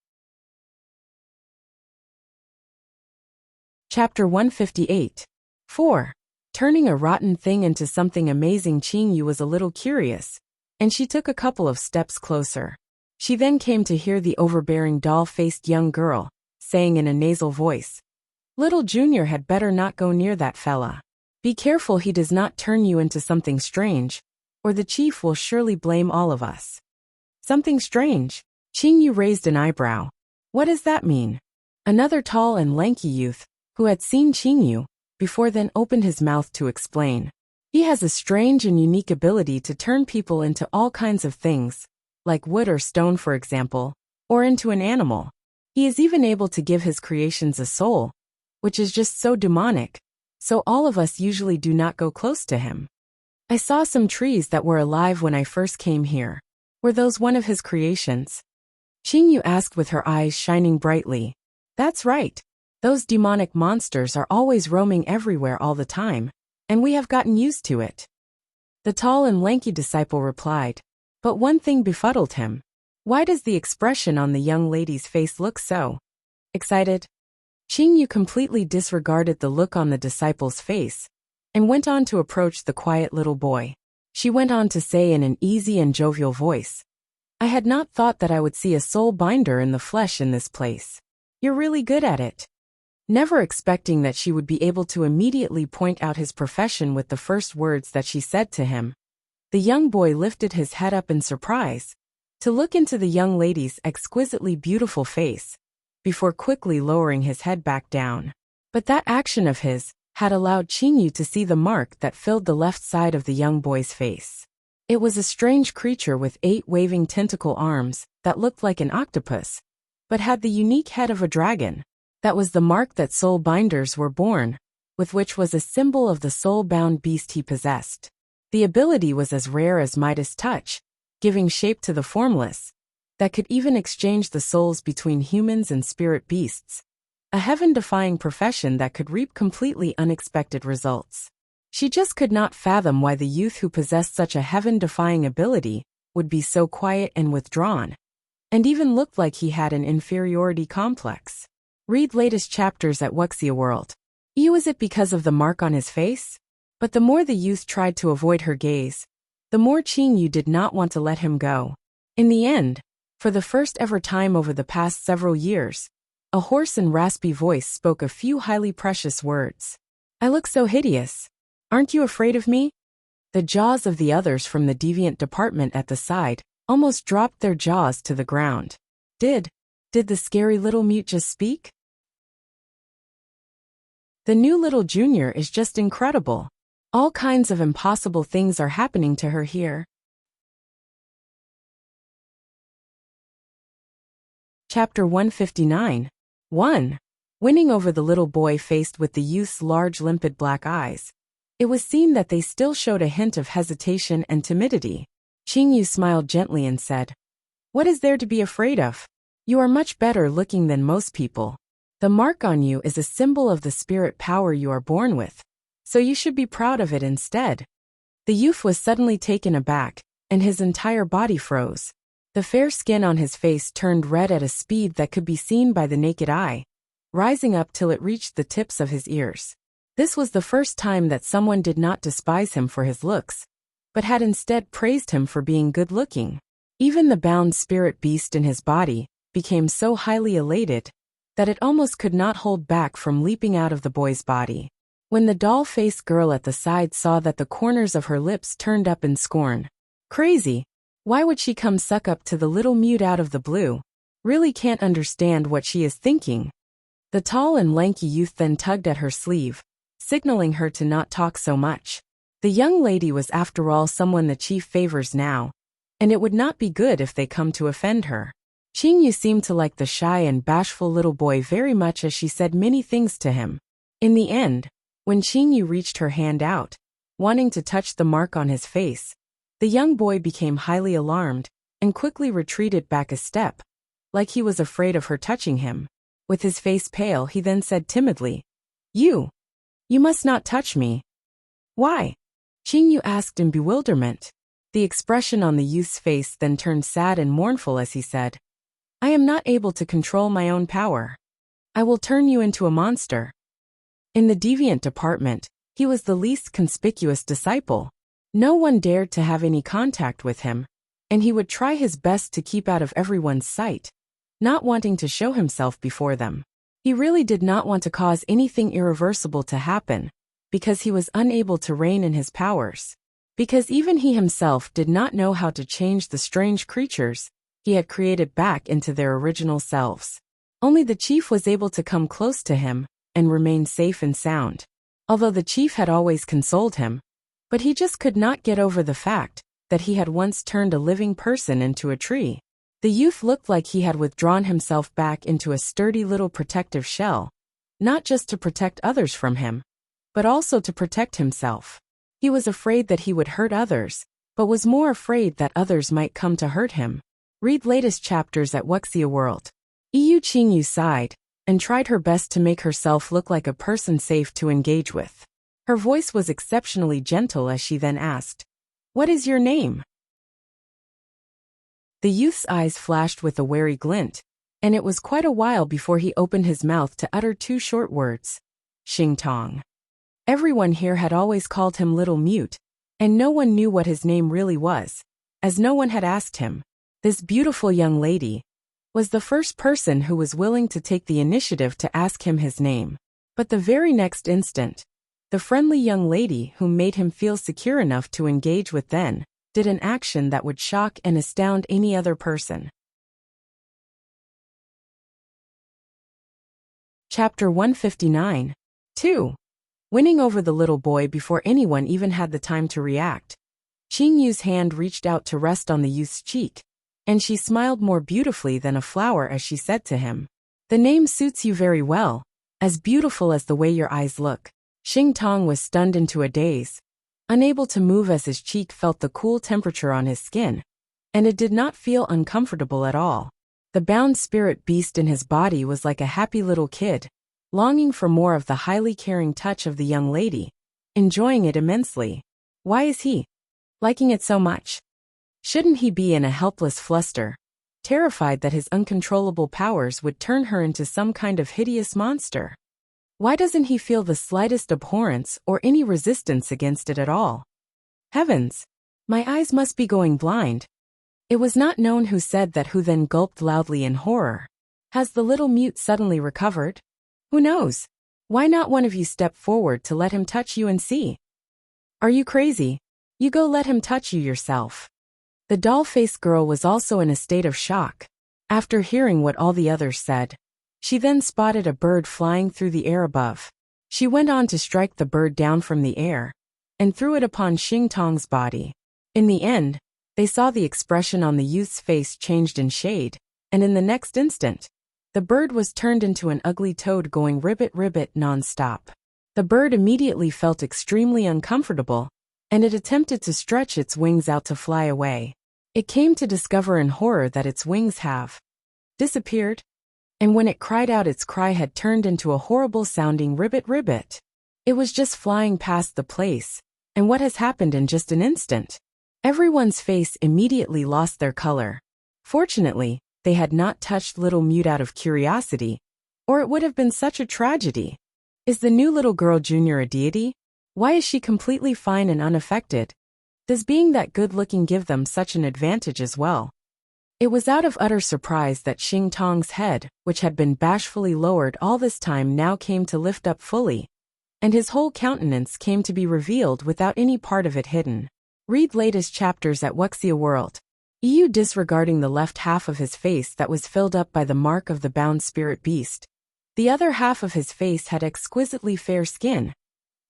Chapter 158. 4. Turning a rotten thing into something amazing. Qingyu was a little curious, and she took a couple of steps closer. She then came to hear the overbearing doll-faced young girl, saying in a nasal voice, "Little Junior had better not go near that fella. Be careful he does not turn you into something strange, or the chief will surely blame all of us." Something strange? Qingyu raised an eyebrow. What does that mean? Another tall and lanky youth, who had seen Qingyu, before then opened his mouth to explain. He has a strange and unique ability to turn people into all kinds of things, like wood or stone for example, or into an animal. He is even able to give his creations a soul, which is just so demonic, so all of us usually do not go close to him. I saw some trees that were alive when I first came here. Were those one of his creations? Qingyu asked with her eyes shining brightly. That's right. Those demonic monsters are always roaming everywhere all the time, and we have gotten used to it. The tall and lanky disciple replied. But one thing befuddled him. Why does the expression on the young lady's face look so excited? Qingyu completely disregarded the look on the disciple's face, and went on to approach the quiet little boy. She went on to say in an easy and jovial voice, "I had not thought that I would see a soul binder in the flesh in this place. You're really good at it." Never expecting that she would be able to immediately point out his profession with the first words that she said to him, the young boy lifted his head up in surprise, to look into the young lady's exquisitely beautiful face, before quickly lowering his head back down. But that action of his had allowed Qingyu to see the mark that filled the left side of the young boy's face. It was a strange creature with 8 waving tentacle arms that looked like an octopus, but had the unique head of a dragon. That was the mark that soul binders were born, with which was a symbol of the soul-bound beast he possessed. The ability was as rare as Midas' touch, giving shape to the formless, that could even exchange the souls between humans and spirit beasts. A heaven-defying profession that could reap completely unexpected results. She just could not fathom why the youth who possessed such a heaven-defying ability would be so quiet and withdrawn. and even looked like he had an inferiority complex. Read latest chapters at Wuxia World. Was it because of the mark on his face? But the more the youth tried to avoid her gaze, the more Qingyu did not want to let him go. In the end, for the first ever time over the past several years, a hoarse and raspy voice spoke a few highly precious words. I look so hideous. Aren't you afraid of me? The jaws of the others from the deviant department at the side almost dropped their jaws to the ground. Did the scary little mute just speak? The new little junior is just incredible. All kinds of impossible things are happening to her here. Chapter 159. 1. Winning over the little boy faced with the youth's large limpid black eyes. It was seen that they still showed a hint of hesitation and timidity. Qingyu smiled gently and said, What is there to be afraid of? You are much better looking than most people. The mark on you is a symbol of the spirit power you are born with, so you should be proud of it instead. The youth was suddenly taken aback, and his entire body froze. The fair skin on his face turned red at a speed that could be seen by the naked eye, rising up till it reached the tips of his ears. This was the first time that someone did not despise him for his looks, but had instead praised him for being good-looking. Even the bound spirit beast in his body became so highly elated that it almost could not hold back from leaping out of the boy's body. When the doll-faced girl at the side saw that the corners of her lips turned up in scorn. Crazy! Why would she come suck up to the little mute out of the blue? Really can't understand what she is thinking. The tall and lanky youth then tugged at her sleeve, signaling her to not talk so much. The young lady was after all someone the chief favors now, and it would not be good if they come to offend her. Qingyu seemed to like the shy and bashful little boy very much as she said many things to him. In the end, when Qingyu reached her hand out, wanting to touch the mark on his face, the young boy became highly alarmed and quickly retreated back a step, like he was afraid of her touching him. With his face pale, he then said timidly, You must not touch me. Why? Qingyu asked in bewilderment. The expression on the youth's face then turned sad and mournful as he said, I am not able to control my own power. I will turn you into a monster. In the deviant department, he was the least conspicuous disciple. No one dared to have any contact with him, and he would try his best to keep out of everyone's sight, not wanting to show himself before them. He really did not want to cause anything irreversible to happen, because he was unable to rein in his powers. Because even he himself did not know how to change the strange creatures he had created back into their original selves. Only the chief was able to come close to him and remain safe and sound. Although the chief had always consoled him, but he just could not get over the fact that he had once turned a living person into a tree. The youth looked like he had withdrawn himself back into a sturdy little protective shell, not just to protect others from him, but also to protect himself. He was afraid that he would hurt others, but was more afraid that others might come to hurt him. Read latest chapters at Wuxia World. Qingyu sighed and tried her best to make herself look like a person safe to engage with. Her voice was exceptionally gentle as she then asked, What is your name? The youth's eyes flashed with a wary glint, and it was quite a while before he opened his mouth to utter two short words. Xing Tong. Everyone here had always called him Little Mute, and no one knew what his name really was, as no one had asked him. This beautiful young lady was the first person who was willing to take the initiative to ask him his name. But the very next instant, the friendly young lady who made him feel secure enough to engage with then did an action that would shock and astound any other person. Chapter 159. 2. Winning over the little boy before anyone even had the time to react. Qingyu's hand reached out to rest on the youth's cheek, and she smiled more beautifully than a flower as she said to him, The name suits you very well, as beautiful as the way your eyes look. Xing Tong was stunned into a daze, unable to move as his cheek felt the cool temperature on his skin, and it did not feel uncomfortable at all. The bound spirit beast in his body was like a happy little kid, longing for more of the highly caring touch of the young lady, enjoying it immensely. Why is he liking it so much? Shouldn't he be in a helpless fluster? terrified that his uncontrollable powers would turn her into some kind of hideous monster. Why doesn't he feel the slightest abhorrence or any resistance against it at all? Heavens! My eyes must be going blind. It was not known who said that, who then gulped loudly in horror. Has the little mute suddenly recovered? Who knows? Why not one of you step forward to let him touch you and see? Are you crazy? You go let him touch you yourself. The doll-faced girl was also in a state of shock. After hearing what all the others said, she then spotted a bird flying through the air above. She went on to strike the bird down from the air and threw it upon Xing Tong's body. In the end, they saw the expression on the youth's face changed in shade, and in the next instant, the bird was turned into an ugly toad going ribbit-ribbit non-stop. The bird immediately felt extremely uncomfortable, and it attempted to stretch its wings out to fly away. It came to discover in horror that its wings have disappeared, and when it cried out, its cry had turned into a horrible-sounding ribbit-ribbit. It was just flying past the place, and what has happened in just an instant? Everyone's face immediately lost their color. Fortunately, they had not touched little mute out of curiosity, or it would have been such a tragedy. Is the new little girl Junior a deity? Why is she completely fine and unaffected? Does being that good-looking give them such an advantage as well? It was out of utter surprise that Xing Tong's head, which had been bashfully lowered all this time, now came to lift up fully, and his whole countenance came to be revealed without any part of it hidden. Read latest chapters at Wuxia World. EU. Disregarding the left half of his face that was filled up by the mark of the bound spirit beast, the other half of his face had exquisitely fair skin,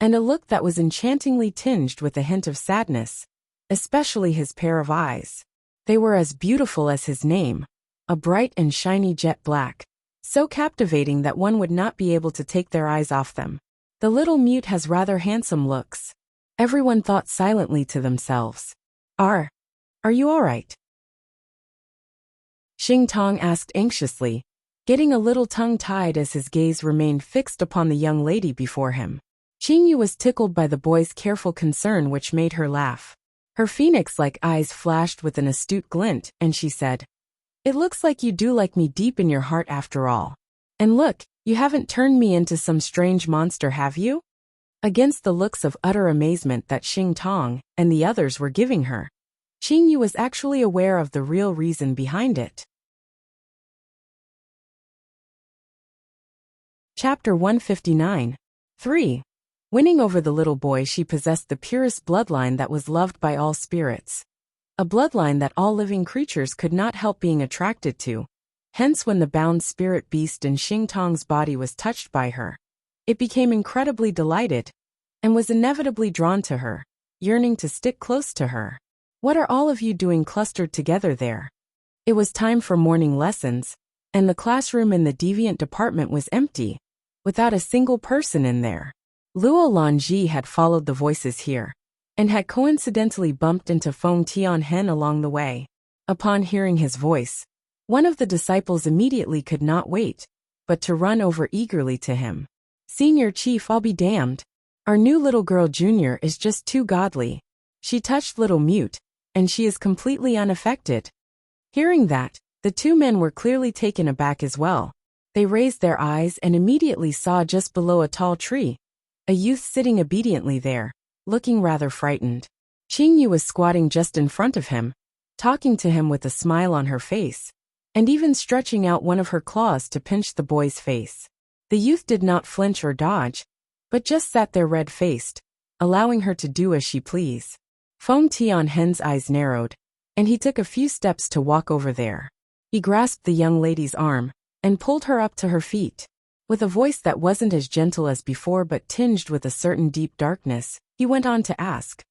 and a look that was enchantingly tinged with a hint of sadness, especially his pair of eyes. They were as beautiful as his name, a bright and shiny jet black, so captivating that one would not be able to take their eyes off them. The little mute has rather handsome looks. Everyone thought silently to themselves. Are you all right? Xing Tong asked anxiously, getting a little tongue-tied as his gaze remained fixed upon the young lady before him. Qingyu was tickled by the boy's careful concern, which made her laugh. Her phoenix-like eyes flashed with an astute glint, and she said, "It looks like you do like me deep in your heart after all. And look, you haven't turned me into some strange monster, have you?" Against the looks of utter amazement that Xing Tong and the others were giving her, Qingyu was actually aware of the real reason behind it. Chapter 159. 3. Winning over the little boy, she possessed the purest bloodline that was loved by all spirits. A bloodline that all living creatures could not help being attracted to. Hence, when the bound spirit beast in Xing Tong's body was touched by her, it became incredibly delighted, and was inevitably drawn to her, yearning to stick close to her. What are all of you doing clustered together there? It was time for morning lessons, and the classroom in the deviant department was empty, without a single person in there. Luo Lanji had followed the voices here, and had coincidentally bumped into Feng Tianhen along the way. Upon hearing his voice, one of the disciples immediately could not wait, but to run over eagerly to him. "Senior Chief, I'll be damned. Our new little girl Junior is just too godly. She touched little mute, and she is completely unaffected." Hearing that, the two men were clearly taken aback as well. They raised their eyes and immediately saw just below a tall tree a youth sitting obediently there, looking rather frightened. Qingyu was squatting just in front of him, talking to him with a smile on her face, and even stretching out one of her claws to pinch the boy's face. The youth did not flinch or dodge, but just sat there red-faced, allowing her to do as she pleased. Feng Tianhen's eyes narrowed, and he took a few steps to walk over there. He grasped the young lady's arm and pulled her up to her feet. With a voice that wasn't as gentle as before but tinged with a certain deep darkness, he went on to ask,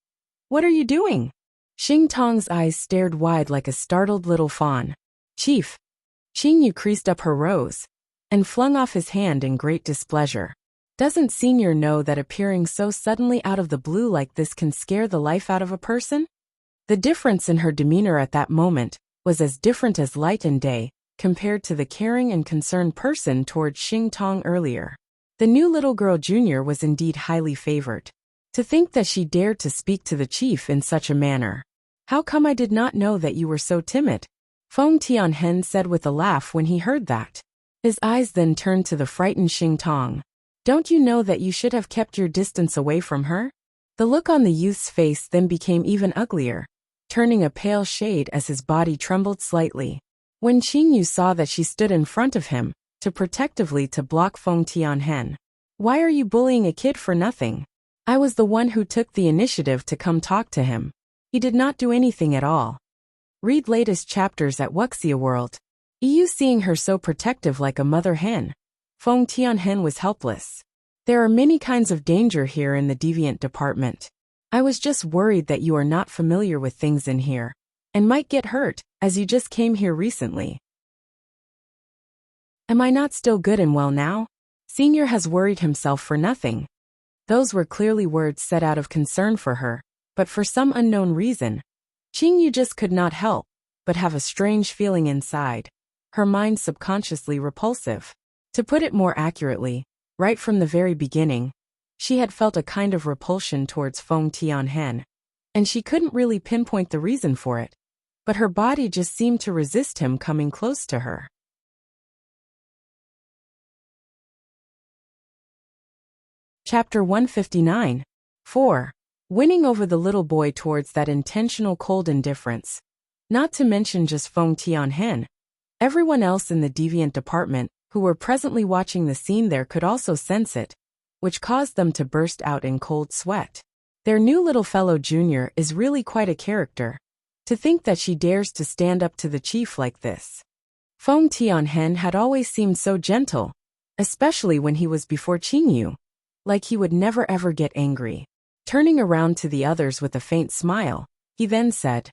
"What are you doing?" Xing Tong's eyes stared wide like a startled little fawn. "Chief." Qingyu creased up her rose and flung off his hand in great displeasure. "Doesn't Senior know that appearing so suddenly out of the blue like this can scare the life out of a person?" The difference in her demeanor at that moment was as different as light and day, compared to the caring and concerned person towards Xing Tong earlier. The new little girl Junior was indeed highly favored. To think that she dared to speak to the chief in such a manner. "How come I did not know that you were so timid?" Feng Tianhen said with a laugh when he heard that. His eyes then turned to the frightened Xing Tong. Don't you know that you should have kept your distance away from her? The look on the youth's face then became even uglier, turning a pale shade as his body trembled slightly. When Qingyu saw that she stood in front of him, protectively to block Feng Tianhen. Why are you bullying a kid for nothing? I was the one who took the initiative to come talk to him. He did not do anything at all. Read latest chapters at Wuxia World. You seeing her so protective like a mother hen. Feng Tianhen was helpless. There are many kinds of danger here in the deviant department. I was just worried that you are not familiar with things in here, and might get hurt, as you just came here recently. Am I not still good and well now? Senior has worried himself for nothing. Those were clearly words said out of concern for her, but for some unknown reason, Qingyu just could not help but have a strange feeling inside, her mind subconsciously repulsive. To put it more accurately, right from the very beginning, she had felt a kind of repulsion towards Feng Tianhen, and she couldn't really pinpoint the reason for it, but her body just seemed to resist him coming close to her. Chapter 159. 4. Winning over the little boy towards that intentional cold indifference. Not to mention just Feng Tianhen. Everyone else in the deviant department, who were presently watching the scene there, could also sense it, which caused them to burst out in cold sweat. Their new little fellow junior is really quite a character. To think that she dares to stand up to the chief like this. Feng Tianhen had always seemed so gentle, especially when he was before Qingyu. Like he would never ever get angry. Turning around to the others with a faint smile, he then said,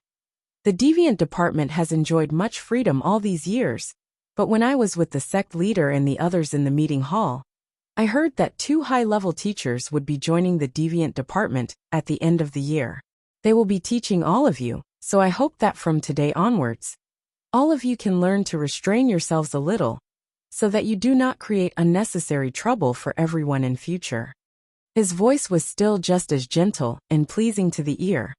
The deviant department has enjoyed much freedom all these years, but when I was with the sect leader and the others in the meeting hall, I heard that 2 high-level teachers would be joining the deviant department at the end of the year. They will be teaching all of you, so I hope that from today onwards, all of you can learn to restrain yourselves a little, so that you do not create unnecessary trouble for everyone in future. His voice was still just as gentle and pleasing to the ear,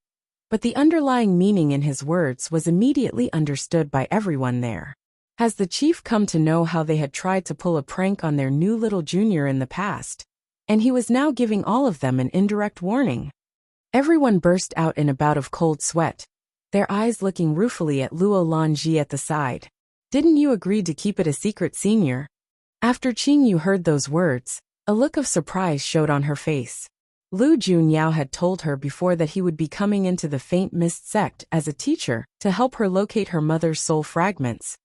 but the underlying meaning in his words was immediately understood by everyone there. Has the chief come to know how they had tried to pull a prank on their new little junior in the past, and he was now giving all of them an indirect warning? Everyone burst out in a bout of cold sweat, their eyes looking ruefully at Luo Lanji at the side. Didn't you agree to keep it a secret, senior? After Qingyu heard those words, a look of surprise showed on her face. Lu Junyao had told her before that he would be coming into the Faint Mist sect as a teacher to help her locate her mother's soul fragments.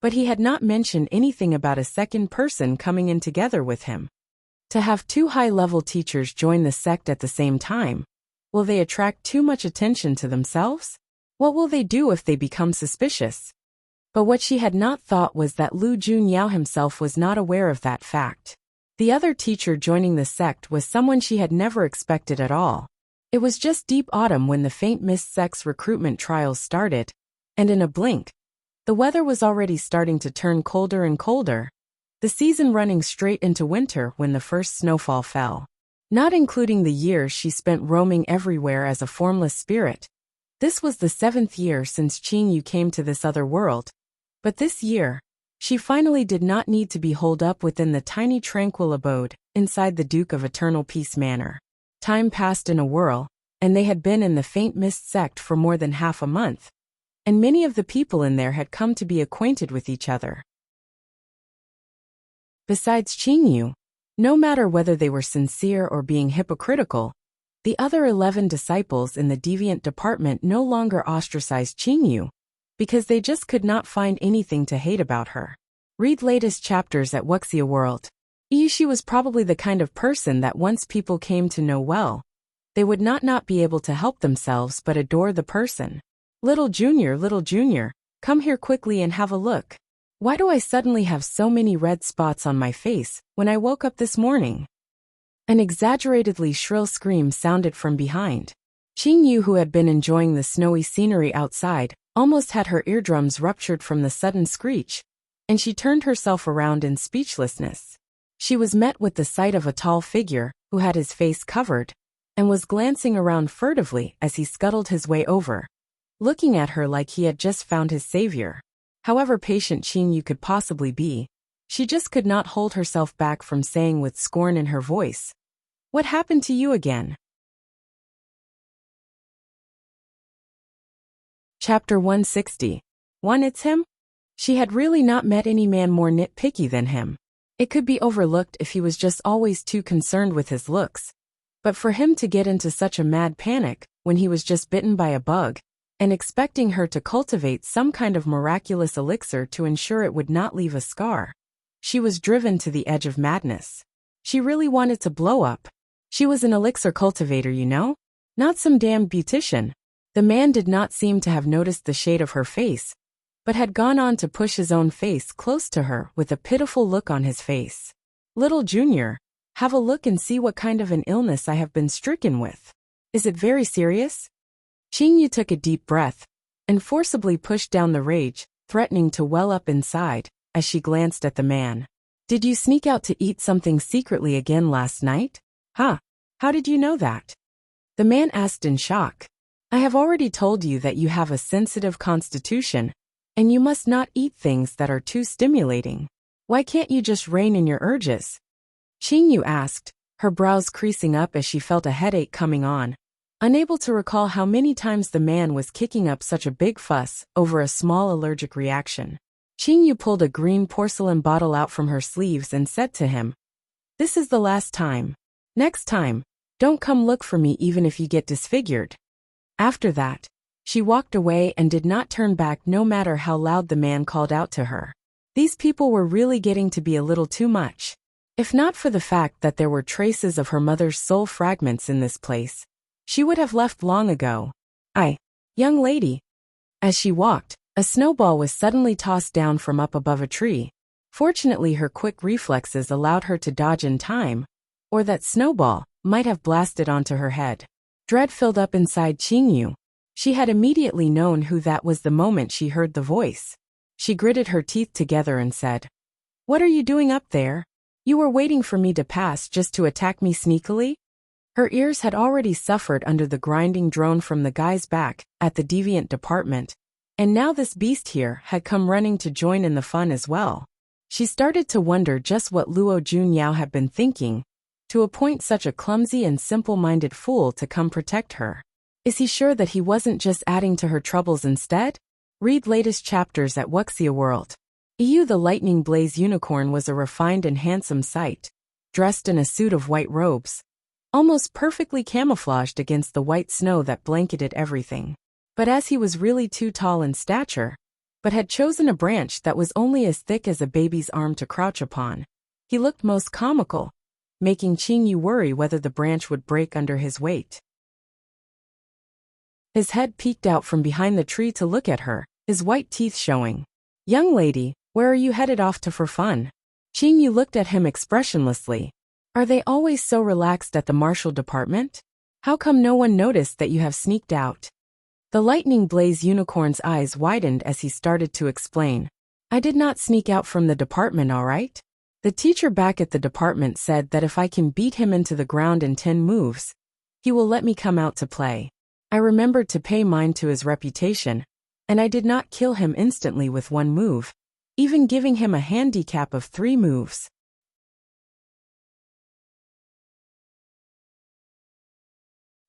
But he had not mentioned anything about a second person coming in together with him. To have 2 high-level teachers join the sect at the same time, will they attract too much attention to themselves? What will they do if they become suspicious? But what she had not thought was that Lu Junyao himself was not aware of that fact. The other teacher joining the sect was someone she had never expected at all. It was just deep autumn when the Faint Mist sect's recruitment trials started, and in a blink, the weather was already starting to turn colder and colder, the season running straight into winter when the first snowfall fell. Not including the years she spent roaming everywhere as a formless spirit. This was the 7th year since Qingyu came to this other world. But this year, she finally did not need to be holed up within the tiny tranquil abode inside the Duke of Eternal Peace Manor. Time passed in a whirl, and they had been in the Faint Mist sect for more than half a month, and many of the people in there had come to be acquainted with each other. Besides Qingyu, no matter whether they were sincere or being hypocritical, the other 11 disciples in the deviant department no longer ostracized Qingyu, because they just could not find anything to hate about her. Read latest chapters at Wuxia World. She was probably the kind of person that once people came to know well, they would not be able to help themselves but adore the person. Little Junior, come here quickly and have a look. Why do I suddenly have so many red spots on my face when I woke up this morning? An exaggeratedly shrill scream sounded from behind. Qingyu, who had been enjoying the snowy scenery outside, almost had her eardrums ruptured from the sudden screech, and she turned herself around in speechlessness. She was met with the sight of a tall figure who had his face covered and was glancing around furtively as he scuttled his way over, looking at her like he had just found his savior. However patient Qingyu could possibly be, she just could not hold herself back from saying with scorn in her voice, "What happened to you again?" Chapter 160. It's him? She had really not met any man more nitpicky than him. It could be overlooked if he was just always too concerned with his looks. But for him to get into such a mad panic when he was just bitten by a bug, and expecting her to cultivate some kind of miraculous elixir to ensure it would not leave a scar. She was driven to the edge of madness. She really wanted to blow up. She was an elixir cultivator, you know? Not some damn beautician. The man did not seem to have noticed the shade of her face, but had gone on to push his own face close to her with a pitiful look on his face. "Little Junior, have a look and see what kind of an illness I have been stricken with. Is it very serious?" Qingyu took a deep breath and forcibly pushed down the rage, threatening to well up inside, as she glanced at the man. "Did you sneak out to eat something secretly again last night? Huh? How did you know that?" The man asked in shock. "I have already told you that you have a sensitive constitution, and you must not eat things that are too stimulating. Why can't you just rein in your urges?" Qingyu asked, her brows creasing up as she felt a headache coming on, unable to recall how many times the man was kicking up such a big fuss over a small allergic reaction. Qingyu pulled a green porcelain bottle out from her sleeves and said to him, "This is the last time. Next time, don't come look for me even if you get disfigured." After that, she walked away and did not turn back no matter how loud the man called out to her. These people were really getting to be a little too much. If not for the fact that there were traces of her mother's soul fragments in this place, she would have left long ago. Young lady." As she walked, a snowball was suddenly tossed down from up above a tree. Fortunately, her quick reflexes allowed her to dodge in time, or that snowball might have blasted onto her head. Dread filled up inside Qingyu. She had immediately known who that was the moment she heard the voice. She gritted her teeth together and said, "What are you doing up there? You were waiting for me to pass just to attack me sneakily?" Her ears had already suffered under the grinding drone from the guy's back at the deviant department, and now this beast here had come running to join in the fun as well. She started to wonder just what Luo Junyao had been thinking, to appoint such a clumsy and simple-minded fool to come protect her. Is he sure that he wasn't just adding to her troubles instead? Read latest chapters at Wuxia World. The lightning blaze unicorn was a refined and handsome sight, dressed in a suit of white robes, almost perfectly camouflaged against the white snow that blanketed everything. But as he was really too tall in stature, but had chosen a branch that was only as thick as a baby's arm to crouch upon, he looked most comical, making Qingyu worry whether the branch would break under his weight. His head peeked out from behind the tree to look at her, his white teeth showing. "Young lady, where are you headed off to for fun?" Qingyu looked at him expressionlessly. "Are they always so relaxed at the martial department? How come no one noticed that you have sneaked out?" The lightning blaze unicorn's eyes widened as he started to explain. "I did not sneak out from the department, all right? The teacher back at the department said that if I can beat him into the ground in 10 moves, he will let me come out to play. I remembered to pay mine to his reputation, and I did not kill him instantly with 1 move, even giving him a handicap of 3 moves.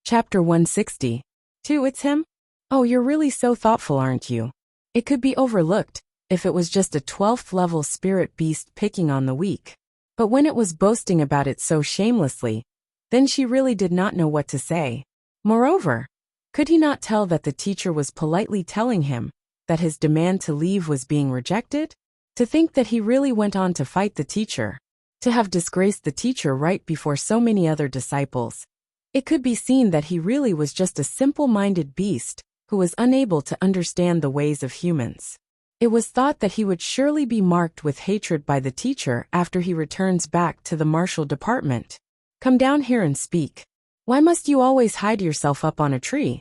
Chapter 160. It's him? Oh, you're really so thoughtful, aren't you? It could be overlooked if it was just a 12th level spirit beast picking on the weak. But when it was boasting about it so shamelessly, then she really did not know what to say. Moreover, could he not tell that the teacher was politely telling him that his demand to leave was being rejected? To think that he really went on to fight the teacher, to have disgraced the teacher right before so many other disciples. It could be seen that he really was just a simple-minded beast who was unable to understand the ways of humans. It was thought that he would surely be marked with hatred by the teacher after he returns back to the martial department. Come down here and speak. Why must you always hide yourself up on a tree?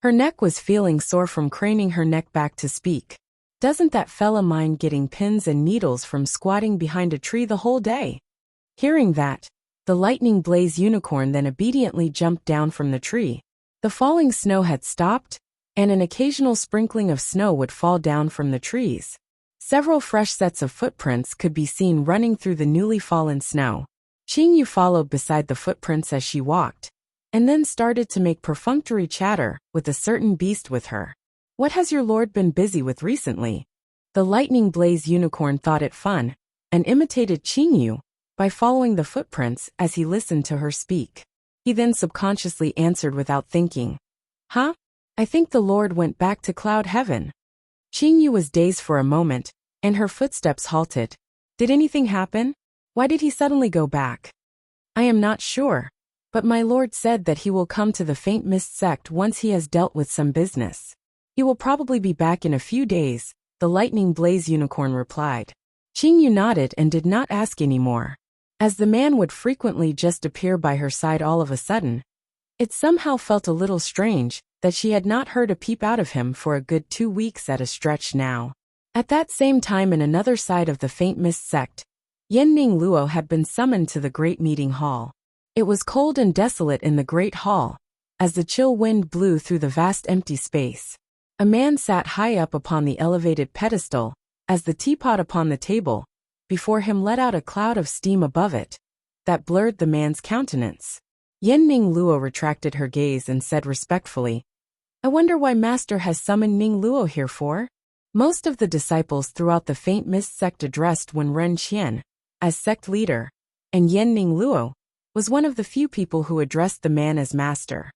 Her neck was feeling sore from craning her neck back to speak. Doesn't that fella mind getting pins and needles from squatting behind a tree the whole day? Hearing that, the lightning blaze unicorn then obediently jumped down from the tree. The falling snow had stopped, and an occasional sprinkling of snow would fall down from the trees. Several fresh sets of footprints could be seen running through the newly fallen snow. Qingyu followed beside the footprints as she walked, and then started to make perfunctory chatter with a certain beast with her. What has your lord been busy with recently? The lightning blaze unicorn thought it fun, and imitated Qingyu by following the footprints as he listened to her speak. He then subconsciously answered without thinking. Huh? I think the lord went back to cloud heaven. Qingyu was dazed for a moment, and her footsteps halted. Did anything happen? Why did he suddenly go back? I am not sure, but my lord said that he will come to the Faint Mist sect once he has dealt with some business. He will probably be back in a few days, the lightning blaze unicorn replied. Qingyu nodded and did not ask any more. As the man would frequently just appear by her side all of a sudden, it somehow felt a little strange that she had not heard a peep out of him for a good 2 weeks at a stretch now. At that same time in another side of the Faint Mist sect, Yanning Luo had been summoned to the great meeting hall. It was cold and desolate in the great hall, as the chill wind blew through the vast empty space. A man sat high up upon the elevated pedestal, as the teapot upon the table before him let out a cloud of steam above it that blurred the man's countenance. Yanning Luo retracted her gaze and said respectfully, I wonder why Master has summoned Ning Luo here for? Most of the disciples throughout the Faint Mist sect addressed Wen Ren Qian as sect leader, and Yanning Luo was one of the few people who addressed the man as master.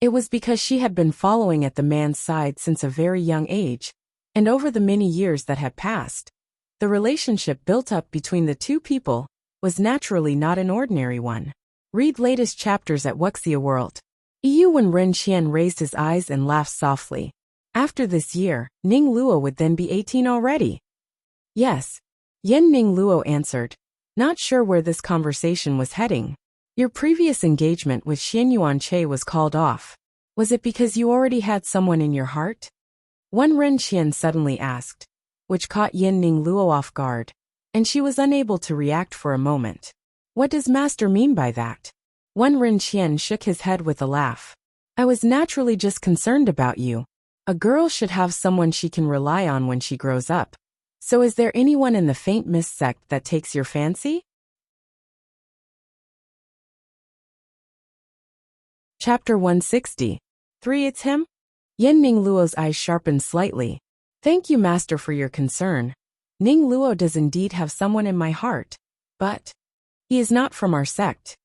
It was because she had been following at the man's side since a very young age, and over the many years that had passed, the relationship built up between the two people was naturally not an ordinary one. Read latest chapters at Wuxia World. Wen Ren Qian raised his eyes and laughed softly. After this year, Ning Luo would then be 18 already. Yes. Yanning Luo answered, not sure where this conversation was heading. Your previous engagement with Xianyuan Che was called off. Was it because you already had someone in your heart? Wen Ren Qian suddenly asked, which caught Yanning Luo off guard, and she was unable to react for a moment. What does Master mean by that? Wen Ren Qian shook his head with a laugh. I was naturally just concerned about you. A girl should have someone she can rely on when she grows up. So is there anyone in the Faint Mist sect that takes your fancy? Chapter 160. 3 It's him? Yanning Luo's eyes sharpened slightly. Thank you, Master, for your concern. Ning Luo does indeed have someone in my heart, but he is not from our sect.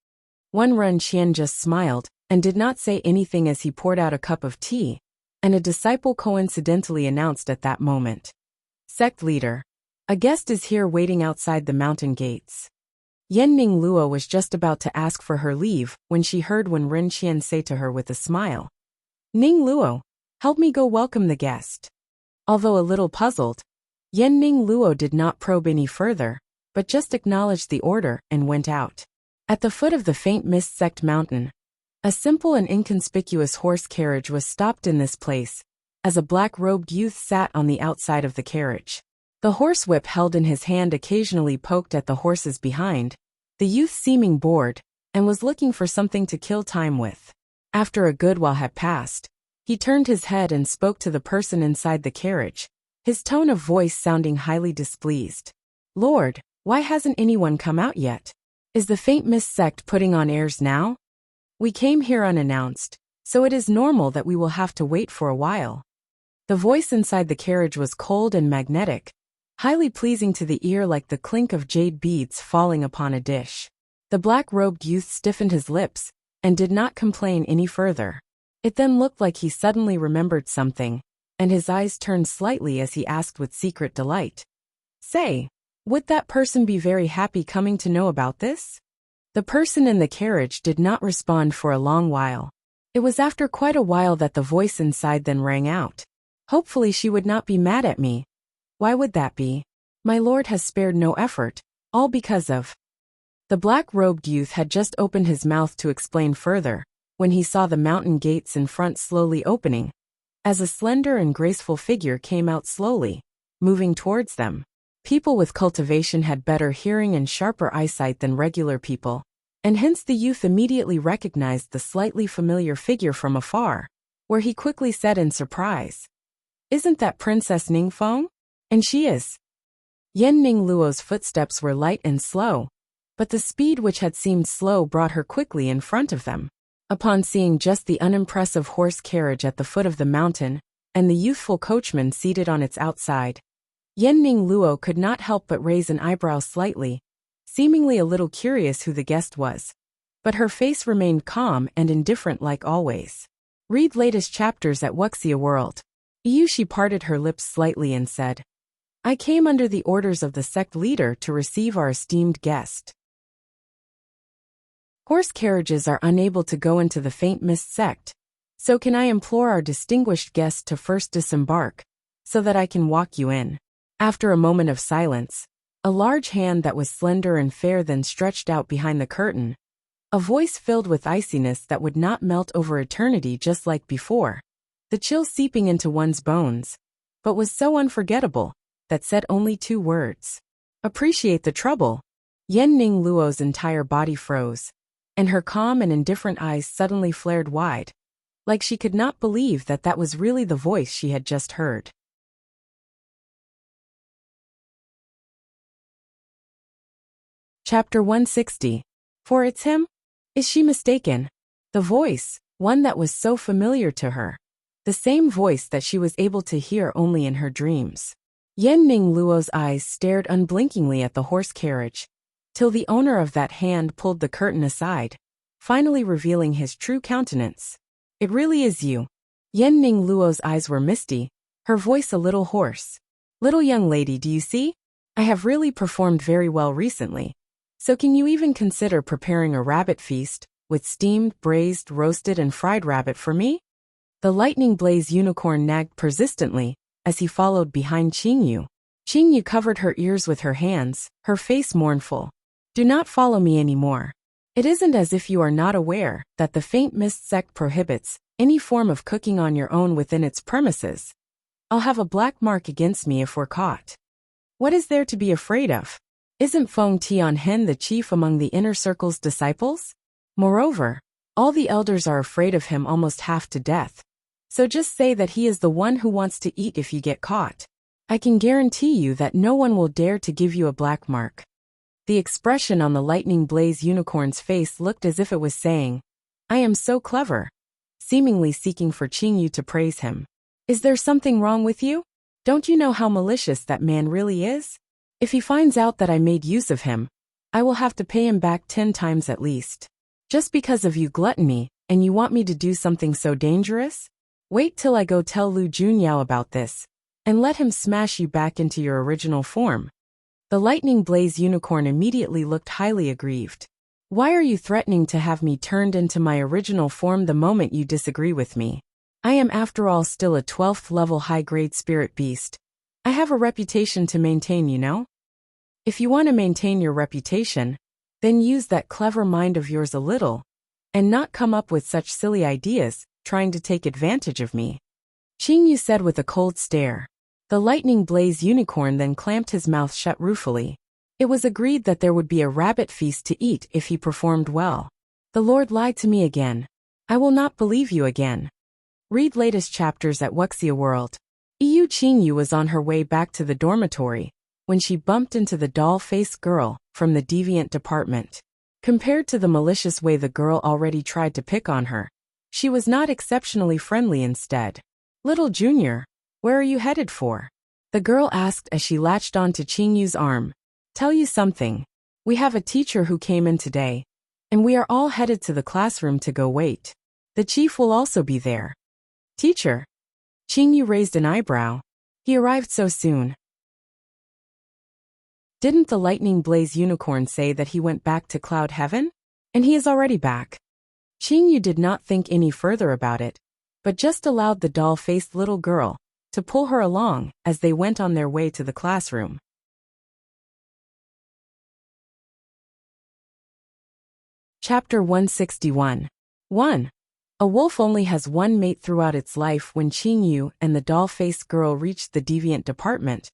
Wen Ren Qian just smiled and did not say anything as he poured out a cup of tea, and a disciple coincidentally announced at that moment. Sect leader. A guest is here waiting outside the mountain gates. Yanning Luo was just about to ask for her leave when she heard Wen Ren Qian say to her with a smile, Ning Luo, help me go welcome the guest. Although a little puzzled, Yanning Luo did not probe any further, but just acknowledged the order and went out. At the foot of the Faint Mist sect mountain, a simple and inconspicuous horse carriage was stopped in this place, as a black-robed youth sat on the outside of the carriage. The horsewhip held in his hand occasionally poked at the horses behind, the youth seeming bored, and was looking for something to kill time with. After a good while had passed, he turned his head and spoke to the person inside the carriage, his tone of voice sounding highly displeased. Lord, why hasn't anyone come out yet? Is the Faint Mist sect putting on airs now? We came here unannounced, so it is normal that we will have to wait for a while. The voice inside the carriage was cold and magnetic, highly pleasing to the ear like the clink of jade beads falling upon a dish. The black-robed youth stiffened his lips and did not complain any further. It then looked like he suddenly remembered something, and his eyes turned slightly as he asked with secret delight. Say, would that person be very happy coming to know about this? The person in the carriage did not respond for a long while. It was after quite a while that the voice inside then rang out. Hopefully she would not be mad at me. Why would that be? My lord has spared no effort, all because of... The black-robed youth had just opened his mouth to explain further, when he saw the mountain gates in front slowly opening, as a slender and graceful figure came out slowly, moving towards them. People with cultivation had better hearing and sharper eyesight than regular people, and hence the youth immediately recognized the slightly familiar figure from afar, where he quickly said in surprise, Isn't that Princess Ningfeng? And she is. Yen Ning Luo's footsteps were light and slow, but the speed which had seemed slow brought her quickly in front of them. Upon seeing just the unimpressive horse carriage at the foot of the mountain, and the youthful coachman seated on its outside, Yen Ning Luo could not help but raise an eyebrow slightly, seemingly a little curious who the guest was. But her face remained calm and indifferent like always. Read latest chapters at Wuxia World. She parted her lips slightly and said, I came under the orders of the sect leader to receive our esteemed guest. Horse carriages are unable to go into the Faint Mist sect, so can I implore our distinguished guest to first disembark, so that I can walk you in. After a moment of silence, a large hand that was slender and fair then stretched out behind the curtain, a voice filled with iciness that would not melt over eternity just like before, the chill seeping into one's bones, but was so unforgettable, that said only 2 words. Appreciate the trouble. Yen Ning Luo's entire body froze, and her calm and indifferent eyes suddenly flared wide, like she could not believe that that was really the voice she had just heard. Chapter 160. For it's him? Is she mistaken? The voice, one that was so familiar to her. The same voice that she was able to hear only in her dreams. Yen Ning Luo's eyes stared unblinkingly at the horse carriage, till the owner of that hand pulled the curtain aside, finally revealing his true countenance. It really is you. Yen Ning Luo's eyes were misty, her voice a little hoarse. Little young lady, do you see? I have really performed very well recently. So can you even consider preparing a rabbit feast, with steamed, braised, roasted and fried rabbit for me? The lightning blaze unicorn nagged persistently, as he followed behind Qingyu. Qingyu covered her ears with her hands, her face mournful. Do not follow me anymore. It isn't as if you are not aware that the Faint Mist sect prohibits any form of cooking on your own within its premises. I'll have a black mark against me if we're caught. What is there to be afraid of? Isn't Feng Tianhen the chief among the inner circle's disciples? Moreover, all the elders are afraid of him almost half to death. So just say that he is the one who wants to eat if you get caught. I can guarantee you that no one will dare to give you a black mark. The expression on the lightning blaze unicorn's face looked as if it was saying, I am so clever, seemingly seeking for Qingyu to praise him. Is there something wrong with you? Don't you know how malicious that man really is? If he finds out that I made use of him, I will have to pay him back 10 times at least. Just because of you gluttony, and you want me to do something so dangerous? Wait till I go tell Lu Junyao about this, and let him smash you back into your original form. The lightning blaze unicorn immediately looked highly aggrieved. Why are you threatening to have me turned into my original form the moment you disagree with me? I am after all still a 12th level high-grade spirit beast. I have a reputation to maintain, you know? If you want to maintain your reputation, then use that clever mind of yours a little, and not come up with such silly ideas, trying to take advantage of me. Qingyu said with a cold stare. The lightning blaze unicorn then clamped his mouth shut ruefully. It was agreed that there would be a rabbit feast to eat if he performed well. The Lord lied to me again. I will not believe you again. Read latest chapters at Wuxia World. Qingyu was on her way back to the dormitory, when she bumped into the doll-faced girl from the deviant department. Compared to the malicious way the girl already tried to pick on her, she was not exceptionally friendly instead. Little Junior, where are you headed for? The girl asked as she latched onto Qingyu's arm. Tell you something. We have a teacher who came in today, and we are all headed to the classroom to go wait. The chief will also be there. Teacher? Qingyu raised an eyebrow. He arrived so soon. Didn't the lightning blaze unicorn say that he went back to Cloud Heaven? And he is already back. Qingyu did not think any further about it, but just allowed the doll-faced little girl to pull her along as they went on their way to the classroom. Chapter 161. 1. A wolf only has one mate throughout its life. When Qingyu and the doll-faced girl reached the deviant department,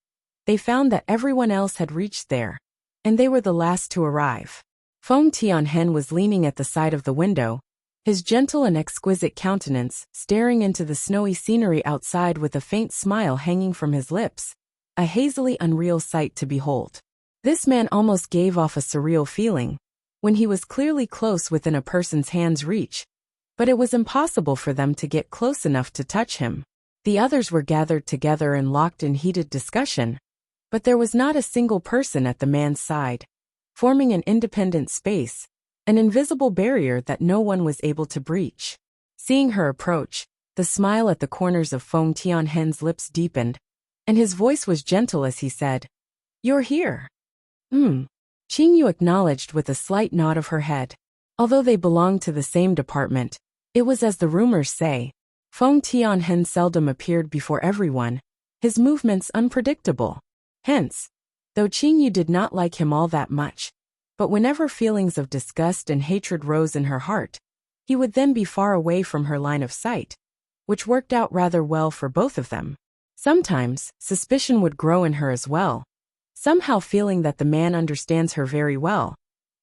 they found that everyone else had reached there, and they were the last to arrive. Feng Tianhen was leaning at the side of the window, his gentle and exquisite countenance staring into the snowy scenery outside with a faint smile hanging from his lips, a hazily unreal sight to behold. This man almost gave off a surreal feeling, when he was clearly close within a person's hand's reach, but it was impossible for them to get close enough to touch him. The others were gathered together and locked in heated discussion, but there was not a single person at the man's side, forming an independent space, an invisible barrier that no one was able to breach. Seeing her approach, the smile at the corners of Feng Tianhen's lips deepened, and his voice was gentle as he said, "You're here." Qingyu acknowledged with a slight nod of her head. Although they belonged to the same department, it was as the rumors say, Feng Tianhen seldom appeared before everyone, his movements unpredictable. Hence, though Qingyu did not like him all that much, but whenever feelings of disgust and hatred rose in her heart, he would then be far away from her line of sight, which worked out rather well for both of them. Sometimes, suspicion would grow in her as well, somehow feeling that the man understands her very well,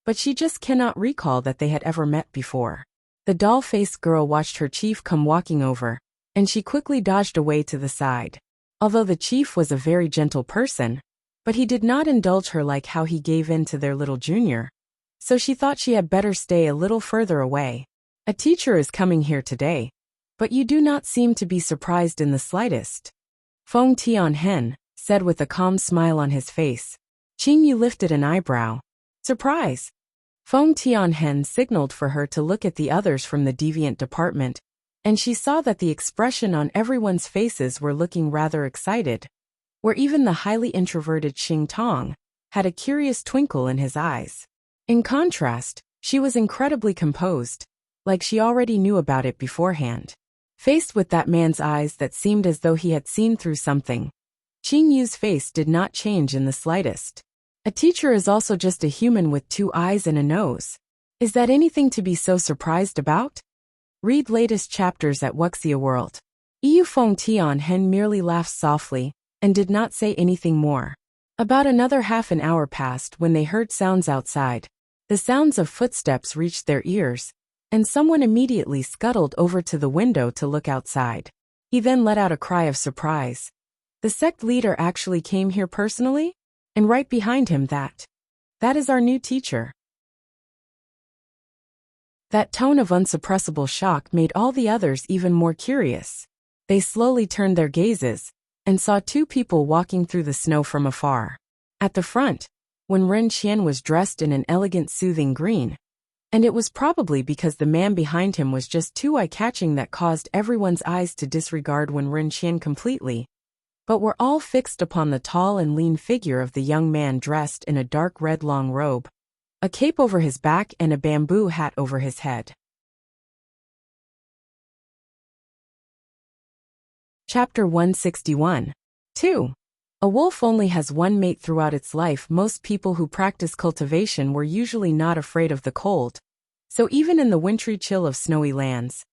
but she just cannot recall that they had ever met before. The doll-faced girl watched her chief come walking over, and she quickly dodged away to the side. Although the chief was a very gentle person, but he did not indulge her like how he gave in to their little junior, so she thought she had better stay a little further away. "A teacher is coming here today, but you do not seem to be surprised in the slightest," Feng Tianhen said with a calm smile on his face. Qingyu lifted an eyebrow. "Surprise?" Feng Tianhen signaled for her to look at the others from the deviant department, and she saw that the expression on everyone's faces were looking rather excited, where even the highly introverted Xing Tong had a curious twinkle in his eyes. In contrast, she was incredibly composed, like she already knew about it beforehand. Faced with that man's eyes that seemed as though he had seen through something, Qingyu's face did not change in the slightest. A teacher is also just a human with 2 eyes and a nose. Is that anything to be so surprised about? Read latest chapters at Wuxia World. Feng Tianhen merely laughed softly, and did not say anything more. About another half an hour passed when they heard sounds outside. The sounds of footsteps reached their ears, and someone immediately scuttled over to the window to look outside. He then let out a cry of surprise. The sect leader actually came here personally? And right behind him that is our new teacher. That tone of unsuppressible shock made all the others even more curious. They slowly turned their gazes, and saw 2 people walking through the snow from afar. At the front, Wen Ren Qian was dressed in an elegant soothing green, and it was probably because the man behind him was just too eye-catching that caused everyone's eyes to disregard Wen Ren Qian completely, but were all fixed upon the tall and lean figure of the young man dressed in a dark red long robe, a cape over his back and a bamboo hat over his head. Chapter 161. 2. A wolf only has one mate throughout its life. Most people who practice cultivation were usually not afraid of the cold, so even in the wintry chill of snowy lands,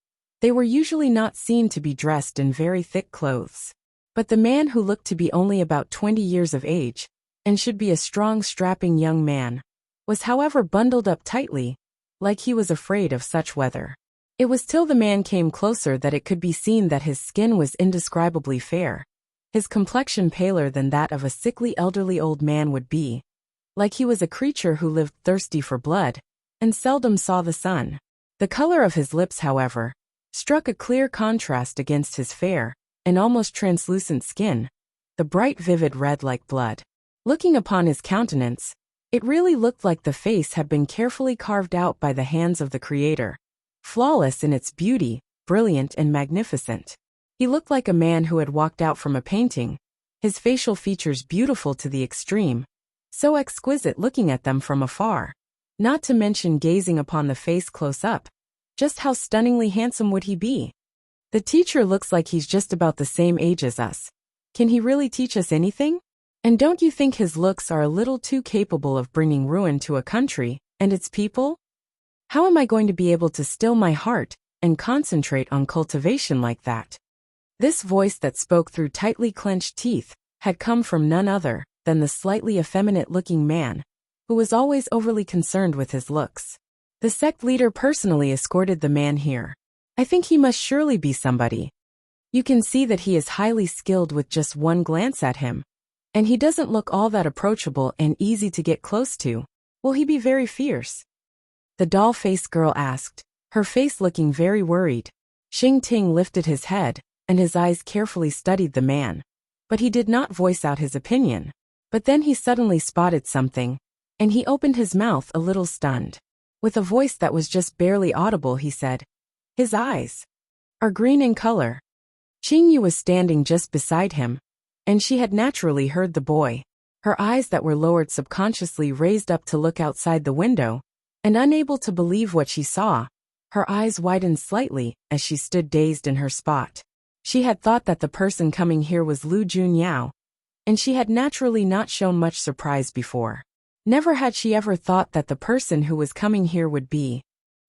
they were usually not seen to be dressed in very thick clothes. But the man who looked to be only about 20 years of age, and should be a strong, strapping young man, was however bundled up tightly, like he was afraid of such weather. It was till the man came closer that it could be seen that his skin was indescribably fair, his complexion paler than that of a sickly elderly old man would be, like he was a creature who lived thirsty for blood, and seldom saw the sun. The color of his lips, however, struck a clear contrast against his fair, and almost translucent skin, the bright vivid red like blood. Looking upon his countenance, it really looked like the face had been carefully carved out by the hands of the Creator. Flawless in its beauty, brilliant and magnificent. He looked like a man who had walked out from a painting, his facial features beautiful to the extreme, so exquisite looking at them from afar. Not to mention gazing upon the face close up, just how stunningly handsome would he be? The teacher looks like he's just about the same age as us. Can he really teach us anything? And don't you think his looks are a little too capable of bringing ruin to a country and its people? How am I going to be able to still my heart and concentrate on cultivation like that? This voice that spoke through tightly clenched teeth had come from none other than the slightly effeminate-looking man, who was always overly concerned with his looks. The sect leader personally escorted the man here. I think he must surely be somebody. You can see that he is highly skilled with just one glance at him. And he doesn't look all that approachable and easy to get close to. Will he be very fierce? The doll-faced girl asked, her face looking very worried. Xing Ting lifted his head, and his eyes carefully studied the man. But he did not voice out his opinion. But then he suddenly spotted something, and he opened his mouth a little stunned. With a voice that was just barely audible, he said, "His eyes are green in color." Qing Yu was standing just beside him, and she had naturally heard the boy. Her eyes that were lowered subconsciously raised up to look outside the window, and unable to believe what she saw, her eyes widened slightly as she stood dazed in her spot. She had thought that the person coming here was Lu Junyao, and she had naturally not shown much surprise before. Never had she ever thought that the person who was coming here would be.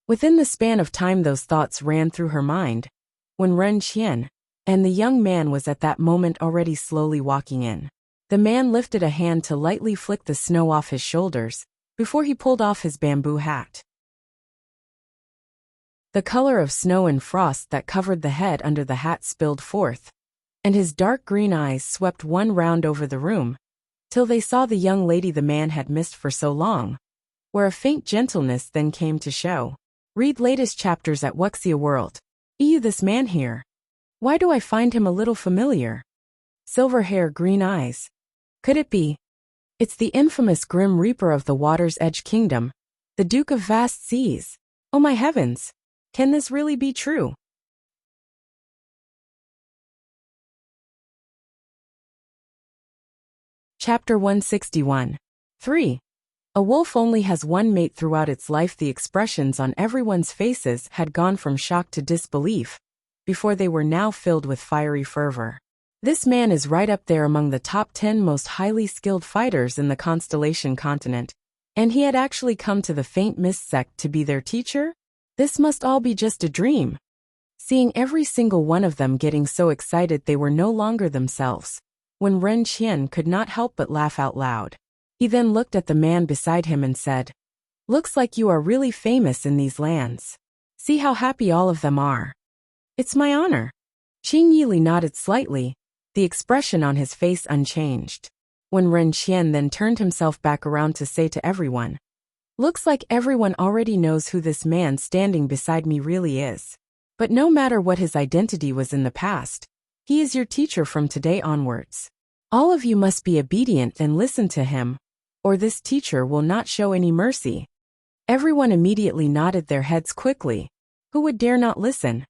Within the span of time those thoughts ran through her mind, when Ren Qian, and the young man was at that moment already slowly walking in. The man lifted a hand to lightly flick the snow off his shoulders, before he pulled off his bamboo hat. The color of snow and frost that covered the head under the hat spilled forth, and his dark green eyes swept one round over the room, till they saw the young lady the man had missed for so long, where a faint gentleness then came to show. Read latest chapters at Wuxia World. This man here. Why do I find him a little familiar? Silver hair, green eyes. Could it be? It's the infamous Grim Reaper of the Water's Edge Kingdom, the Duke of Vast Seas. Oh my heavens! Can this really be true? Chapter 161. 3. A wolf only has one mate throughout its life. The expressions on everyone's faces had gone from shock to disbelief, before they were now filled with fiery fervor. This man is right up there among the top 10 most highly skilled fighters in the Constellation continent, and he had actually come to the Faint Mist sect to be their teacher? This must all be just a dream. Seeing every single one of them getting so excited they were no longer themselves, when Ren Qian could not help but laugh out loud. He then looked at the man beside him and said, "Looks like you are really famous in these lands. See how happy all of them are." "It's my honor." Qing Yili nodded slightly, the expression on his face unchanged. When Ren Qian then turned himself back around to say to everyone, "Looks like everyone already knows who this man standing beside me really is. But no matter what his identity was in the past, he is your teacher from today onwards. All of you must be obedient and listen to him, or this teacher will not show any mercy." Everyone immediately nodded their heads quickly. Who would dare not listen?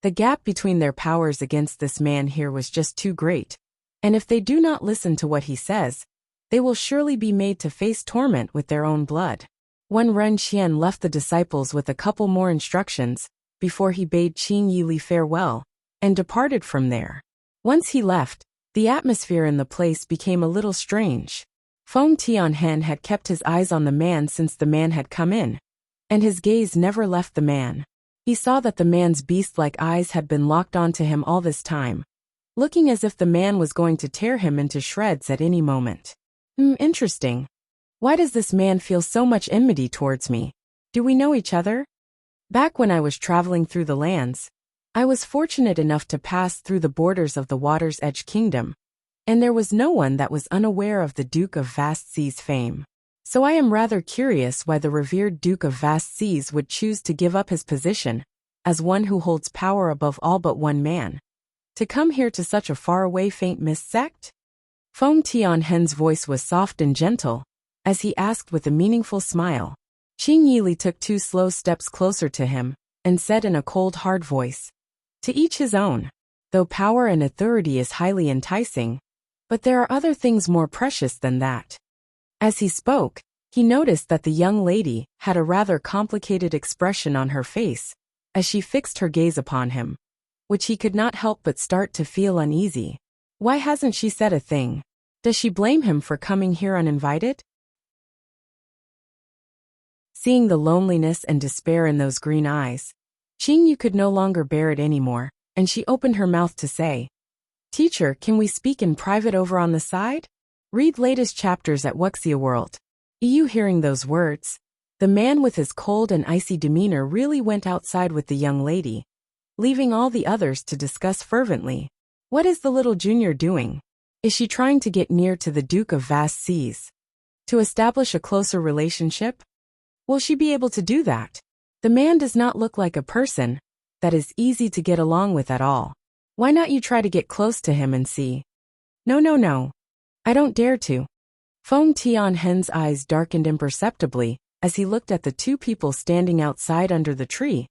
The gap between their powers against this man here was just too great, and if they do not listen to what he says, they will surely be made to face torment with their own blood. When Ren Qian left the disciples with a couple more instructions, before he bade Qing Yili farewell, and departed from there. Once he left, the atmosphere in the place became a little strange. Feng Tianhen had kept his eyes on the man since the man had come in, and his gaze never left the man. He saw that the man's beast-like eyes had been locked onto him all this time, looking as if the man was going to tear him into shreds at any moment. Interesting. Why does this man feel so much enmity towards me? Do we know each other? Back when I was traveling through the lands, I was fortunate enough to pass through the borders of the Water's Edge Kingdom, and there was no one that was unaware of the Duke of Vast Seas' fame. So I am rather curious why the revered Duke of Vast Seas would choose to give up his position, as one who holds power above all but one man, to come here to such a faraway Faint Mist sect? Feng Tianhen's voice was soft and gentle, as he asked with a meaningful smile. Qing Yili took 2 slow steps closer to him, and said in a cold, hard voice, "To each his own. Though power and authority is highly enticing, but there are other things more precious than that." As he spoke, he noticed that the young lady had a rather complicated expression on her face, as she fixed her gaze upon him, which he could not help but start to feel uneasy. Why hasn't she said a thing? Does she blame him for coming here uninvited? Seeing the loneliness and despair in those green eyes, Qing Yu could no longer bear it anymore, and she opened her mouth to say, "Teacher, can we speak in private over on the side?" Read latest chapters at Wuxia World. Hearing those words, The man with his cold and icy demeanor really went outside with the young lady, leaving all the others to discuss fervently. What is the little junior doing? Is she trying to get near to the Duke of Vast Seas? To establish a closer relationship? Will she be able to do that? The man does not look like a person that is easy to get along with at all. Why not you try to get close to him and see? No. I don't dare to. Feng Tianhen's eyes darkened imperceptibly as he looked at the two people standing outside under the tree,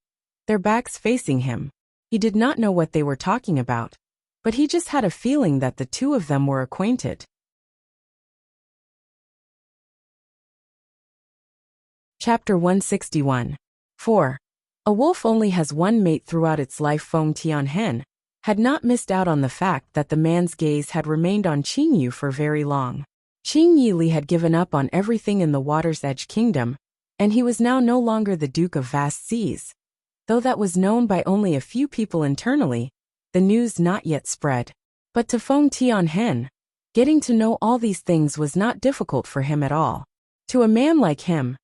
their backs facing him. He did not know what they were talking about, but he just had a feeling that the two of them were acquainted. Chapter 161. 4. A wolf only has one mate throughout its life. Feng Tianhen had not missed out on the fact that the man's gaze had remained on Qingyu for very long. Qing Yili had given up on everything in the Water's Edge Kingdom, and he was now no longer the Duke of Vast Seas. Though that was known by only a few people internally, the news not yet spread. But to Feng Tianhen, getting to know all these things was not difficult for him at all. To a man like him,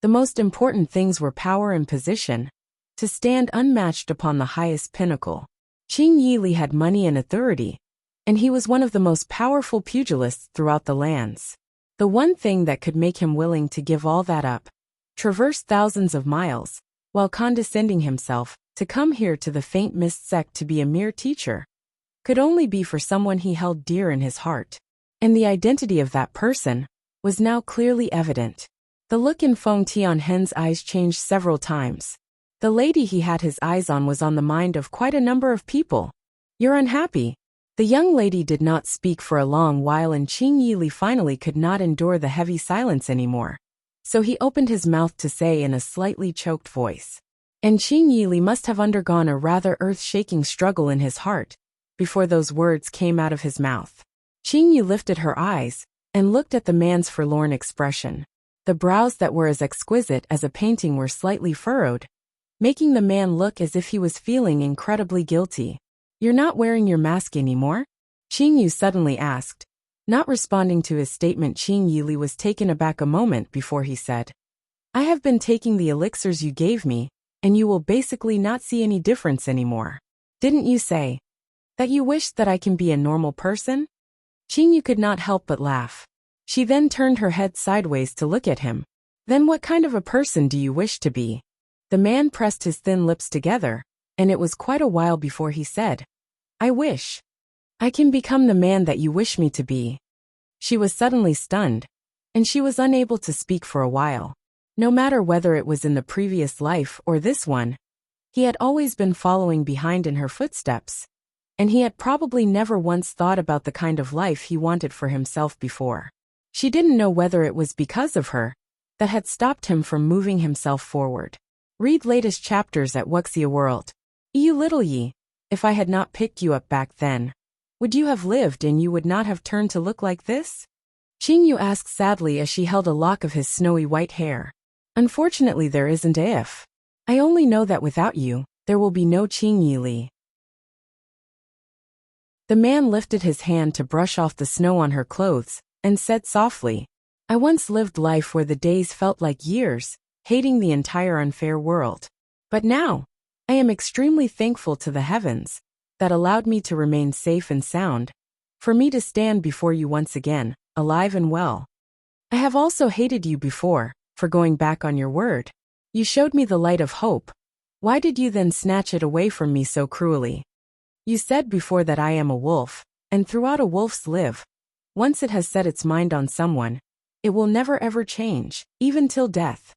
the most important things were power and position, to stand unmatched upon the highest pinnacle. Qing Yili had money and authority, and he was one of the most powerful pugilists throughout the lands. The one thing that could make him willing to give all that up, traverse thousands of miles, while condescending himself, to come here to the faint mist sect to be a mere teacher, could only be for someone he held dear in his heart. And the identity of that person was now clearly evident. The look in Feng Tianhen's eyes changed several times. The lady he had his eyes on was on the mind of quite a number of people. You're unhappy. The young lady did not speak for a long while, and Qing Yili finally could not endure the heavy silence anymore. So he opened his mouth to say in a slightly choked voice. And Qing Yili must have undergone a rather earth-shaking struggle in his heart before those words came out of his mouth. Qing Yu lifted her eyes and looked at the man's forlorn expression. The brows that were as exquisite as a painting were slightly furrowed, making the man look as if he was feeling incredibly guilty. You're not wearing your mask anymore? Qing Yu suddenly asked. Not responding to his statement, Qing Yili was taken aback a moment before he said, I have been taking the elixirs you gave me, and you will basically not see any difference anymore. Didn't you say that you wish that I can be a normal person? Qing Yu could not help but laugh. She then turned her head sideways to look at him. Then what kind of a person do you wish to be? The man pressed his thin lips together, and it was quite a while before he said, I wish I can become the man that you wish me to be. She was suddenly stunned, and she was unable to speak for a while. No matter whether it was in the previous life or this one, he had always been following behind in her footsteps, and he had probably never once thought about the kind of life he wanted for himself before. She didn't know whether it was because of her that had stopped him from moving himself forward. Read latest chapters at Wuxia World. You little ye, if I had not picked you up back then, would you have lived and you would not have turned to look like this? Qing Yu asked sadly as she held a lock of his snowy white hair. Unfortunately, there isn't a if. I only know that without you, there will be no Qing Yili. The man lifted his hand to brush off the snow on her clothes, and said softly, I once lived life where the days felt like years, hating the entire unfair world. But now, I am extremely thankful to the heavens that allowed me to remain safe and sound, for me to stand before you once again, alive and well. I have also hated you before, for going back on your word. You showed me the light of hope. Why did you then snatch it away from me so cruelly? You said before that I am a wolf, and throughout a wolf's live, once it has set its mind on someone, it will never ever change, even till death.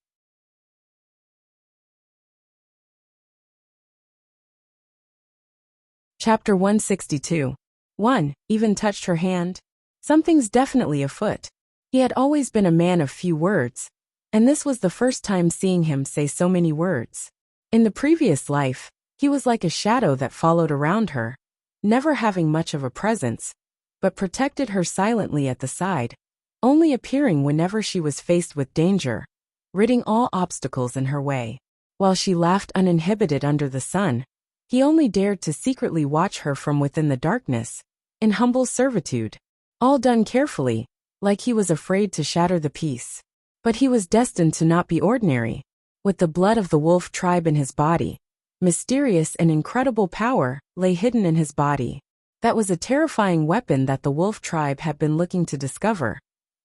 Chapter 162. 1. Even touched her hand? Something's definitely afoot. He had always been a man of few words, and this was the first time seeing him say so many words. In the previous life, he was like a shadow that followed around her, never having much of a presence, but protected her silently at the side, only appearing whenever she was faced with danger, ridding all obstacles in her way. While she laughed uninhibited under the sun, he only dared to secretly watch her from within the darkness, in humble servitude, all done carefully, like he was afraid to shatter the peace. But he was destined to not be ordinary. With the blood of the wolf tribe in his body, mysterious and incredible power lay hidden in his body. That was a terrifying weapon that the wolf tribe had been looking to discover,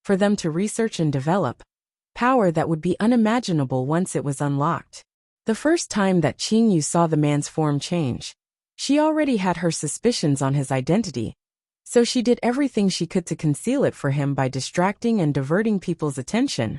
for them to research and develop. Power that would be unimaginable once it was unlocked. The first time that Qingyu saw the man's form change, she already had her suspicions on his identity, so she did everything she could to conceal it for him by distracting and diverting people's attention,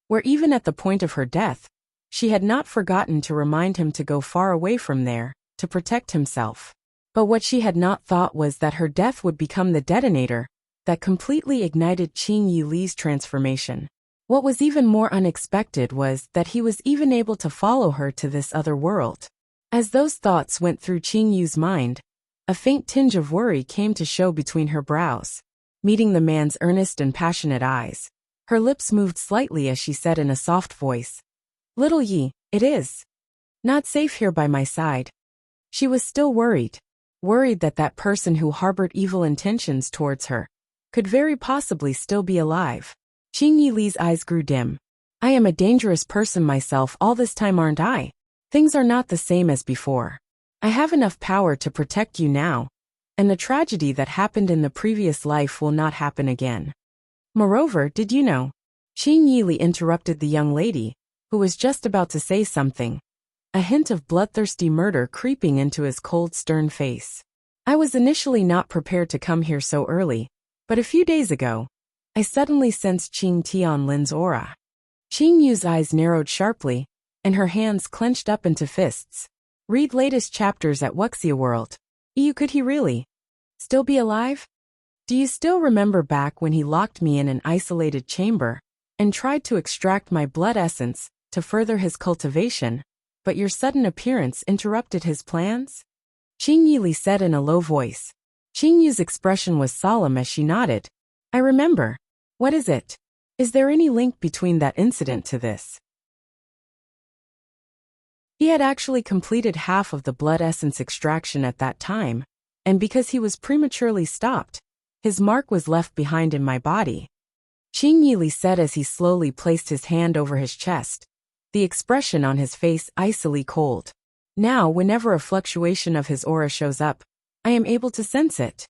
where even at the point of her death, she had not forgotten to remind him to go far away from there, to protect himself. But what she had not thought was that her death would become the detonator that completely ignited Qingyu Li's transformation. What was even more unexpected was that he was even able to follow her to this other world. As those thoughts went through Qingyu's mind, a faint tinge of worry came to show between her brows. Meeting the man's earnest and passionate eyes, her lips moved slightly as she said in a soft voice, "Little Yi, it is not safe here by my side." She was still worried that that person who harbored evil intentions towards her could very possibly still be alive. Qingyu Li's eyes grew dim. "I am a dangerous person myself all this time, aren't I? Things are not the same as before. I have enough power to protect you now, and the tragedy that happened in the previous life will not happen again. Moreover, did you know?" Qingyu Li interrupted the young lady, who was just about to say something, a hint of bloodthirsty murder creeping into his cold, stern face. "I was initially not prepared to come here so early, but a few days ago, I suddenly sensed Qing Tianlin's aura." Qingyu's eyes narrowed sharply, and her hands clenched up into fists. Read latest chapters at Wuxia World. Could he really still be alive? Do you still remember back when he locked me in an isolated chamber and tried to extract my blood essence to further his cultivation, but your sudden appearance interrupted his plans? Qingyu Li said in a low voice. Qingyu's expression was solemn as she nodded. "I remember. What is it? Is there any link between that incident to this?" He had actually completed half of the blood essence extraction at that time, and because he was prematurely stopped, his mark was left behind in my body. Qingyu Li said as he slowly placed his hand over his chest, the expression on his face icily cold. "Now, whenever a fluctuation of his aura shows up, I am able to sense it."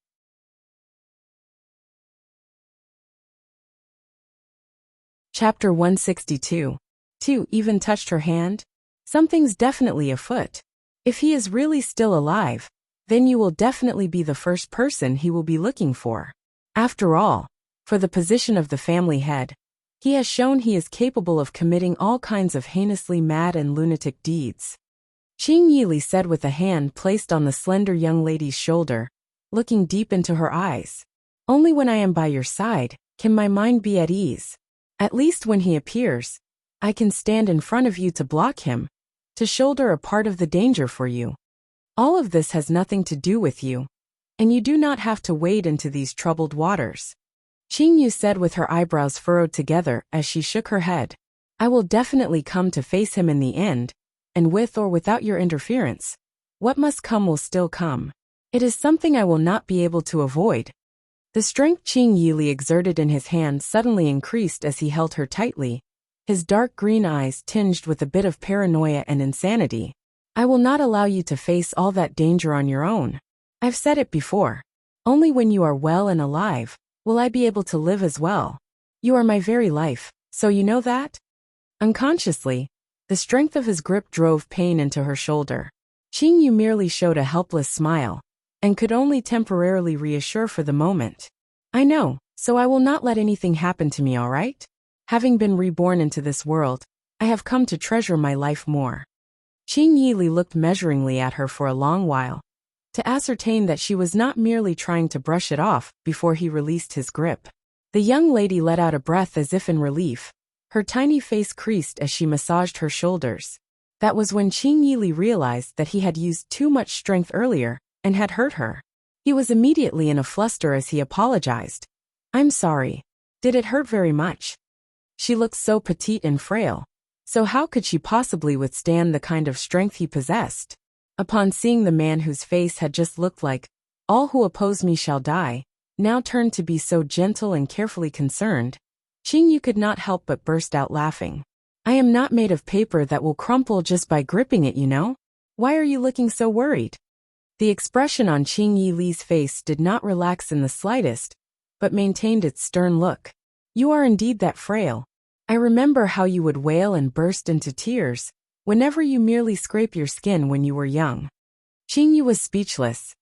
Chapter 162. 2. Even touched her hand? Something's definitely afoot. If he is really still alive, then you will definitely be the first person he will be looking for. After all, for the position of the family head, he has shown he is capable of committing all kinds of heinously mad and lunatic deeds. Qingyu Li said with a hand placed on the slender young lady's shoulder, looking deep into her eyes. "Only when I am by your side can my mind be at ease. At least when he appears, I can stand in front of you to block him, to shoulder a part of the danger for you. All of this has nothing to do with you, and you do not have to wade into these troubled waters." Qingyu said with her eyebrows furrowed together as she shook her head. "I will definitely come to face him in the end, and with or without your interference, what must come will still come. It is something I will not be able to avoid." The strength Qingyu Li exerted in his hand suddenly increased as he held her tightly, his dark green eyes tinged with a bit of paranoia and insanity. "I will not allow you to face all that danger on your own. I've said it before. Only when you are well and alive will I be able to live as well. You are my very life, so you know that?" Unconsciously, the strength of his grip drove pain into her shoulder. Qingyu merely showed a helpless smile, and could only temporarily reassure for the moment. "I know, so I will not let anything happen to me, all right? Having been reborn into this world, I have come to treasure my life more." Qingyu Li looked measuringly at her for a long while, to ascertain that she was not merely trying to brush it off before he released his grip. The young lady let out a breath as if in relief, her tiny face creased as she massaged her shoulders. That was when Qingyu Li realized that he had used too much strength earlier, and had hurt her. He was immediately in a fluster as he apologized. "I'm sorry. Did it hurt very much?" She looked so petite and frail, so how could she possibly withstand the kind of strength he possessed? Upon seeing the man whose face had just looked like, "All who oppose me shall die," now turned to be so gentle and carefully concerned, Qingyu could not help but burst out laughing. I am not made of paper that will crumple just by gripping it, you know? Why are you looking so worried? The expression on Qingyi Li's face did not relax in the slightest, but maintained its stern look. You are indeed that frail. I remember how you would wail and burst into tears whenever you merely scrape your skin when you were young. Qingyu was speechless.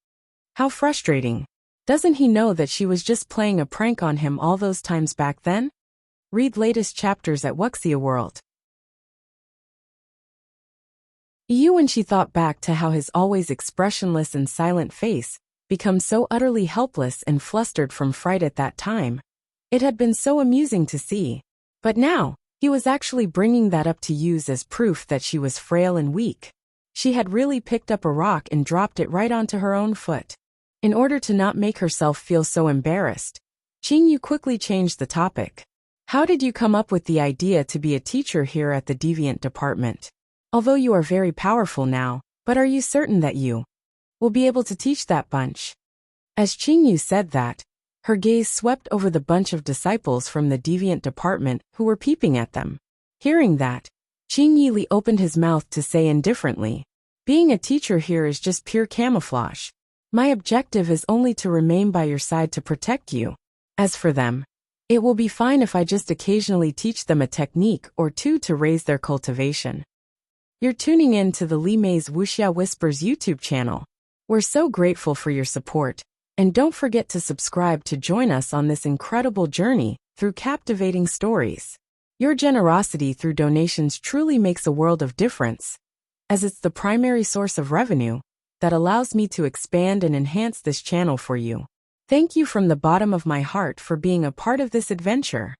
How frustrating. Doesn't he know that she was just playing a prank on him all those times back then? Read latest chapters at Wuxia World. When she thought back to how his always expressionless and silent face became so utterly helpless and flustered from fright at that time. It had been so amusing to see. But now, he was actually bringing that up to use as proof that she was frail and weak. She had really picked up a rock and dropped it right onto her own foot. In order to not make herself feel so embarrassed, Qingyu quickly changed the topic. How did you come up with the idea to be a teacher here at the deviant department? Although you are very powerful now, but are you certain that you will be able to teach that bunch? As Qingyu said that, her gaze swept over the bunch of disciples from the deviant department who were peeping at them. Hearing that, Qingyi opened his mouth to say indifferently, being a teacher here is just pure camouflage. My objective is only to remain by your side to protect you. As for them, it will be fine if I just occasionally teach them a technique or two to raise their cultivation. You're tuning in to the Li Mei's Wuxia Whispers YouTube channel. We're so grateful for your support. And don't forget to subscribe to join us on this incredible journey through captivating stories. Your generosity through donations truly makes a world of difference, as it's the primary source of revenue that allows me to expand and enhance this channel for you. Thank you from the bottom of my heart for being a part of this adventure.